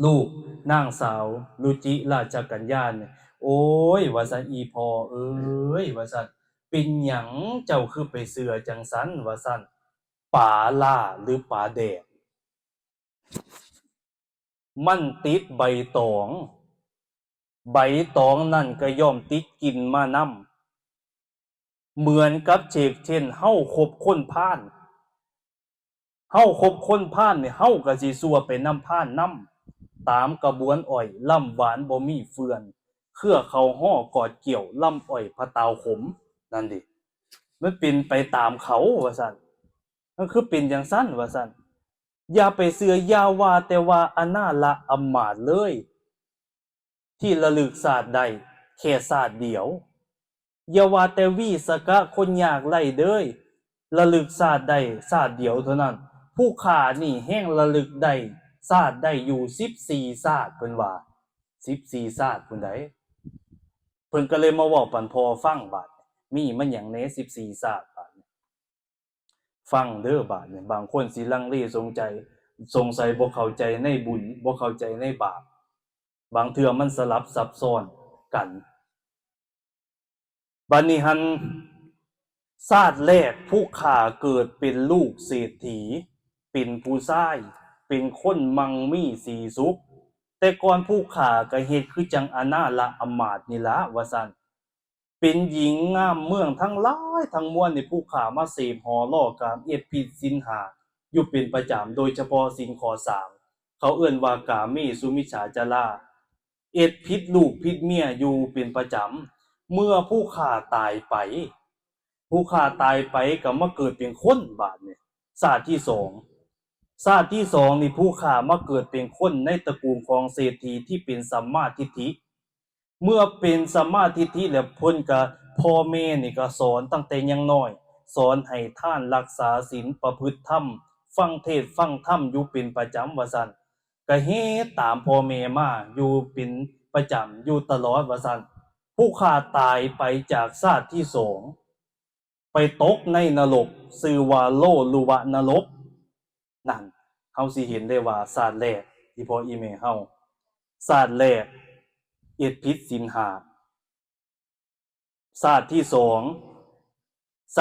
ลูกนางสาวรุจิราชกัญญาเนี่ยโอ้ยว่าซั่นอีพ่อเอ้ยว่าซั่นเป็นหยังเจ้าคือไปเชื่อจังซั่นว่าซั่นปลาล่าหรือปลาแดกมันติดใบตองใบตองนั่นก็ย่อมติดกินมานำเหมือนกับเช่นเฮาคบคนพาลเฮาคบคนพาลนี่เฮาก็สิซัวไปนำพาลนำตามกระบวนอ้อยล่ำหวานบ่มีเฟื่อนเครือเขาฮ้อกอดเกี่ยวล่ำอ้อยพะตาวขมนั่นดิมันเป็นไปตามเขาว่าซั่นมันคือเป็นจังซั่นว่าซั่นอย่าไปเชื่ออย่าว่าแต่ว่าอนาละอำมาตย์เลยที่ระลึกชาติได้แค่ชาติเดียวอย่าว่าแต่วิสกะคนยากไร้เด้ยระลึกชาติได้ชาติเดียวเท่านั้นผู้ฆ่านี่แฮ่งระลึกได้ชาติได้อยู่14ชาติเพิ่นว่า14ชาติพุ่นใดเพิ่นก็เลยมาเว้าปันพอฟังบาดมีมันหยังแหน่14ชาติบาดฟังเด้อบาดบางคนสิลังเลสงสัยบ่เข้าใจในบุญบ่เข้าใจในบาปบางเทื่อมันสลับซับซ้อนกันบัดนี้หันชาติแรกผู้ฆ่าเกิดเป็นลูกเศรษฐีเป็นผู้ชายเป็นคนมั่งมีสีสุขแต่ก่อนผู้ฆ่าก็เฮ็ดคือจังอนาละอำมาตย์นี่ล่ะว่าซั่นเป็นหญิงงามเมืองทั้งหลายทั้งมวลนี่ผู้ฆ่ามาเสพหอล่อกามเอ็ดผิดศีล5อยู่เป็นประจำโดยเฉพาะศีลข้อ3เขาเอิ้นว่ากาเมสุมิจฉาจาราเอ็ดผิดลูกผิดเมียอยู่เป็นประจำเมื่อผู้ฆ่าตายไปก็มาเกิดเป็นคนบาดนี่ชาติที่2นี่ผู้ฆ่ามาเกิดเป็นคนในตระกูลของเศรษฐีที่เป็นสัมมาทิฏฐิเมื่อเป็นสัมมาทิฏฐิแล้วเพิ่นก็พ่อแม่นี่ก็สอนตั้งแต่ยังน้อยสอนให้ทานรักษาศีลประพฤติธรรมฟังเทศน์ฟังธรรมอยู่เป็นประจำว่าซั่นก็เฮ็ดตามพ่อแม่มาอยู่เป็นประจำอยู่ตลอดว่าซั่นผู้ฆ่าตายไปจากชาติที่2ไปตกในนรกชื่อว่าโลลุวะนรกนั่นเฮาสิเห็นได้ว่าชาติแรกที่พ่ออีแม่เฮาชาติแรกเอ็ดผิดศีล5ชาติที่2ช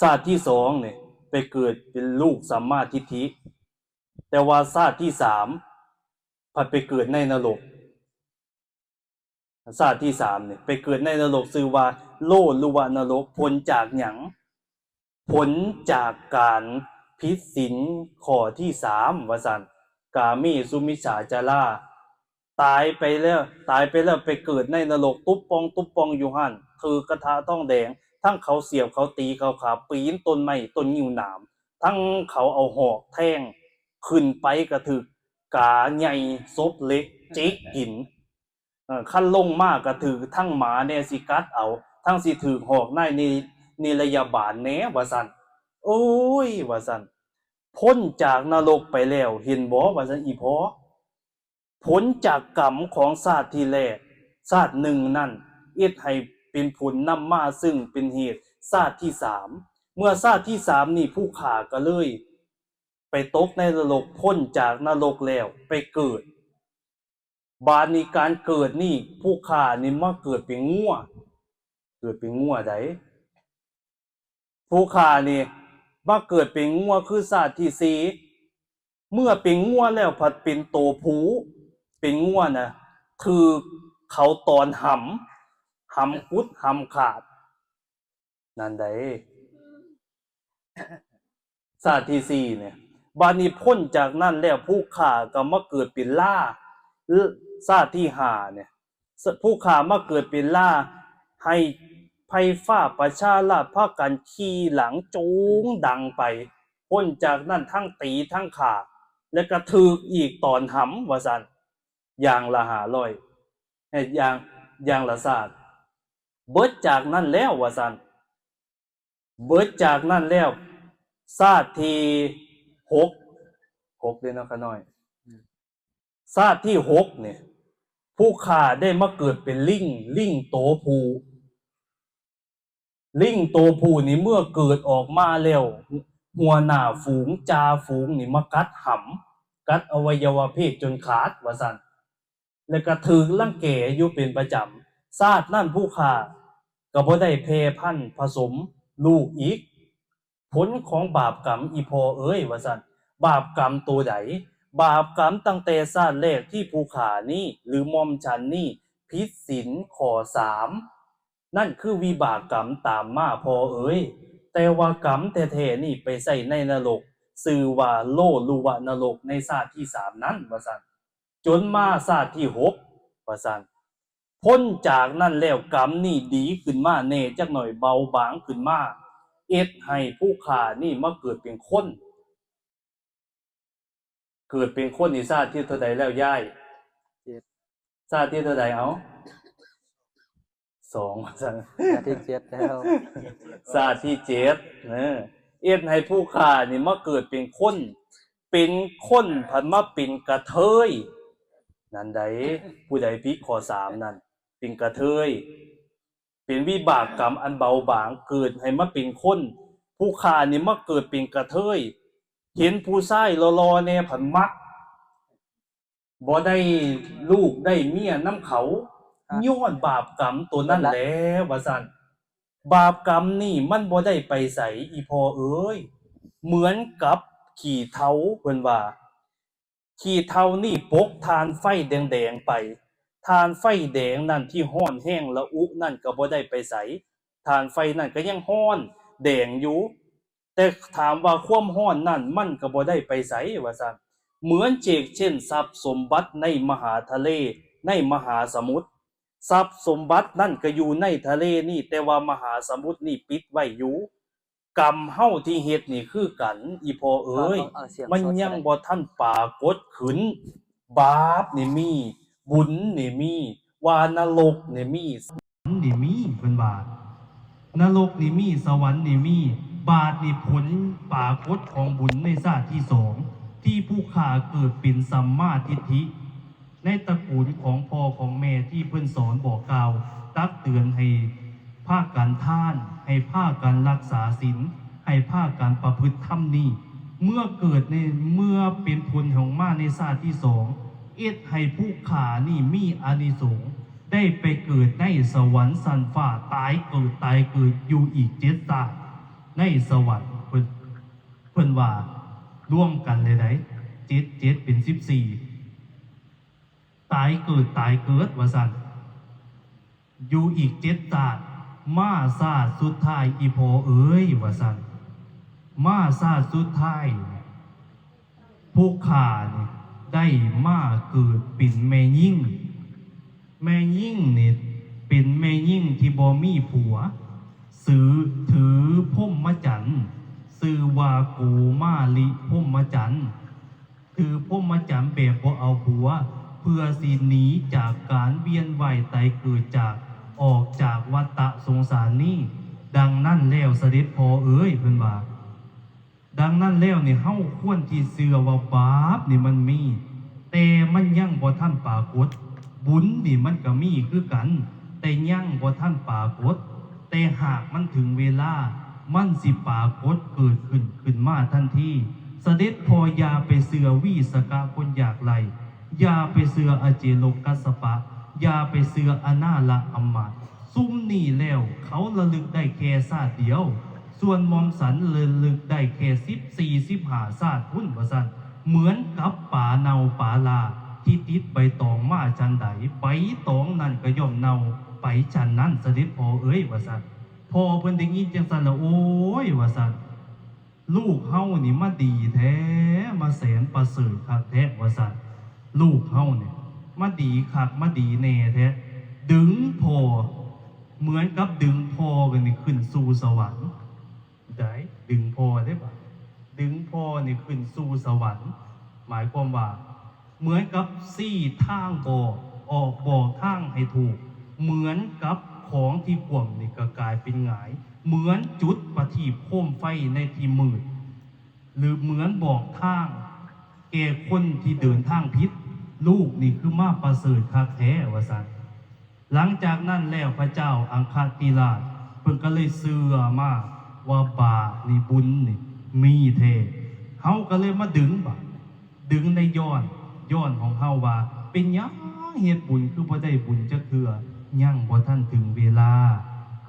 าติที่2นี่ไปเกิดเป็นลูกสัมมาทิฏฐิแต่ว่าชาติที่3พัดไปเกิดในนรกชาติที่3นี่ไปเกิดในนรกชื่อว่าโลลุวะนรกผลจากหยังผลจากการผิดศีลข้อที่3ว่าซั่นกาเมสุมิจฉาจารา ตายไปแล้วไปเกิดในนรกตุ๊บปองอยู่หั่นคือกระทะต้องแดงทั้งเขาเสียบเขาตีเขาขาปีนต้นไม้ต้นงิ้วหนามทั้งเขาเอาหอกแทงขึ้นไปกระถึกกาใหญ่ซบเล็กจิกกินขั้นลงมากกระถือทั้งหมาแน่สิกัดเอาทั้งสิถือหอกนายนิรยาบาลแหน่ว่าซั่นโอ้ยว่าซั่นพ้นจากนรกไปแล้วเห็นบ่ว่าซั่นอีพอผลจากกรรมของชาติที่แรกชาติหนึ่งนั่นเอ็ดให้เป็นผลนำมาซึ่งเป็นเหตุชาติที่สามเมื่อชาติที่สามนี่ผู้ฆ่าก็เลยไปตกในนรกพ้นจากนรกแล้วไปเกิดบาดนี้การเกิดนี่ผู้ฆ่านี่มาเกิดเป็นงัวไดผู้ฆ่านี่มาเกิดเป็นงัวคือชาติที่สี่เมื่อเป็นงัวแล้วผัดเป็นโตผู้เป็นงัวนะคือเขาตอนหำกุดหำขาดนั่นไดชาติที่สี่เนี่ยบาดนี้พ้นจากนั้นแล้วผู้ฆ่าก็มาเกิดเป็นล่าชาติที่ห้าเนี่ยผู้ฆ่ามาเกิดเป็นล่าให้ไฟฟ้าประชาราษฎร์พากันขี่หลังจูงดังไปพ้นจากนั้นทั้งตีทั้งฆ่าแล้วก็ถูกอีกตอนหำว่าซั่นอย่างละ500อย่างละศาสตร์เบิดจากนั้นแล้วว่าซั่นเบิดจากนั้นแล้วศาสตร์ที่6เด้อเนาะค่ะน้อยศาสตร์ที่6เนี่ยผู้ฆ่าได้มาเกิดเป็นลิงโตผู้ลิงโตผู้นี่เมื่อเกิดออกมาแล้วหัวหน้าฝูงจ่าฝูงนี่มากัดอวัยวะเพศจนขาดว่าซั่นแล้วก็ถูกรังแกอยู่เป็นประจำชาตินั้นผู้ฆ่าก็บ่ได้เพพันธุ์ผสมลูกอีกผลของบาปกรรมอีพอเอ้ยว่าซั่นบาปกรรมตัวใดบาปกรรมตั้งแต่ชาติแรกที่ผู้ฆ่านี่หรือมอมฉันนี่ผิดศีลข้อ3นั่นคือวิบากกรรมตามมาพอเอ้ยแต่ว่ากรรมแท้ๆนี่ไปใส่ในนรกชื่อว่าโลลุวะนรกในชาติที่3นั้นว่าซั่นจนมาชาติที่6ว่าซั่นพ้นจากนั้นแล้วกรรมนี่ดีขึ้นมาแน่จักหน่อยเบาบางขึ้นมาเอ็ดให้ผู้ฆ่านี่มาเกิดเป็นคนนี่ชาติที่เท่าใดแล้วยายชาติที่เท่าใดเอา2ว่าซั่นชาติที่7แล้ว ชาติที่7เอ็ดให้ผู้ฆ่านี่มาเกิดเป็นคนผันมาเป็นกระเทยนั่นใดผู้ใดผิดข้อ3นั่นเป็นกระเทยเป็นวิบากกรรมอันเบาบางเกิดให้มาเป็นคนผู้ฆ่านี่มาเกิดเป็นกระเทยเห็นผู้ชายหล่อๆแน่ผันมักบ่ได้ลูกได้เมียนำเขาย้อนบาปกรรมตัวนั้นแหละว่าซั่นบาปกรรมนี่มันบ่ได้ไปไสอีพ่อเอ้ยเหมือนกับขี้เถ้าเพิ่นว่าขี้เถ้านี่ปกทานไฟแดงๆไปทานไฟแดงนั่นที่ร้อนแห้งละอุนั่นก็บ่ได้ไปไสทานไฟนั่นก็ยังร้อนแดงอยู่แต่ถามว่าความร้อนนั่นมันก็บ่ได้ไปไสว่าซั่นเหมือนเช่นทรัพย์สมบัติในมหาทะเลในมหาสมุทรทรัพย์สมบัตินั่นก็อยู่ในทะเลนี่แต่ว่ามหาสมุทรนี่ปิดไว้อยู่กรรมเฮาที่เฮ็ดนี่คือกันอีพ่อเอ้ยมันยังบ่ทันปรากฏขึ้นบาปนี่มีบุญนี่มีว่านรกนี่มีนี่มีเพิ่นว่านรกนี่มีสวรรค์นี่มีบาปนี่ผลปรากฏของบุญในชาติที่2ที่ผู้ฆ่าเกิดเป็นสัมมาทิฏฐิในตระกูลของพ่อของแม่ที่เพิ่นสอนบอกกล่าวตักเตือนให้พากันทานให้พากันรักษาศีลให้พากันประพฤติธรรมนี้เมื่อเป็นผลของมาในชาติที่2เอ็ดให้ผู้ฆ่านี่มีอานิสงส์ได้ไปเกิดในสวรรค์สันฟ้าตายเกิดอยู่อีก7ชาติในสวรรค์เพิ่นว่าร่วมกันเลยได้7เป็น14ตายเกิดว่าซั่นอยู่อีก7ชาติมาชาติสุดท้ายอีพ่อเอ้ยว่าซั่นมาชาติสุดท้ายผู้ฆ่านี่ ได้มาเกิดเป็นแม่ยิ่งแม่ยิ่งนี่เป็นแม่ยิ่งที่บ่มีผัวถือพรหมจรรย์ชื่อว่าโกมาลิพรหมจรรย์ถือพรหมจรรย์แบบบ่เอาผัวเพื่อสิหนีจากการเวียนว่ายตายเกิดจากออกจากวัฏสงสารนี้ดังนั้นแล้วเสด็จพ่อเอ๋ยเพิ่นว่าดังนั้นแล้วนี่เฮาควรที่เชื่อว่าบาปนี่มันมีแต่มันยังบ่ทันปรากฏบุญนี่มันก็มีคือกันแต่ยังบ่ทันปรากฏแต่หากมันถึงเวลามันสิปรากฏเกิดขึ้นมาทันทีเสด็จพ่ออย่าไปเชื่อวิสกะคนอยากไล่อย่าไปเชื่ออเจโลกัสสปะอย่าไปเชื่ออนาละอัมมาตซุ่มนี่แล้วเขาระลึกได้แค่ชาติเดียวส่วนมอมสันระลึกได้แค่14-15ชาติพุ่นว่าซั่นเหมือนกับป่าเนาป่าลาที่ติดใบตองมาจันใดใบตองนั่นก็ย่อมเนาไปจันนั้นเสด็จพ่อเอ๋ยว่าซั่นพ่อเพิ่นได้ยินจังซั่นแล้วโอ้ยว่าซั่นลูกเฮานี่มาดีแท้มาแสนประเสริฐคักแท้ว่าซั่นลูกเฮาเนี่ยมาดีคักมาดีแน่แท้ดึงพ่อเหมือนกับดึงพ่อกันนี่ขึ้นสู่สวรรค์ได้ดึงพ่อได้ปะดึงพ่อนี่ขึ้นสู่สวรรค์หมายความว่าเหมือนกับซี่ทางบอกทางให้ถูกเหมือนกับของที่ขวมนี่ก็กลายเป็นหงายเหมือนจุดประทีปโคมไฟในที่มืดหรือเหมือนบอกทางแก่คนที่เดินทางผิดลูกนี่คือมาประเสริฐคักแท้ว่าซั่นหลังจากนั้นแล้วพระเจ้าอังคติราชเพิ่นก็เลยเชื่อมาว่าบาปนี่บุญนี่มีแท้เฮาก็เลยมาดึงในย้อนของเฮาว่าเป็นหยังเฮ็ดบุญคือบ่ได้บุญจักเทื่อยังบ่ทันถึงเวลา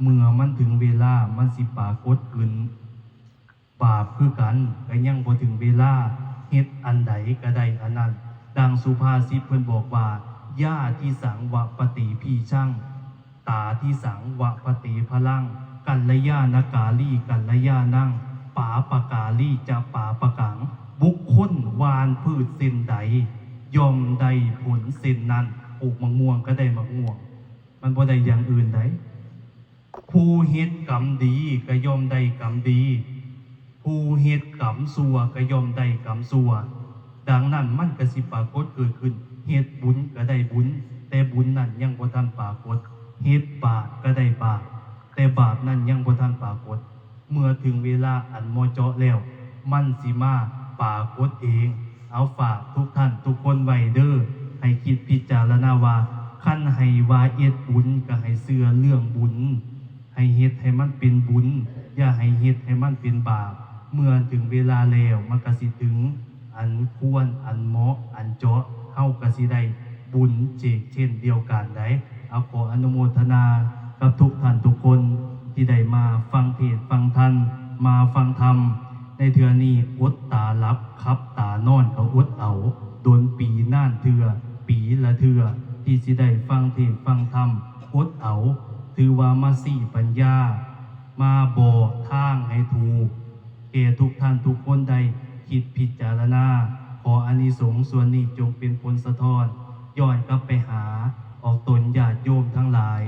เมื่อมันถึงเวลามันสิปรากฏขึ้นบาปคือกันก็ยังบ่ถึงเวลาเฮ็ดอันใดก็ได้อันนั้นดังสุภาษิตเพิ่นบอกว่าย่าที่สังวะปฏิพี่ช่างตาที่สังวะปฏิพลังกัลยาณกาลีกัลยานั่งปาปกาลีจะปาปกังบุคคลวานพืชเส้นใดย่อมได้ผลเส้นนั้นปลูกมะม่วงก็ได้มะม่วงมันบ่ได้อย่างอื่นใดผู้เฮ็ดกรรมดีก็ย่อมได้กรรมดีผู้เฮ็ดกรรมชั่วก็ย่อมได้กรรมชั่วดังนั้นมันก็สิปรากฏเกิดขึ้นเฮ็ดบุญก็ได้บุญแต่บุญนั้นยังบ่ทันปรากฏเฮ็ดบาปก็ได้บาปแต่บาปนั้นยังบ่ทันปรากฏเมื่อถึงเวลาอันเหมาะเจาะแล้วมันสิมาปรากฏเองเอาฝากทุกท่านทุกคนไว้เด้อให้คิดพิจารณาว่าคันให้ว่าเฮ็ดบุญก็ให้เชื่อเรื่องบุญให้เฮ็ดให้มันเป็นบุญอย่าให้เฮ็ดให้มันเป็นบาปเมื่อถึงเวลาแล้วมันก็สิถึงอันควรอันเหมาะอันเจาะเฮาก็สิได้บุญเช่นเดียวกันได้เอาขออนุโมทนากับทุกท่านทุกคนที่ได้มาฟังเทศน์ฟังธรรมมาฟังธรรมในเทื่อนี้อดตาหลับคับตานอนก็อดเอาโดนปีน่านเทื่อปีละเทื่อที่สิได้ฟังเทศน์ฟังธรรมอดเอาถือว่ามาสี่ปัญญามาบอกทางให้ถูกแก่ทุกท่านทุกคนใดคิดพิจารณาขออานิสงส์ส่วนนี้จงเป็นผลสะท้อนย้อนกลับไปหาออกตนญาติโยมทั้งหลาย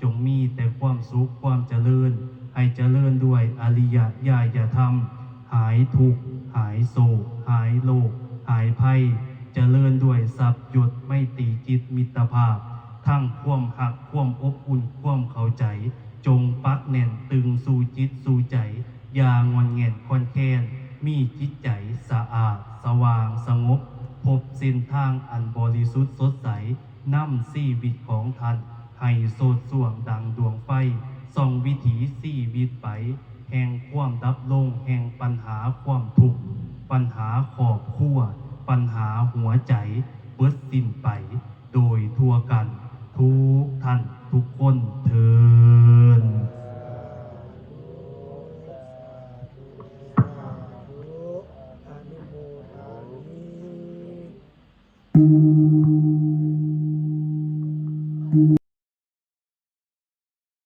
จงมีแต่ความสุขความเจริญให้เจริญด้วยอริยญาณธรรมหายทุกข์หายโศกหายโลกหายภัยเจริญด้วยสัพยศไม่ตีจิตมิตรภาพทั้งความหักความอบอุ่นความเข้าใจจงปักแน่นตึงสู่จิตสู่ใจอย่างอนแง่นคอนแค้นมีจิตใจสะอาดสว่างสงบพบเส้นทางอันบริสุทธิ์สดใสนำชีวิตของท่านให้โสดส่วงดังดวงไฟส่องวิถีชีวิตไปแห่งความดับลงแห่งปัญหาความทุกข์ปัญหาครอบครัวปัญหาหัวใจเบิดสิ้นไปโดยทั่วกันทุกท่านทุกคนเถิด